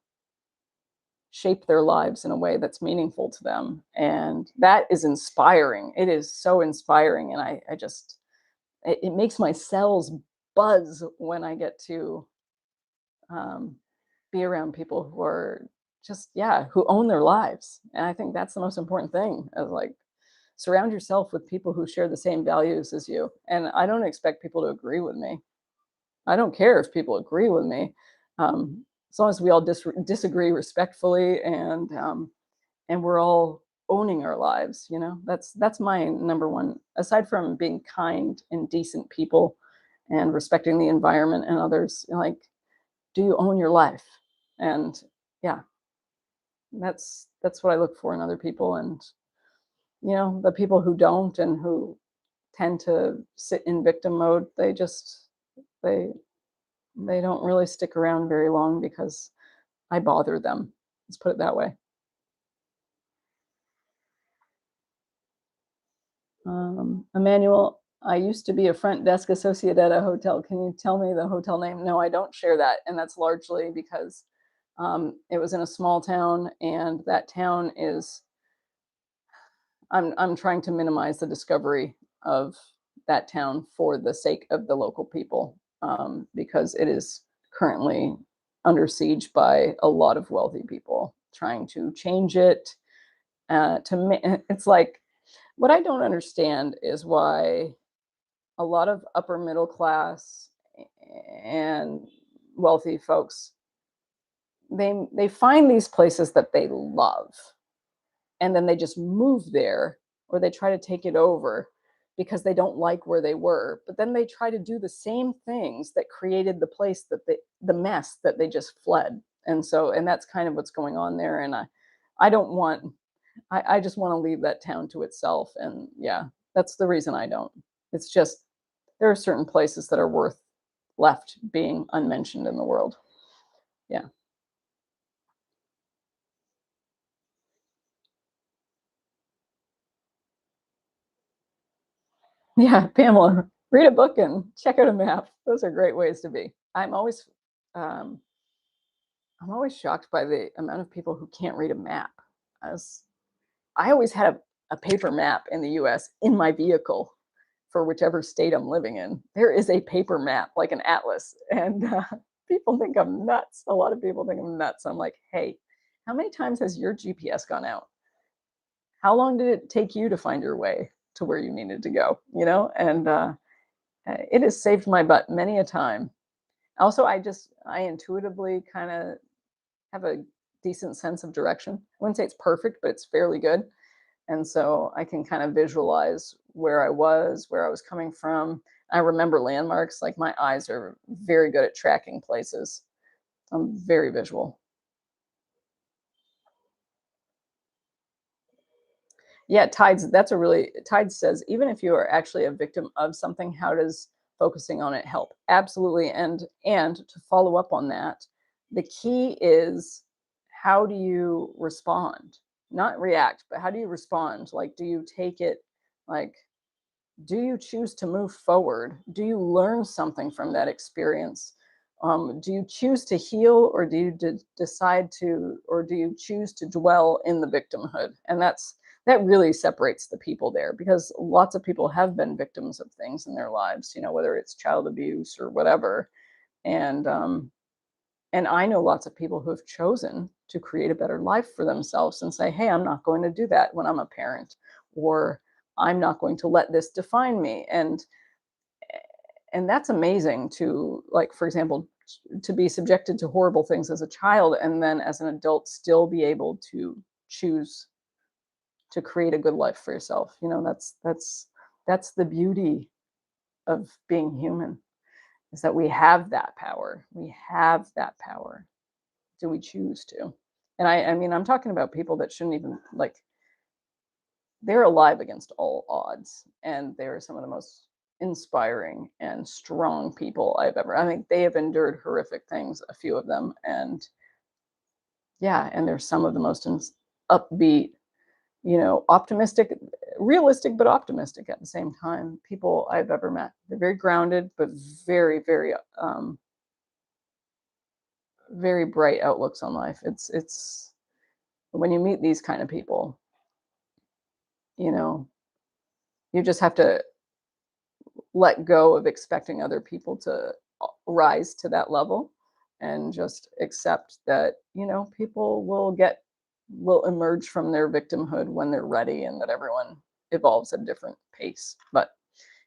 shape their lives in a way that's meaningful to them. And that is inspiring. It is so inspiring. And I just, it makes my cells buzz when I get to um, be around people who are just, yeah, who own their lives. And I think that's the most important thing, of like, surround yourself with people who share the same values as you. And I don't expect people to agree with me. I don't care if people agree with me, as long as we all disagree respectfully, and we're all owning our lives. That's my number one. Aside from being kind and decent people, and respecting the environment and others, like, do you own your life? And yeah, that's what I look for in other people. And the people who don't, and who tend to sit in victim mode, they they don't really stick around very long, because I bother them. Let's put it that way. Emmanuel, I used to be a front desk associate at a hotel. Can you tell me the hotel name? No, I don't share that. And that's largely because it was in a small town, and that town is, I'm trying to minimize the discovery of that town for the sake of the local people, because it is currently under siege by a lot of wealthy people trying to change it. It's like, what I don't understand is why a lot of upper middle class and wealthy folks, they find these places that they love, and then they just move there, or they try to take it over because they don't like where they were, but then they try to do the same things that created the place, the mess that they just fled. And that's kind of what's going on there. And I don't want I just want to leave that town to itself. And yeah, that's the reason I don't. It's just, there are certain places that are worth left being unmentioned in the world. Yeah. Yeah, Pamela, read a book and check out a map. Those are great ways to be. Um, I'm always shocked by the amount of people who can't read a map. As I always had a paper map in the US in my vehicle for whichever state I'm living in. There is a paper map, like an atlas, and people think I'm nuts. A lot of people think I'm nuts. I'm like, hey, how many times has your GPS gone out? How long did it take you to find your way to where you needed to go? And it has saved my butt many a time. Also, I intuitively kind of have a decent sense of direction. I wouldn't say it's perfect, but it's fairly good. And so I can kind of visualize where I was, where I was coming from. I remember landmarks. Like, my eyes are very good at tracking places. I'm very visual. Yeah, tides. Tides says, even if you are actually a victim of something, how does focusing on it help? Absolutely. And to follow up on that, the key is, how do you respond? Not react, but how do you respond? Like, do you take it, like, do you choose to move forward? Do you learn something from that experience? Do you choose to heal, or do you decide to, or do you choose to dwell in the victimhood? And that really separates the people there, because lots of people have been victims of things in their lives, whether it's child abuse or whatever. And I know lots of people who have chosen to create a better life for themselves and say, hey, I'm not going to do that when I'm a parent, or I'm not going to let this define me. And that's amazing, to, like, for example, to be subjected to horrible things as a child, and then as an adult still be able to choose to create a good life for yourself. That's the beauty of being human, is that we have that power. We have that power. Do we choose to? And I mean, I'm talking about people that shouldn't even, like, they're alive against all odds, and they're some of the most inspiring and strong people I think they have endured horrific things, a few of them. And yeah, and they're some of the most upbeat, optimistic, realistic, but optimistic at the same time, people I've ever met. They're very grounded, but very, very, very bright outlooks on life. It's when you meet these kind of people, you know, you just have to let go of expecting other people to rise to that level and just accept that, people will emerge from their victimhood when they're ready, and that everyone evolves at a different pace. But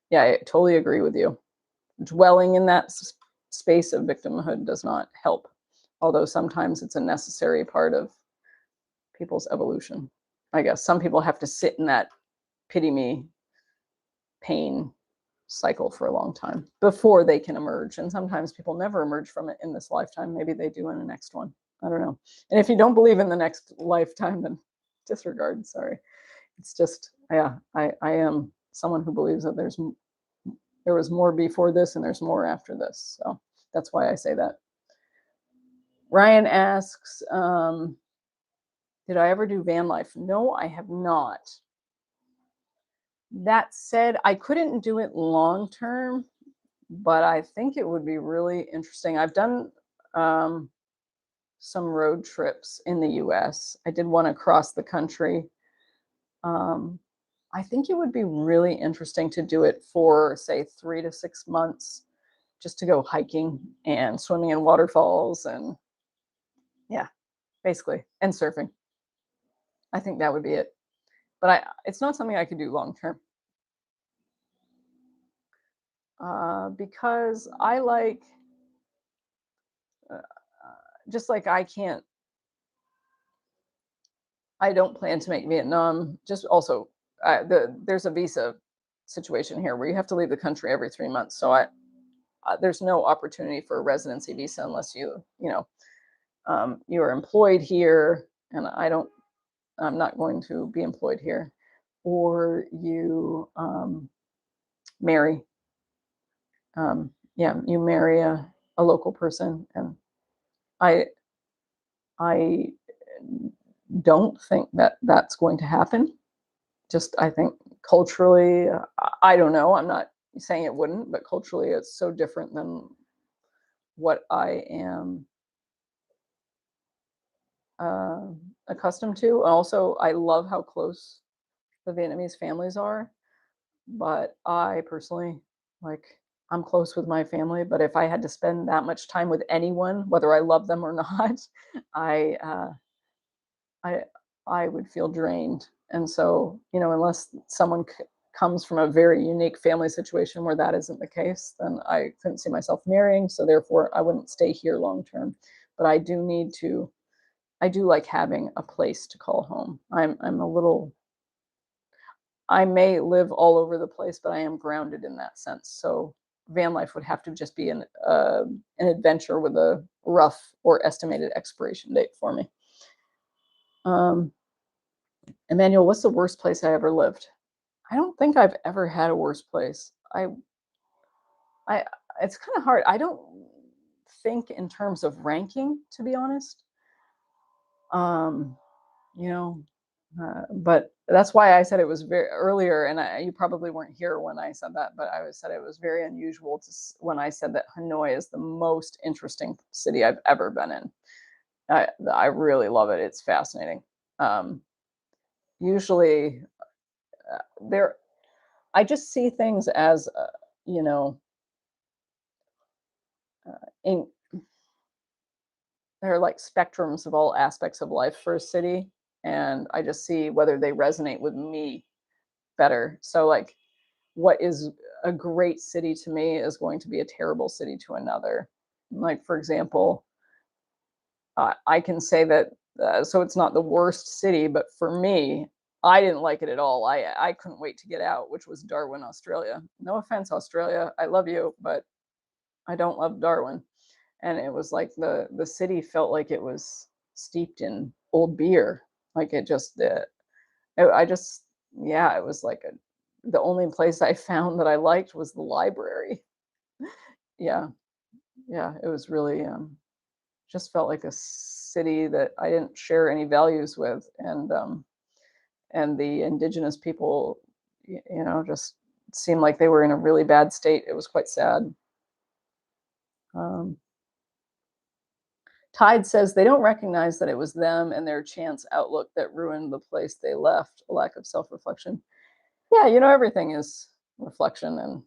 yeah, I totally agree with you. Dwelling in that space of victimhood does not help, although sometimes it's a necessary part of people's evolution. I guess some people have to sit in that pity me pain cycle for a long time before they can emerge. And sometimes people never emerge from it in this lifetime. Maybe they do in the next one. I don't know. And if you don't believe in the next lifetime, then disregard. Sorry. It's just, yeah, I am someone who believes that there was more before this and there's more after this. So that's why I say that. Ryan asks, did I ever do van life? No, I have not. That said, I couldn't do it long term, but I think it would be really interesting. I've done some road trips in the US. I did one across the country. Um, I think it would be really interesting to do it for, say, 3 to 6 months, just to go hiking and swimming in waterfalls and, yeah, basically, and surfing. I think that would be it. But it's not something I could do long term, because I like, uh, just like I don't plan to make Vietnam. Just also, there's a visa situation here where you have to leave the country every 3 months. So there's no opportunity for a residency visa unless you are employed here, and I'm not going to be employed here, or you marry. Yeah, you marry a local person, and I I don't think that that's going to happen. Just, I think culturally, I don't know. I'm not saying it wouldn't, but culturally, it's so different than what I am uh, accustomed to. Also, I love how close the Vietnamese families are, but I personally, like, I'm close with my family. But if I had to spend that much time with anyone, whether I love them or not, I I I would feel drained. And so, unless someone comes from a very unique family situation where that isn't the case, then I couldn't see myself marrying. So therefore, I wouldn't stay here long term. But I do like having a place to call home. I'm a little. I may live all over the place, but I am grounded in that sense. So van life would have to just be an adventure with a rough or estimated expiration date for me. Um, Emmanuel, what's the worst place I ever lived? I don't think I've ever had a worse place. I it's kind of hard. I don't think in terms of ranking, to be honest. Um, you know, but that's why I said it was very earlier, and you probably weren't here when I said that, but said it was very unusual when I said that Hanoi is the most interesting city I've ever been in. I really love it. It's fascinating. Um, Usually, there I just see things as, you know, in they're like spectrums of all aspects of life for a city, and I just see whether they resonate with me better. So, like, what is a great city to me is going to be a terrible city to another. Like, for example, I can say that, so it's not the worst city, but for me, I didn't like it at all. I couldn't wait to get out, which was Darwin, Australia. No offense, Australia, I love you, but I don't love Darwin. And it was like the city felt like it was steeped in old beer. Like, I just, yeah, it was like the only place I found that I liked was the library. Yeah, yeah, it was really, just felt like a city that I didn't share any values with, and the indigenous people, just seemed like they were in a really bad state. It was quite sad. Um, Tide says they don't recognize that it was them and their chance outlook that ruined the place they left, a lack of self reflection. Yeah, everything is reflection. And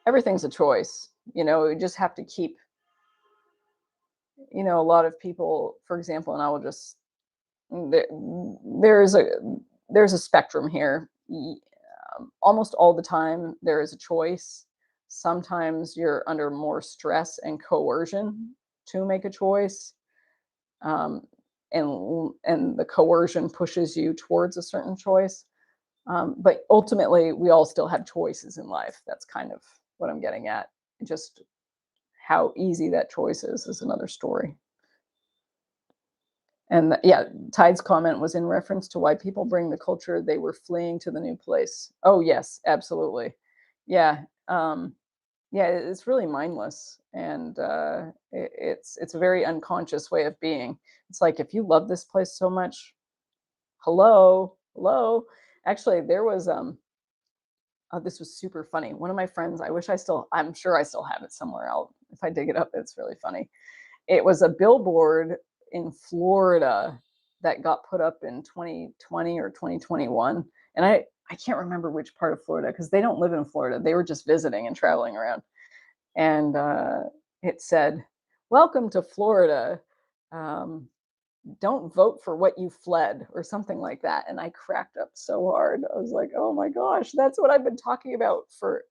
everything's a choice. You just have to keep, a lot of people, for example, and I will just, there, there's a there's a spectrum here. Almost all the time there is a choice. Sometimes you're under more stress and coercion to make a choice, um, and the coercion pushes you towards a certain choice. But ultimately, we all still have choices in life. That's kind of what I'm getting at. Just how easy that choice is another story. And yeah, Tide's comment was in reference to why people bring the culture they were fleeing to the new place. Oh yes, absolutely. Yeah, yeah, it's really mindless, and it's a very unconscious way of being. It's like if you love this place so much, hello, hello. Actually, there was oh, this was super funny. One of my friends, I'm sure I still have it somewhere. If I dig it up, it's really funny. It was a billboard in Florida that got put up in 2020 or 2021. And I can't remember which part of Florida because they don't live in Florida. They were just visiting and traveling around. And it said, "Welcome to Florida. Um, don't vote for what you fled," or something like that. And I cracked up so hard. I was like, oh my gosh, that's what I've been talking about for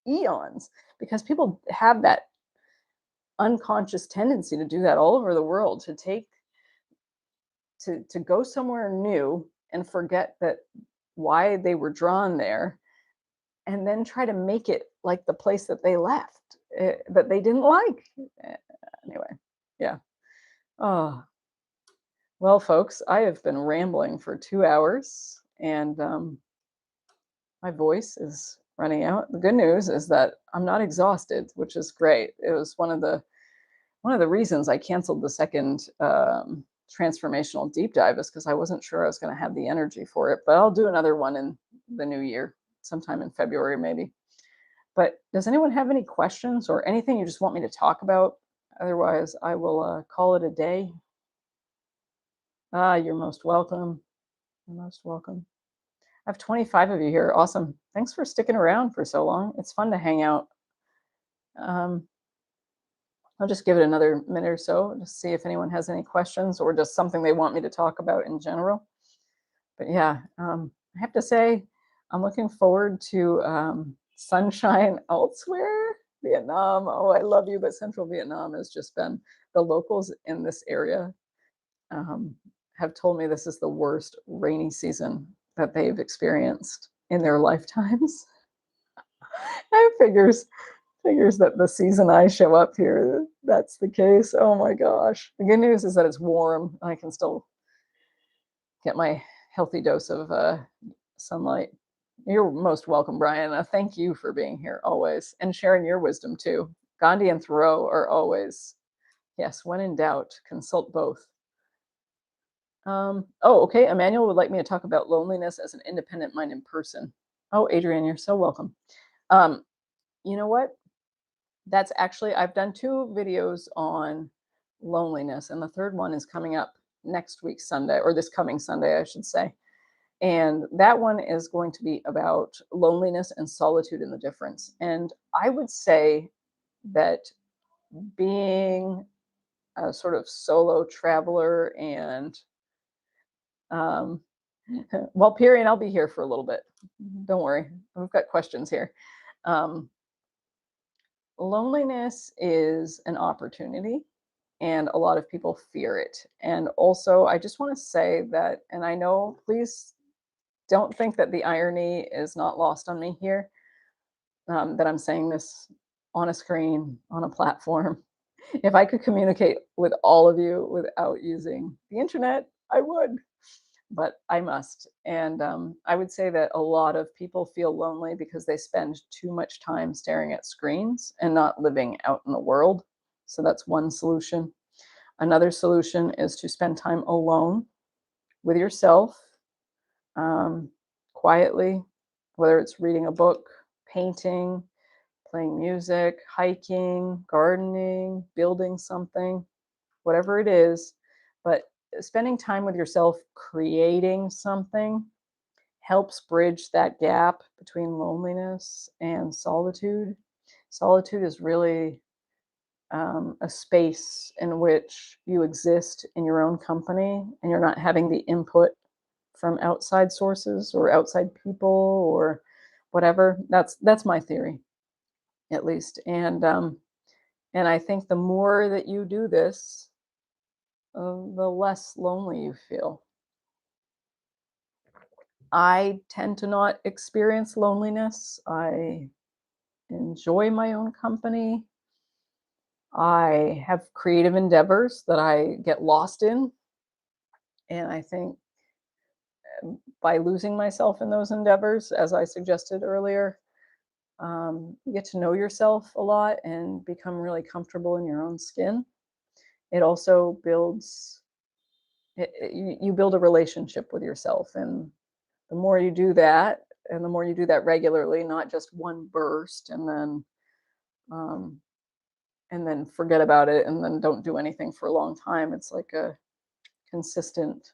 eons, because people have that unconscious tendency to do that all over the world, to take to go somewhere new and forget that why they were drawn there, and then try to make it like the place that they left, that they didn't like. Eh, anyway, yeah. Oh, well, folks, I have been rambling for 2 hours, and my voice is running out. The good news is that I'm not exhausted, which is great. It was one of the reasons I canceled the second transformational deep dive, is because I wasn't sure I was going to have the energy for it. But I'll do another one in the new year, sometime in February, maybe. But does anyone have any questions or anything you just want me to talk about? Otherwise, I will call it a day. Ah, you're most welcome. You're most welcome. I have 25 of you here. Awesome. Thanks for sticking around for so long. It's fun to hang out. Um, I'll just give it another minute or so to see if anyone has any questions or just something they want me to talk about in general. But yeah, I have to say, I'm looking forward to sunshine elsewhere. Vietnam, oh, I love you, but Central Vietnam has just been, the locals in this area um, have told me this is the worst rainy season that they've experienced in their lifetimes. I figures that the season I show up here, that's the case. Oh my gosh. The good news is that it's warm. I can still get my healthy dose of sunlight. You're most welcome, Brian. Thank you for being here always and sharing your wisdom too. Gandhi and Thoreau are always, yes, when in doubt, consult both. Oh, okay. Emmanuel would like me to talk about loneliness as an independent-minded person. Oh, Adrian, you're so welcome. You know what? That's actually, I've done 2 videos on loneliness, and the third one is coming up next week, Sunday, or this coming Sunday, I should say. And that one is going to be about loneliness and solitude and the difference. And I would say that being a sort of solo traveler and, um, well, Perry, and I'll be here for a little bit. Don't worry, we've got questions here. Um, Loneliness is an opportunity, and a lot of people fear it. And also, I just want to say that, and I know, please don't think that the irony is not lost on me here, that I'm saying this on a screen, on a platform. If I could communicate with all of you without using the internet, I would, but I must. And I would say that a lot of people feel lonely because they spend too much time staring at screens and not living out in the world. So that's one solution. Another solution is to spend time alone with yourself, um, quietly, whether it's reading a book, painting, playing music, hiking, gardening, building something, whatever it is. But spending time with yourself, creating something, helps bridge that gap between loneliness and solitude. Solitude is really a space in which you exist in your own company and you're not having the input from outside sources or outside people or whatever. That's my theory, at least. And I think the more that you do this, the less lonely you feel. I tend to not experience loneliness. I enjoy my own company. I have creative endeavors that I get lost in. And I think by losing myself in those endeavors, as I suggested earlier, you get to know yourself a lot and become really comfortable in your own skin. It also builds, you build a relationship with yourself. And the more you do that, and the more you do that regularly, not just one burst um, and then forget about it and then don't do anything for a long time. It's like a consistent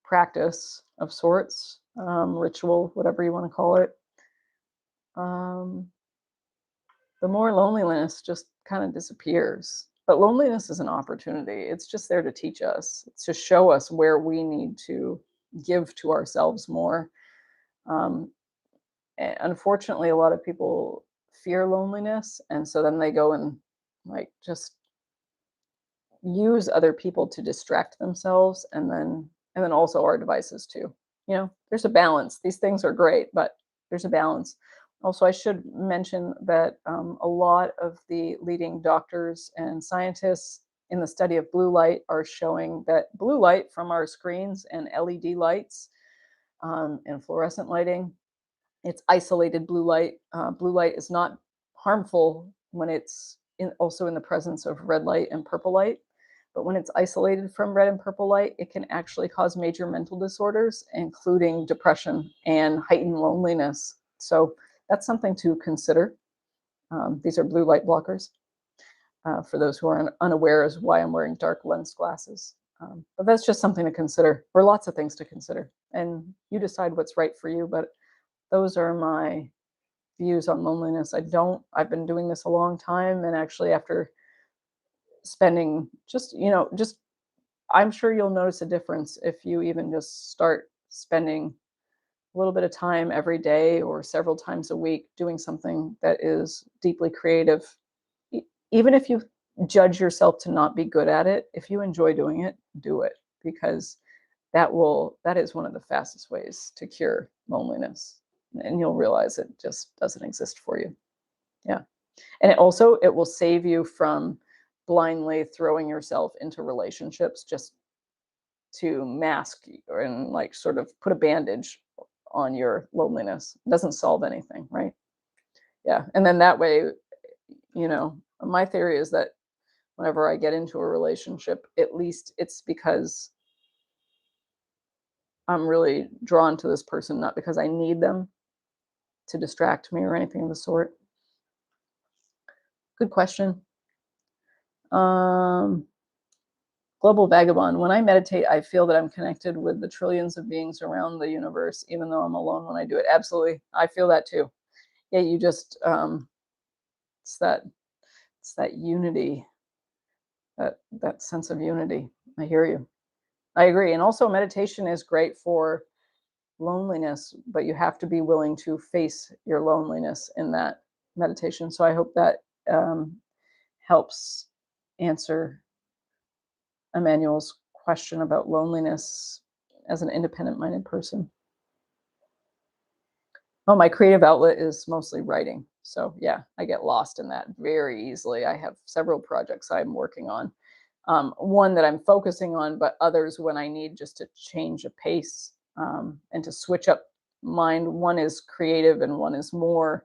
practice of sorts, ritual, whatever you want to call it. Um, the more loneliness just kind of disappears. But loneliness is an opportunity. It's just there to teach us, to show us where we need to give to ourselves more. Um, Unfortunately, a lot of people fear loneliness. And so then they go and like just use other people to distract themselves and then also our devices too. There's a balance. These things are great, but there's a balance. Also, I should mention that a lot of the leading doctors and scientists in the study of blue light are showing that blue light from our screens and LED lights and fluorescent lighting, it's isolated blue light. Blue light is not harmful when it's also in the presence of red light and purple light. But when it's isolated from red and purple light, it can actually cause major mental disorders, including depression and heightened loneliness. So that's something to consider. These are blue light blockers. For those who are unaware as why I'm wearing dark lens glasses. But that's just something to consider, or lots of things to consider. And you decide what's right for you. But those are my views on loneliness. I've been doing this a long time. And actually, after spending just I'm sure you'll notice a difference if you even just start spending a little bit of time every day or several times a week doing something that is deeply creative. Even if you judge yourself to not be good at it, if you enjoy doing it, do it, because that is one of the fastest ways to cure loneliness. And you'll realize it just doesn't exist for you. Yeah. And it will save you from blindly throwing yourself into relationships just to mask and like sort of put a bandage on your loneliness. It doesn't solve anything, right? Yeah. And then that way, my theory is that whenever I get into a relationship, at least it's because I'm really drawn to this person, not because I need them to distract me or anything of the sort. Good question. Um, Global Vagabond. When I meditate, I feel that I'm connected with the trillions of beings around the universe, even though I'm alone when I do it. Absolutely. I feel that too. Yeah, you just it's that unity, that sense of unity. I hear you. I agree. And also meditation is great for loneliness, but you have to be willing to face your loneliness in that meditation. So I hope that um, helps answer Emmanuel's question about loneliness as an independent minded person. Oh, my creative outlet is mostly writing. So yeah, I get lost in that very easily. I have several projects I'm working on. One that I'm focusing on, but others when I need just to change a pace and to switch up mind. One is creative and one is more,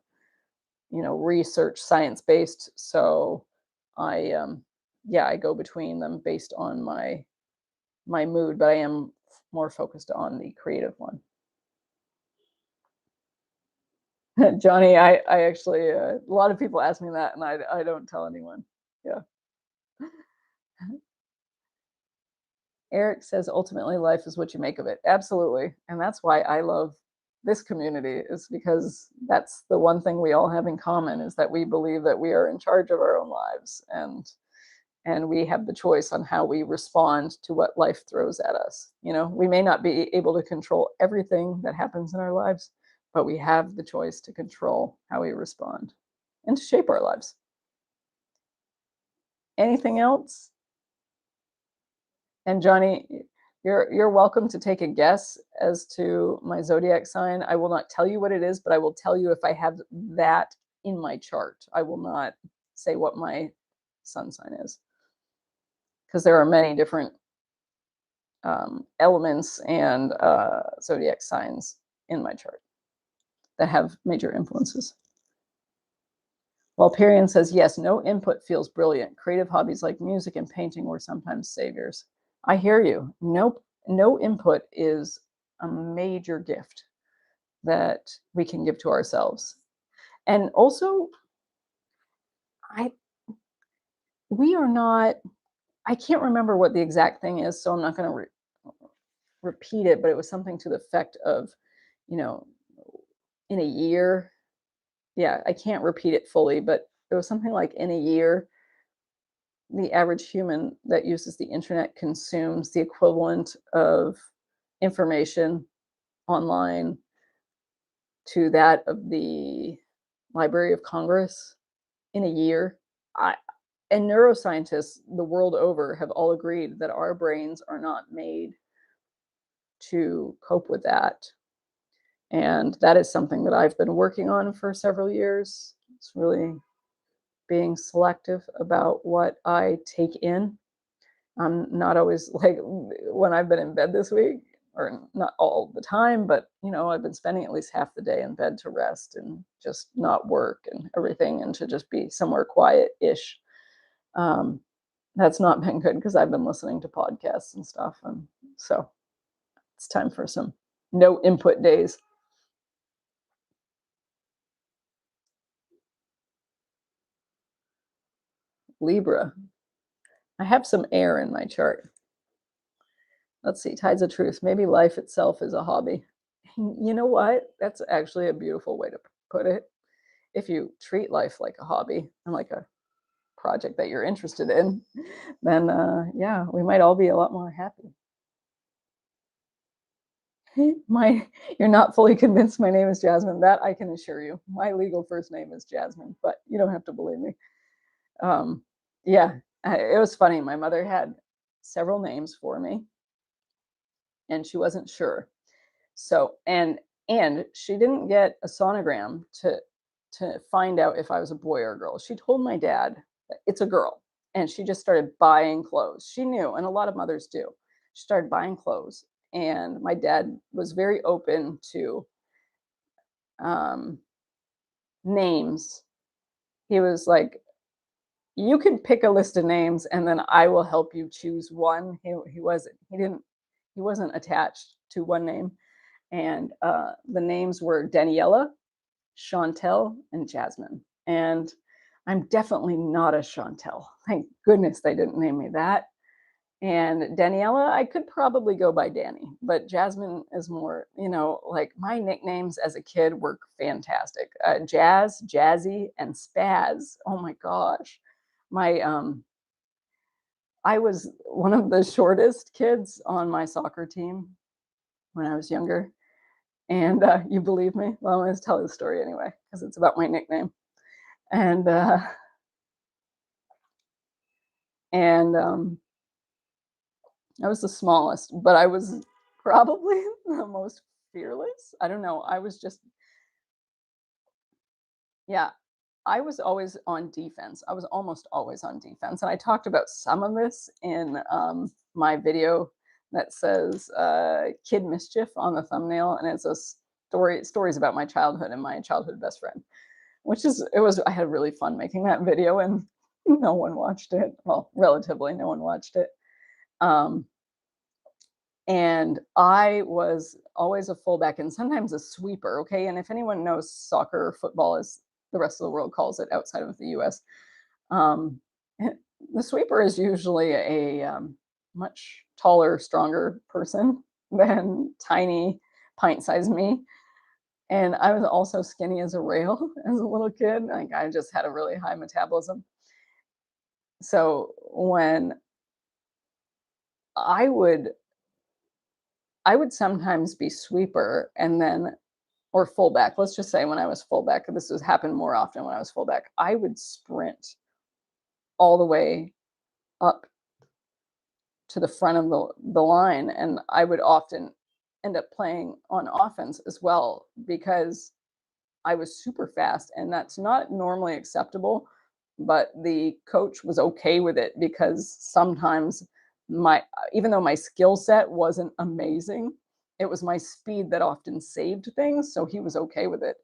research science based. So I go between them based on my mood, but I am more focused on the creative one. Johnny, I actually a lot of people ask me that, and I don't tell anyone. Yeah. Eric says ultimately life is what you make of it. Absolutely, and that's why I love this community is because that's the one thing we all have in common, is that we believe that we are in charge of our own lives, and we have the choice on how we respond to what life throws at us. We may not be able to control everything that happens in our lives, but we have the choice to control how we respond and to shape our lives. Anything else? And Johnny, you're welcome to take a guess as to my zodiac sign. I will not tell you what it is, but I will tell you if I have that in my chart. I will not say what my sun sign is, because there are many different elements and zodiac signs in my chart that have major influences. Valperian says, yes, no input feels brilliant. Creative hobbies like music and painting were sometimes saviors. I hear you. No input is a major gift that we can give to ourselves. And also, we are not, I can't remember what the exact thing is, so I'm not going to repeat it, but it was something to the effect of, in a year, yeah, I can't repeat it fully, but it was something like in a year, the average human that uses the internet consumes the equivalent of information online to that of the Library of Congress in a year. And neuroscientists the world over have all agreed that our brains are not made to cope with that. And that is something that I've been working on for several years. It's really being selective about what I take in. I'm not always, like, when I've been in bed this week, or not all the time, but I've been spending at least half the day in bed to rest and just not work and everything, and to just be somewhere quiet-ish. That's not been good because I've been listening to podcasts and stuff, and so it's time for some no input days. Libra. I have some air in my chart. Let's see, tides of truth. Maybe life itself is a hobby. You know what? That's actually a beautiful way to put it. If you treat life like a hobby and like a project that you're interested in, then yeah, we might all be a lot more happy. You're not fully convinced my name is Jasmine. That I can assure you. My legal first name is Jasmine, but you don't have to believe me. Yeah, it was funny. My mother had several names for me, and she wasn't sure. So, and she didn't get a sonogram to find out if I was a boy or a girl. She told my dad that it's a girl, and she just started buying clothes. She knew, and a lot of mothers do. She started buying clothes, and my dad was very open to names. He was like, "You can pick a list of names, and then I will help you choose one." He wasn't attached to one name, and the names were Daniela, Chantel, and Jasmine. And I'm definitely not a Chantel. Thank goodness they didn't name me that. And Daniela, I could probably go by Danny, but Jasmine is more, like, my nicknames as a kid were fantastic. Jazz, Jazzy, and Spaz. Oh my gosh. My I was one of the shortest kids on my soccer team when I was younger. And you believe me? Well, I'm going to tell you the story anyway, because it's about my nickname. And I was the smallest, but I was probably the most fearless. I don't know. I was just, yeah, I was always on defense. I was almost always on defense. And I talked about some of this in my video that says Kid Mischief on the thumbnail. And it's a stories about my childhood and my childhood best friend, I had really fun making that video, and no one watched it. Well, relatively no one watched it. And I was always a fullback and sometimes a sweeper. Okay. And if anyone knows soccer or football, as the rest of the world calls it outside of the US, um, the sweeper is usually a much taller, stronger person than tiny, pint sized me. And I was also skinny as a rail as a little kid. Like I just had a really high metabolism. So when I would I would sometimes be sweeper and then or fullback. Let's just say when I was fullback, this has happened more often when I was fullback. I would sprint all the way up to the front of the line, and I would often end up playing on offense as well because I was super fast, and that's not normally acceptable, but the coach was okay with it because sometimes my even though my skill set wasn't amazing, it was my speed that often saved things, so he was okay with it.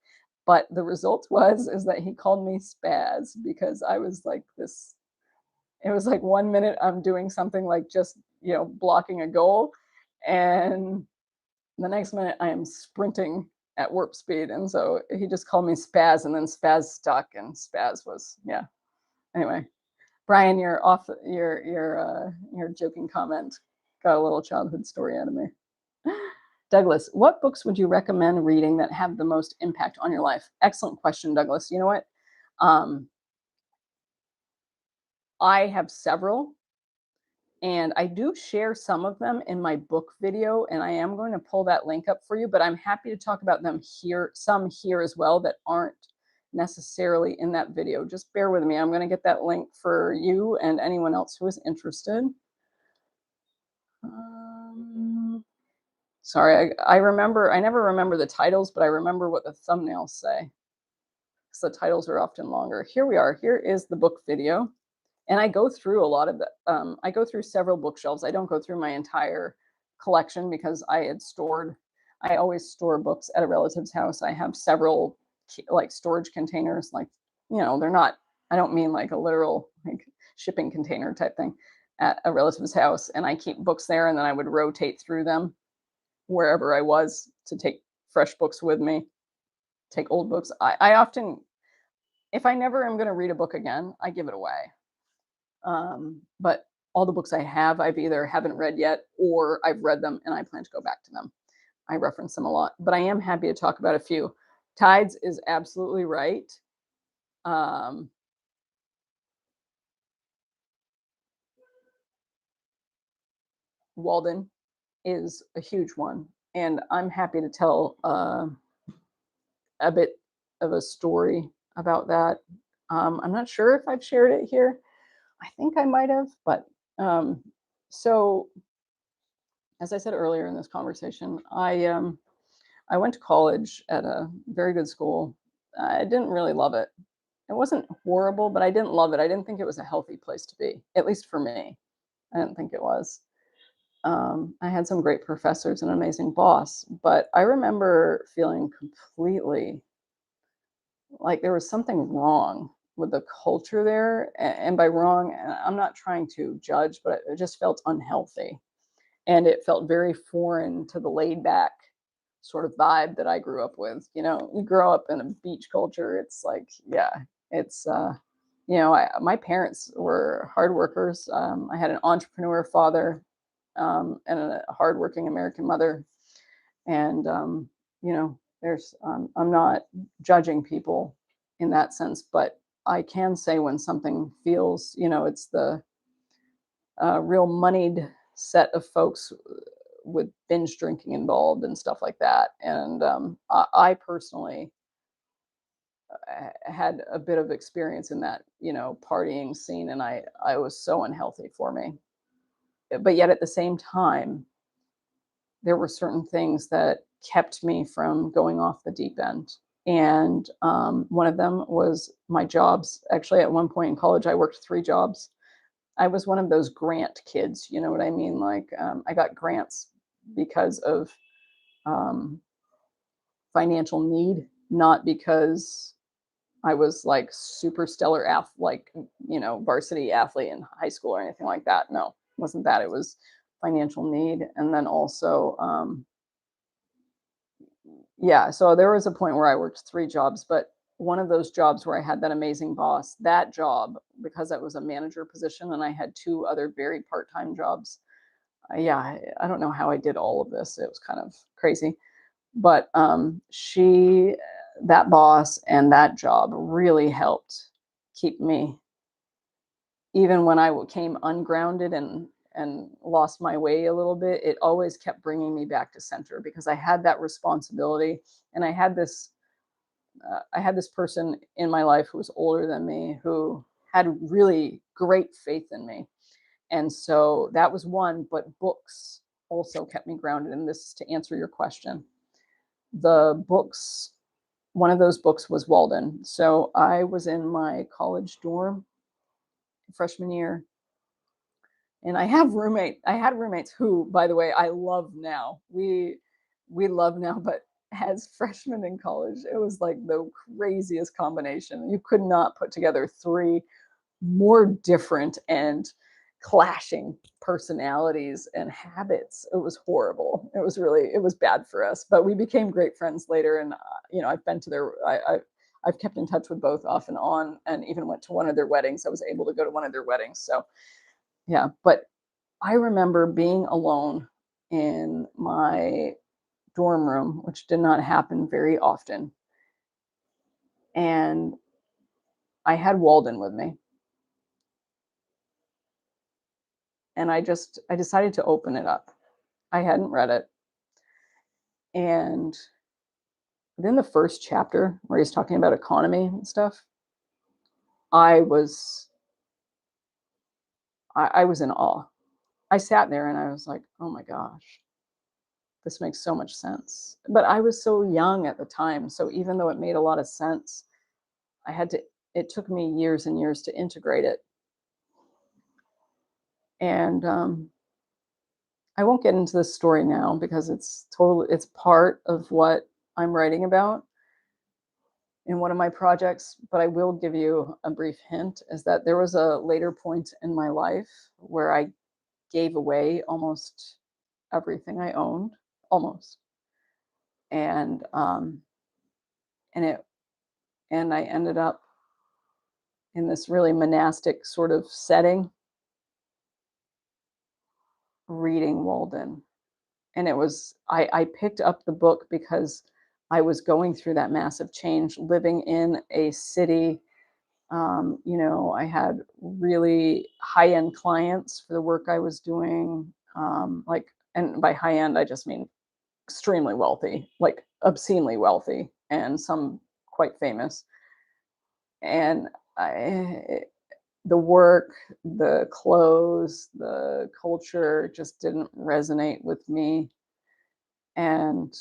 But the result was is that he called me spaz because I was like this it was like 1 minute I'm doing something like just, blocking a goal, and the next minute I am sprinting at warp speed. And so he just called me Spaz, and then Spaz stuck, and Spaz was, yeah. Anyway, Brian, you're off your joking comment got a little childhood story out of me. Douglas, what books would you recommend reading that have the most impact on your life? Excellent question, Douglas. You know what? Um, I have several, and I do share some of them in my book video, and I am going to pull that link up for you, but I'm happy to talk about them here, some here as well that aren't necessarily in that video. Just bear with me. I'm going to get that link for you and anyone else who is interested. Um, sorry, I never remember the titles, but I remember what the thumbnails say. So the titles are often longer. Here we are. Here is the book video. And I go through a lot of the I go through several bookshelves. I don't go through my entire collection because I always store books at a relative's house. I have several like storage containers, like, they're not, I don't mean like a literal like shipping container type thing at a relative's house. And I keep books there, and then I would rotate through them wherever I was to take fresh books with me, take old books. I often, if I never am going to read a book again, I give it away. But all the books I have, I've either haven't read yet or I've read them and I plan to go back to them. I reference them a lot, but I am happy to talk about a few. Tides is absolutely right. Um, Walden is a huge one, and I'm happy to tell a bit of a story about that. I'm not sure if I've shared it here. I think I might have, but so as I said earlier in this conversation, I went to college at a very good school. I didn't really love it. It wasn't horrible, but I didn't love it. I didn't think it was a healthy place to be, at least for me. I didn't think it was. I had some great professors and an amazing boss, but I remember feeling completely like there was something wrong with the culture there. And by wrong, I'm not trying to judge, but it just felt unhealthy. And it felt very foreign to the laid back sort of vibe that I grew up with. You grow up in a beach culture. It's like, yeah, it's, my parents were hard workers. I had an entrepreneur father, and a hardworking American mother. And, I'm not judging people in that sense, but I can say when something feels, it's the real moneyed set of folks with binge drinking involved and stuff like that. And I personally had a bit of experience in that, partying scene, and I was so unhealthy for me. But yet at the same time, there were certain things that kept me from going off the deep end. And one of them was my jobs. Actually, at one point in college, I worked 3 jobs. I was one of those grant kids, you know what I mean? Like, I got grants because of um, financial need, not because I was like super stellar like, varsity athlete in high school or anything like that. No, it wasn't that. It was financial need. And then also, yeah, so there was a point where I worked 3 jobs, but one of those jobs where I had that amazing boss, that job, because it was a manager position and I had 2 other very part-time jobs. Yeah, I don't know how I did all of this. It was kind of crazy. But she, that boss and that job really helped keep me, even when came ungrounded and lost my way a little bit. It always kept bringing me back to center because I had that responsibility, and I had this person in my life who was older than me who had really great faith in me. And so that was one, but books also kept me grounded. And this is to answer your question. The books, one of those books was Walden. So I was in my college dorm freshman year, and I had roommates who, by the way, I love now. We love now, but as freshmen in college, it was like the craziest combination. You could not put together three more different and clashing personalities and habits. It was horrible. It was bad for us, but we became great friends later. And I've been to I've kept in touch with both off and on, and even went to one of their weddings. I was able to go to one of their weddings. So yeah, but I remember being alone in my dorm room, which did not happen very often. And I had Walden with me, and I decided to open it up. I hadn't read it. And within the first chapter where he's talking about economy and stuff, I was I was in awe. I sat there and I was like, "Oh my gosh, this makes so much sense." But I was so young at the time, so even though it made a lot of sense, I had to it took me years and years to integrate it. And I won't get into this story now because it's part of what I'm writing about in one of my projects, but I will give you a brief hint is that there was a later point in my life where I gave away almost everything I owned, almost. And and it and I ended up in this really monastic sort of setting reading Walden. And I picked up the book because I was going through that massive change, living in a city. I had really high end clients for the work I was doing. And by high end, I just mean extremely wealthy, like obscenely wealthy, and some quite famous. And I, the work, the clothes, the culture just didn't resonate with me. And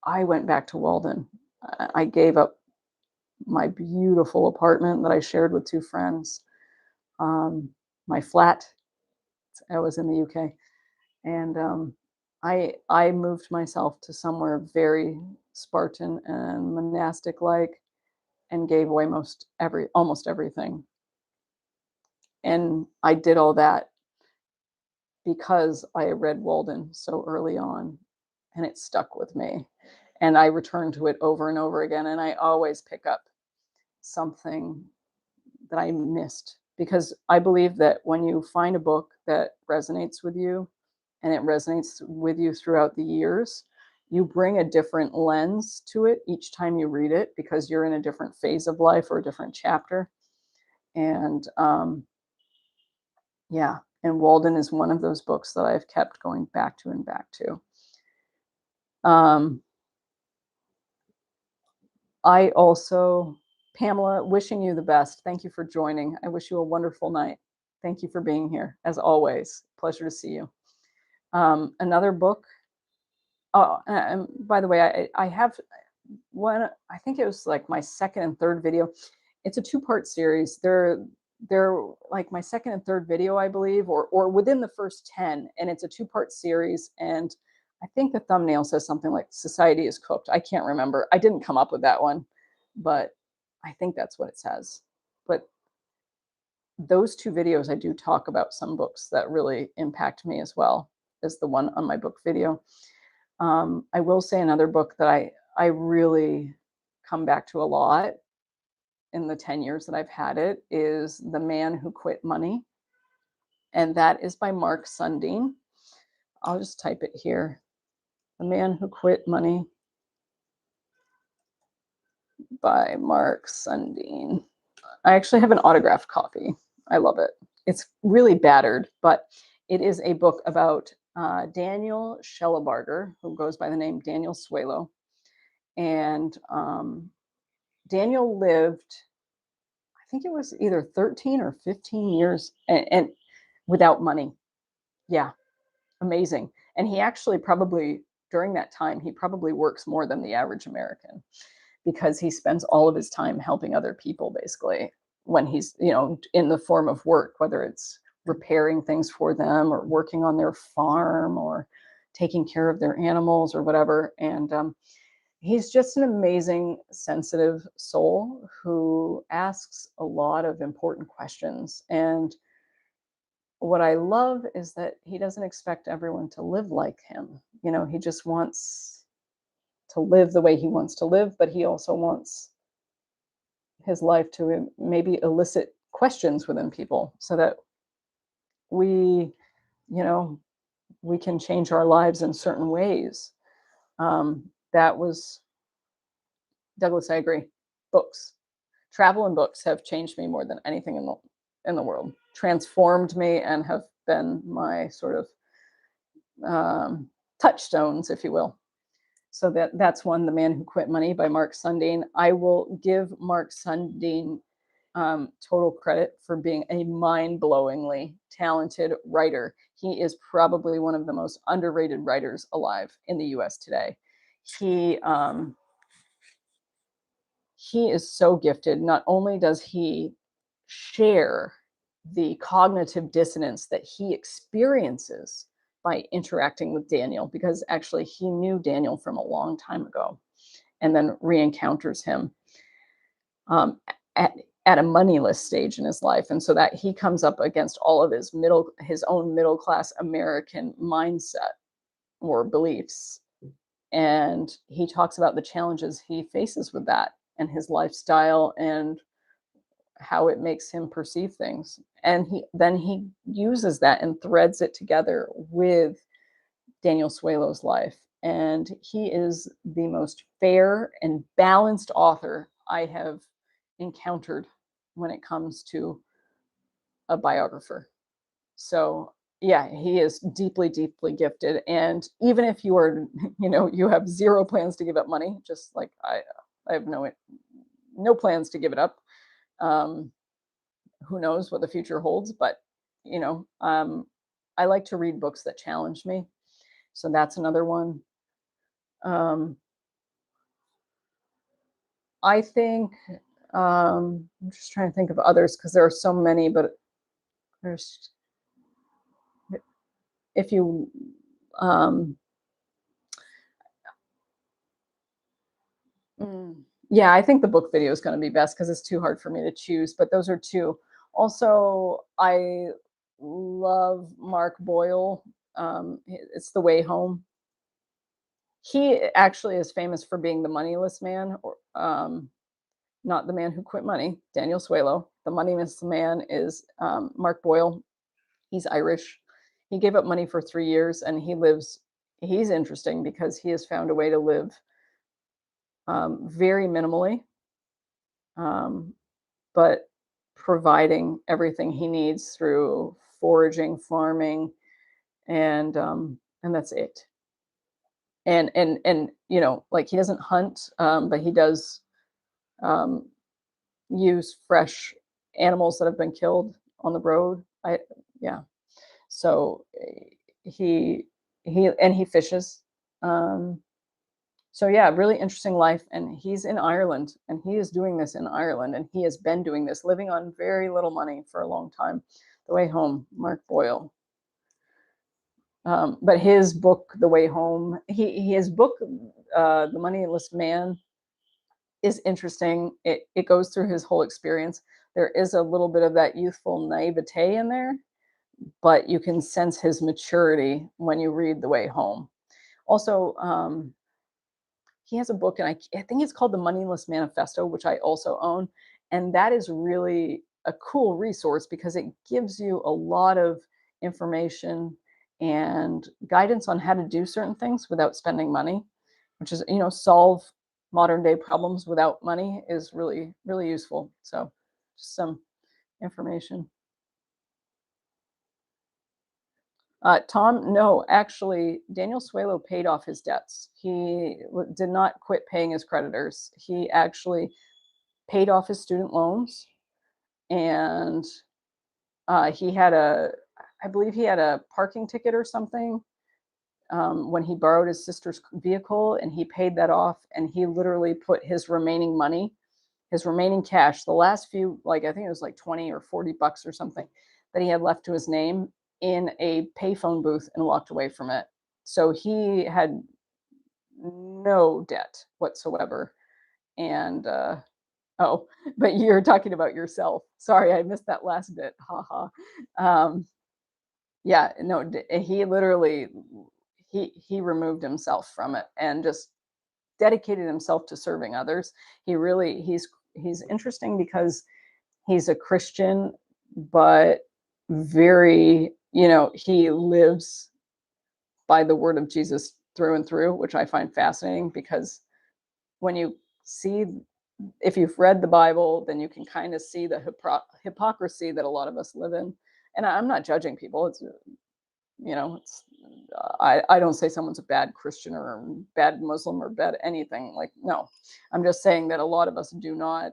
I went back to Walden. I gave up my beautiful apartment that I shared with two friends, my flat. I was in the UK, and I moved myself to somewhere very Spartan and monastic like, and gave away almost everything. And I did all that because I read Walden so early on, and it stuck with me. And I return to it over and over again, and I always pick up something that I missed, because I believe that when you find a book that resonates with you and it resonates with you throughout the years, you bring a different lens to it each time you read it because you're in a different phase of life or a different chapter. And yeah, and Walden is one of those books that I've kept going back to and back to. Um, I also, Pamela, wishing you the best. Thank you for joining. I wish you a wonderful night. Thank you for being here. As always, pleasure to see you. Another book. Oh, and by the way, I have one. I think it was like my second and third video. It's a two-part series. They're like my second and third video, I believe, or within the first 10, and it's a two-part series. And I think the thumbnail says something like "Society is Cooked." I can't remember. I didn't come up with that one, but I think that's what it says. But those two videos, I do talk about some books that really impact me as well as the one on my book video. I will say another book that I really come back to a lot in the 10 years that I've had it is The Man Who Quit Money, and that is by Mark Sundin. I'll just type it here. The Man Who Quit Money by Mark Sundin. I actually have an autographed copy. I love it. It's really battered, but it is a book about Daniel Schellebarger, who goes by the name Daniel Suelo. And Daniel lived, I think it was either 13 or 15 years and without money. Yeah, amazing. And he actually probably, during that time, he probably works more than the average American because he spends all of his time helping other people, basically, when he's, in the form of work, whether it's repairing things for them or working on their farm or taking care of their animals or whatever. And he's just an amazing, sensitive soul who asks a lot of important questions. And what I love is that he doesn't expect everyone to live like him. He just wants to live the way he wants to live, but he also wants his life to maybe elicit questions within people so that we, you know, we can change our lives in certain ways. That was Douglas. I agree. Books, travel, and books have changed me more than anything in the world. Transformed me and have been my sort of touchstones, if you will. So that's one, The Man Who Quit Money by Mark Sundin. I will give Mark Sundin total credit for being a mind-blowingly talented writer. He is probably one of the most underrated writers alive in the U.S. today. He he is so gifted. Not only does he share the cognitive dissonance that he experiences by interacting with Daniel, because actually he knew Daniel from a long time ago and then re-encounters him um, at, at a moneyless stage in his life. And so that he comes up against all of his own middle class American mindset or beliefs. And he talks about the challenges he faces with that and his lifestyle and how it makes him perceive things. And he uses that and threads it together with Daniel Suelo's life. And he is the most fair and balanced author I have encountered when it comes to a biographer. So yeah, he is deeply, deeply gifted. And even if you are, you have zero plans to give up money, just like I have no plans to give it up. Who knows what the future holds? But you know, um, I like to read books that challenge me. So that's another one. Um, I think I'm just trying to think of others because there are so many, but there's if you um, yeah, I think the book video is going to be best because it's too hard for me to choose. But those are two. Also, I love Mark Boyle. It's The Way Home. He actually is famous for being the moneyless man, or not The Man Who Quit Money, Daniel Suelo. The moneyless man is Mark Boyle. He's Irish. He gave up money for 3 years and he's interesting because he has found a way to live very minimally, um, but providing everything he needs through foraging, farming, and that's it. And like he doesn't hunt, but he does um, use fresh animals that have been killed on the road. Yeah. So he fishes. Um, so yeah, really interesting life. And he's in Ireland, and he is doing this in Ireland, and he has been doing this, living on very little money for a long time. The Way Home, Mark Boyle. But his book, The Way Home, his book, The Moneyless Man, is interesting. It goes through his whole experience. There is a little bit of that youthful naivete in there, but you can sense his maturity when you read The Way Home. Also, he has a book, and I think it's called The Moneyless Manifesto, which I also own. And that is really a cool resource because it gives you a lot of information and guidance on how to do certain things without spending money, which is, solve modern day problems without money is really, really useful. So, just some information. Tom, no, actually, Daniel Suelo paid off his debts. He did not quit paying his creditors. He actually paid off his student loans, and he had I believe he had a parking ticket or something when he borrowed his sister's vehicle, and he paid that off. And he literally put his remaining money, his remaining cash, the last few, like I think it was like 20 or 40 bucks or something that he had left to his name, in a payphone booth, and walked away from it. So he had no debt whatsoever. And oh, but you're talking about yourself. Sorry, I missed that last bit. Ha ha. Um, yeah, no, he literally he removed himself from it and just dedicated himself to serving others. He's interesting because he's a Christian, but very, he lives by the word of Jesus through and through, which I find fascinating, because when you see, if you've read the Bible, then you can kind of see the hypocrisy that a lot of us live in. And I'm not judging people. It's I don't say someone's a bad Christian or bad Muslim or bad anything. Like, no, I'm just saying that a lot of us do not,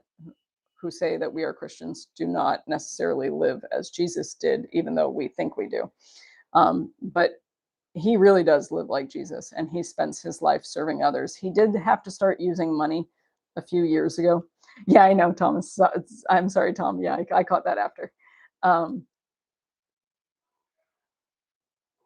who say that we are Christians, do not necessarily live as Jesus did, even though we think we do. But he really does live like Jesus, and he spends his life serving others. He did have to start using money a few years ago. Yeah, I know, Thomas. I'm sorry, Tom. Yeah, I caught that after. Um,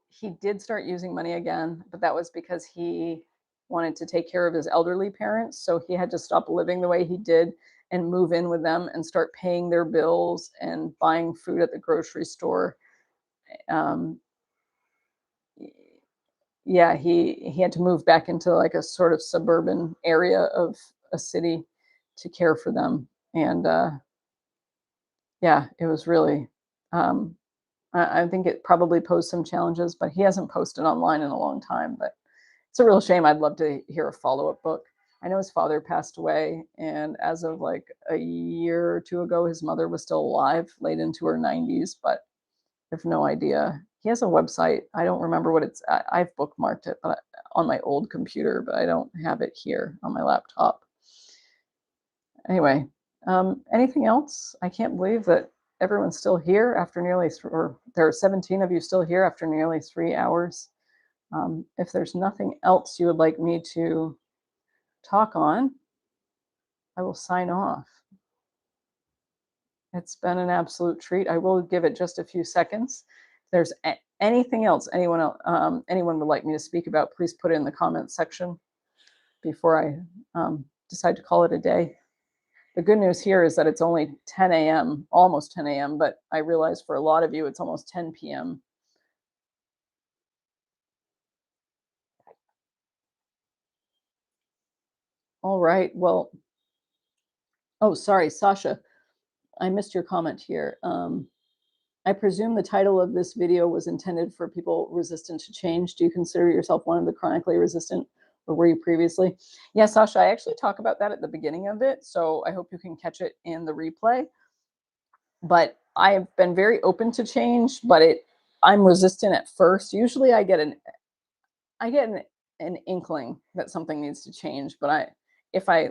he did start using money again, but that was because he wanted to take care of his elderly parents. So he had to stop living the way he did and move in with them and start paying their bills and buying food at the grocery store. Um, yeah, he had to move back into like a sort of suburban area of a city to care for them. And yeah, it was really, um, I think it probably posed some challenges, but he hasn't posted online in a long time. But it's a real shame. I'd love to hear a follow-up book. I know his father passed away, and as of like a year or two ago, his mother was still alive, late into her 90s, but I have no idea. He has a website. I don't remember what it's. I've bookmarked it, but on my old computer, but I don't have it here on my laptop. Anyway, anything else? I can't believe that everyone's still here after nearly, or there are 17 of you still here after nearly 3 hours. If there's nothing else you would like me to talk on, I will sign off. It's been an absolute treat. I will give it just a few seconds. If there's anything else anyone would like me to speak about, please put it in the comments section before I decide to call it a day. The good news here is that it's only 10 a.m., almost 10 a.m., but I realize for a lot of you it's almost 10 p.m. All right. Well, oh, sorry, Sasha. I missed your comment here. I presume the title of this video was intended for people resistant to change. Do you consider yourself one of the chronically resistant, or were you previously? Yeah, Sasha, I actually talk about that at the beginning of it, so I hope you can catch it in the replay. But I've been very open to change, but I'm resistant at first. Usually I get an inkling that something needs to change, but if I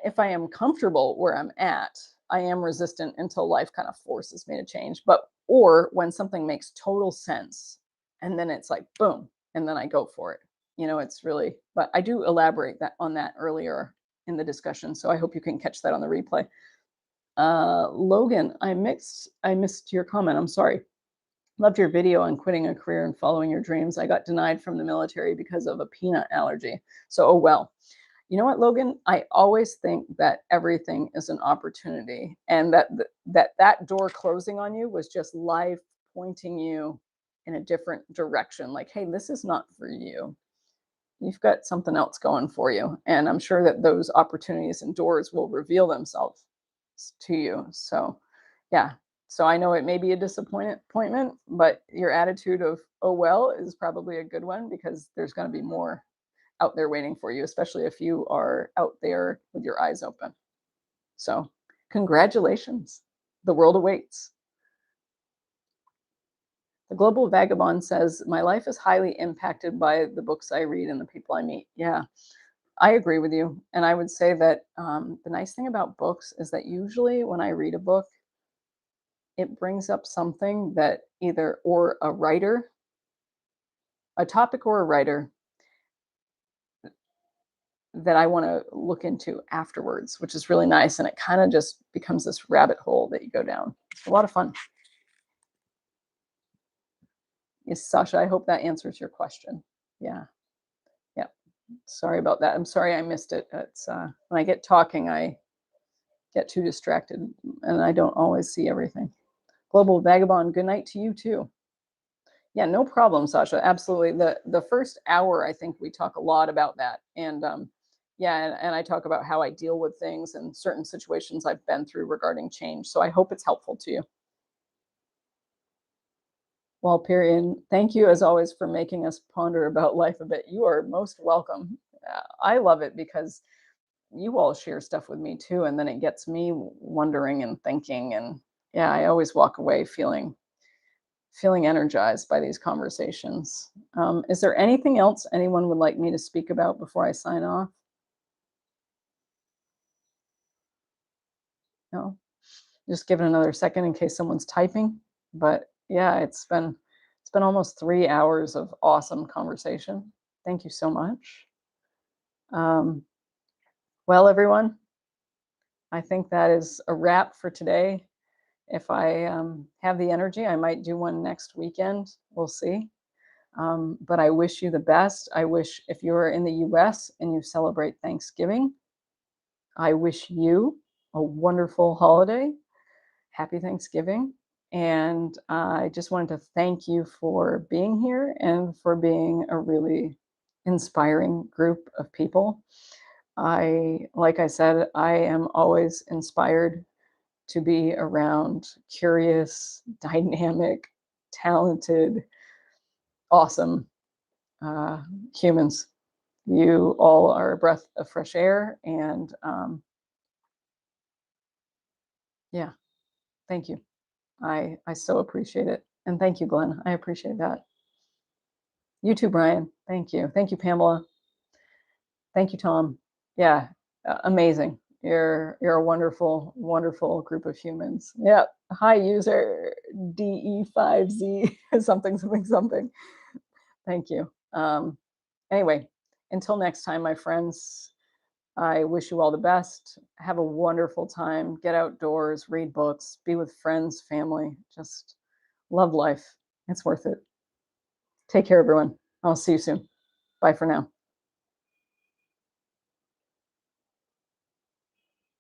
if I am comfortable where I'm at, I am resistant until life kind of forces me to change. Or when something makes total sense, and then it's like, boom, and then I go for it. It's really, but I do elaborate on that earlier in the discussion. So I hope you can catch that on the replay. Logan, I missed your comment. I'm sorry. Loved your video on quitting a career and following your dreams. I got denied from the military because of a peanut allergy. So, oh well. You know what, Logan? I always think that everything is an opportunity, and that door closing on you was just life pointing you in a different direction. Like, hey, this is not for you. You've got something else going for you, and I'm sure that those opportunities and doors will reveal themselves to you. So, yeah, So I know it may be a disappointment, but your attitude of, oh, well, is probably a good one because there's going to be more out there waiting for you, especially if you are out there with your eyes open. So, congratulations. The world awaits. The Global Vagabond says, my life is highly impacted by the books I read and the people I meet. Yeah, I agree with you. And I would say that the nice thing about books is that usually when I read a book, it brings up something that either, or a writer, a topic or a writer that I want to look into afterwards, which is really nice. And it kind of just becomes this rabbit hole that you go down. It's a lot of fun. Yes, Sasha, I hope that answers your question. Yeah. Yeah. Sorry about that. I'm sorry I missed it. It's when I get talking, I get too distracted and I don't always see everything. Global Vagabond, good night to you too. Yeah, no problem, Sasha. Absolutely. The first hour, I think we talk a lot about that. And yeah, and I talk about how I deal with things and certain situations I've been through regarding change. So I hope it's helpful to you. Well, period. Thank you as always for making us ponder about life a bit. You are most welcome. I love it because you all share stuff with me too, and then it gets me wondering and thinking. And yeah, I always walk away feeling energized by these conversations. Is there anything else anyone would like me to speak about before I sign off? No, just give it another second in case someone's typing. But yeah, it's been almost 3 hours of awesome conversation. Thank you so much. Um, well, everyone, I think that is a wrap for today. If I have the energy, I might do one next weekend. We'll see. But I wish you the best. I wish if you're in the US and you celebrate Thanksgiving, I wish you a wonderful holiday. Happy Thanksgiving. And I just wanted to thank you for being here and for being a really inspiring group of people. Like I said, I am always inspired to be around curious, dynamic, talented, awesome humans. You all are a breath of fresh air. And yeah, thank you. I so appreciate it. And thank you, Glenn. I appreciate that. You too, Brian. Thank you. Thank you, Pamela. Thank you, Tom. Yeah, amazing. You're a wonderful, wonderful group of humans. Yeah. Hi, user DE5Z something, something, something. Thank you. Anyway, until next time, my friends, I wish you all the best. Have a wonderful time. Get outdoors, read books, be with friends, family. Just love life. It's worth it. Take care, everyone. I'll see you soon. Bye for now.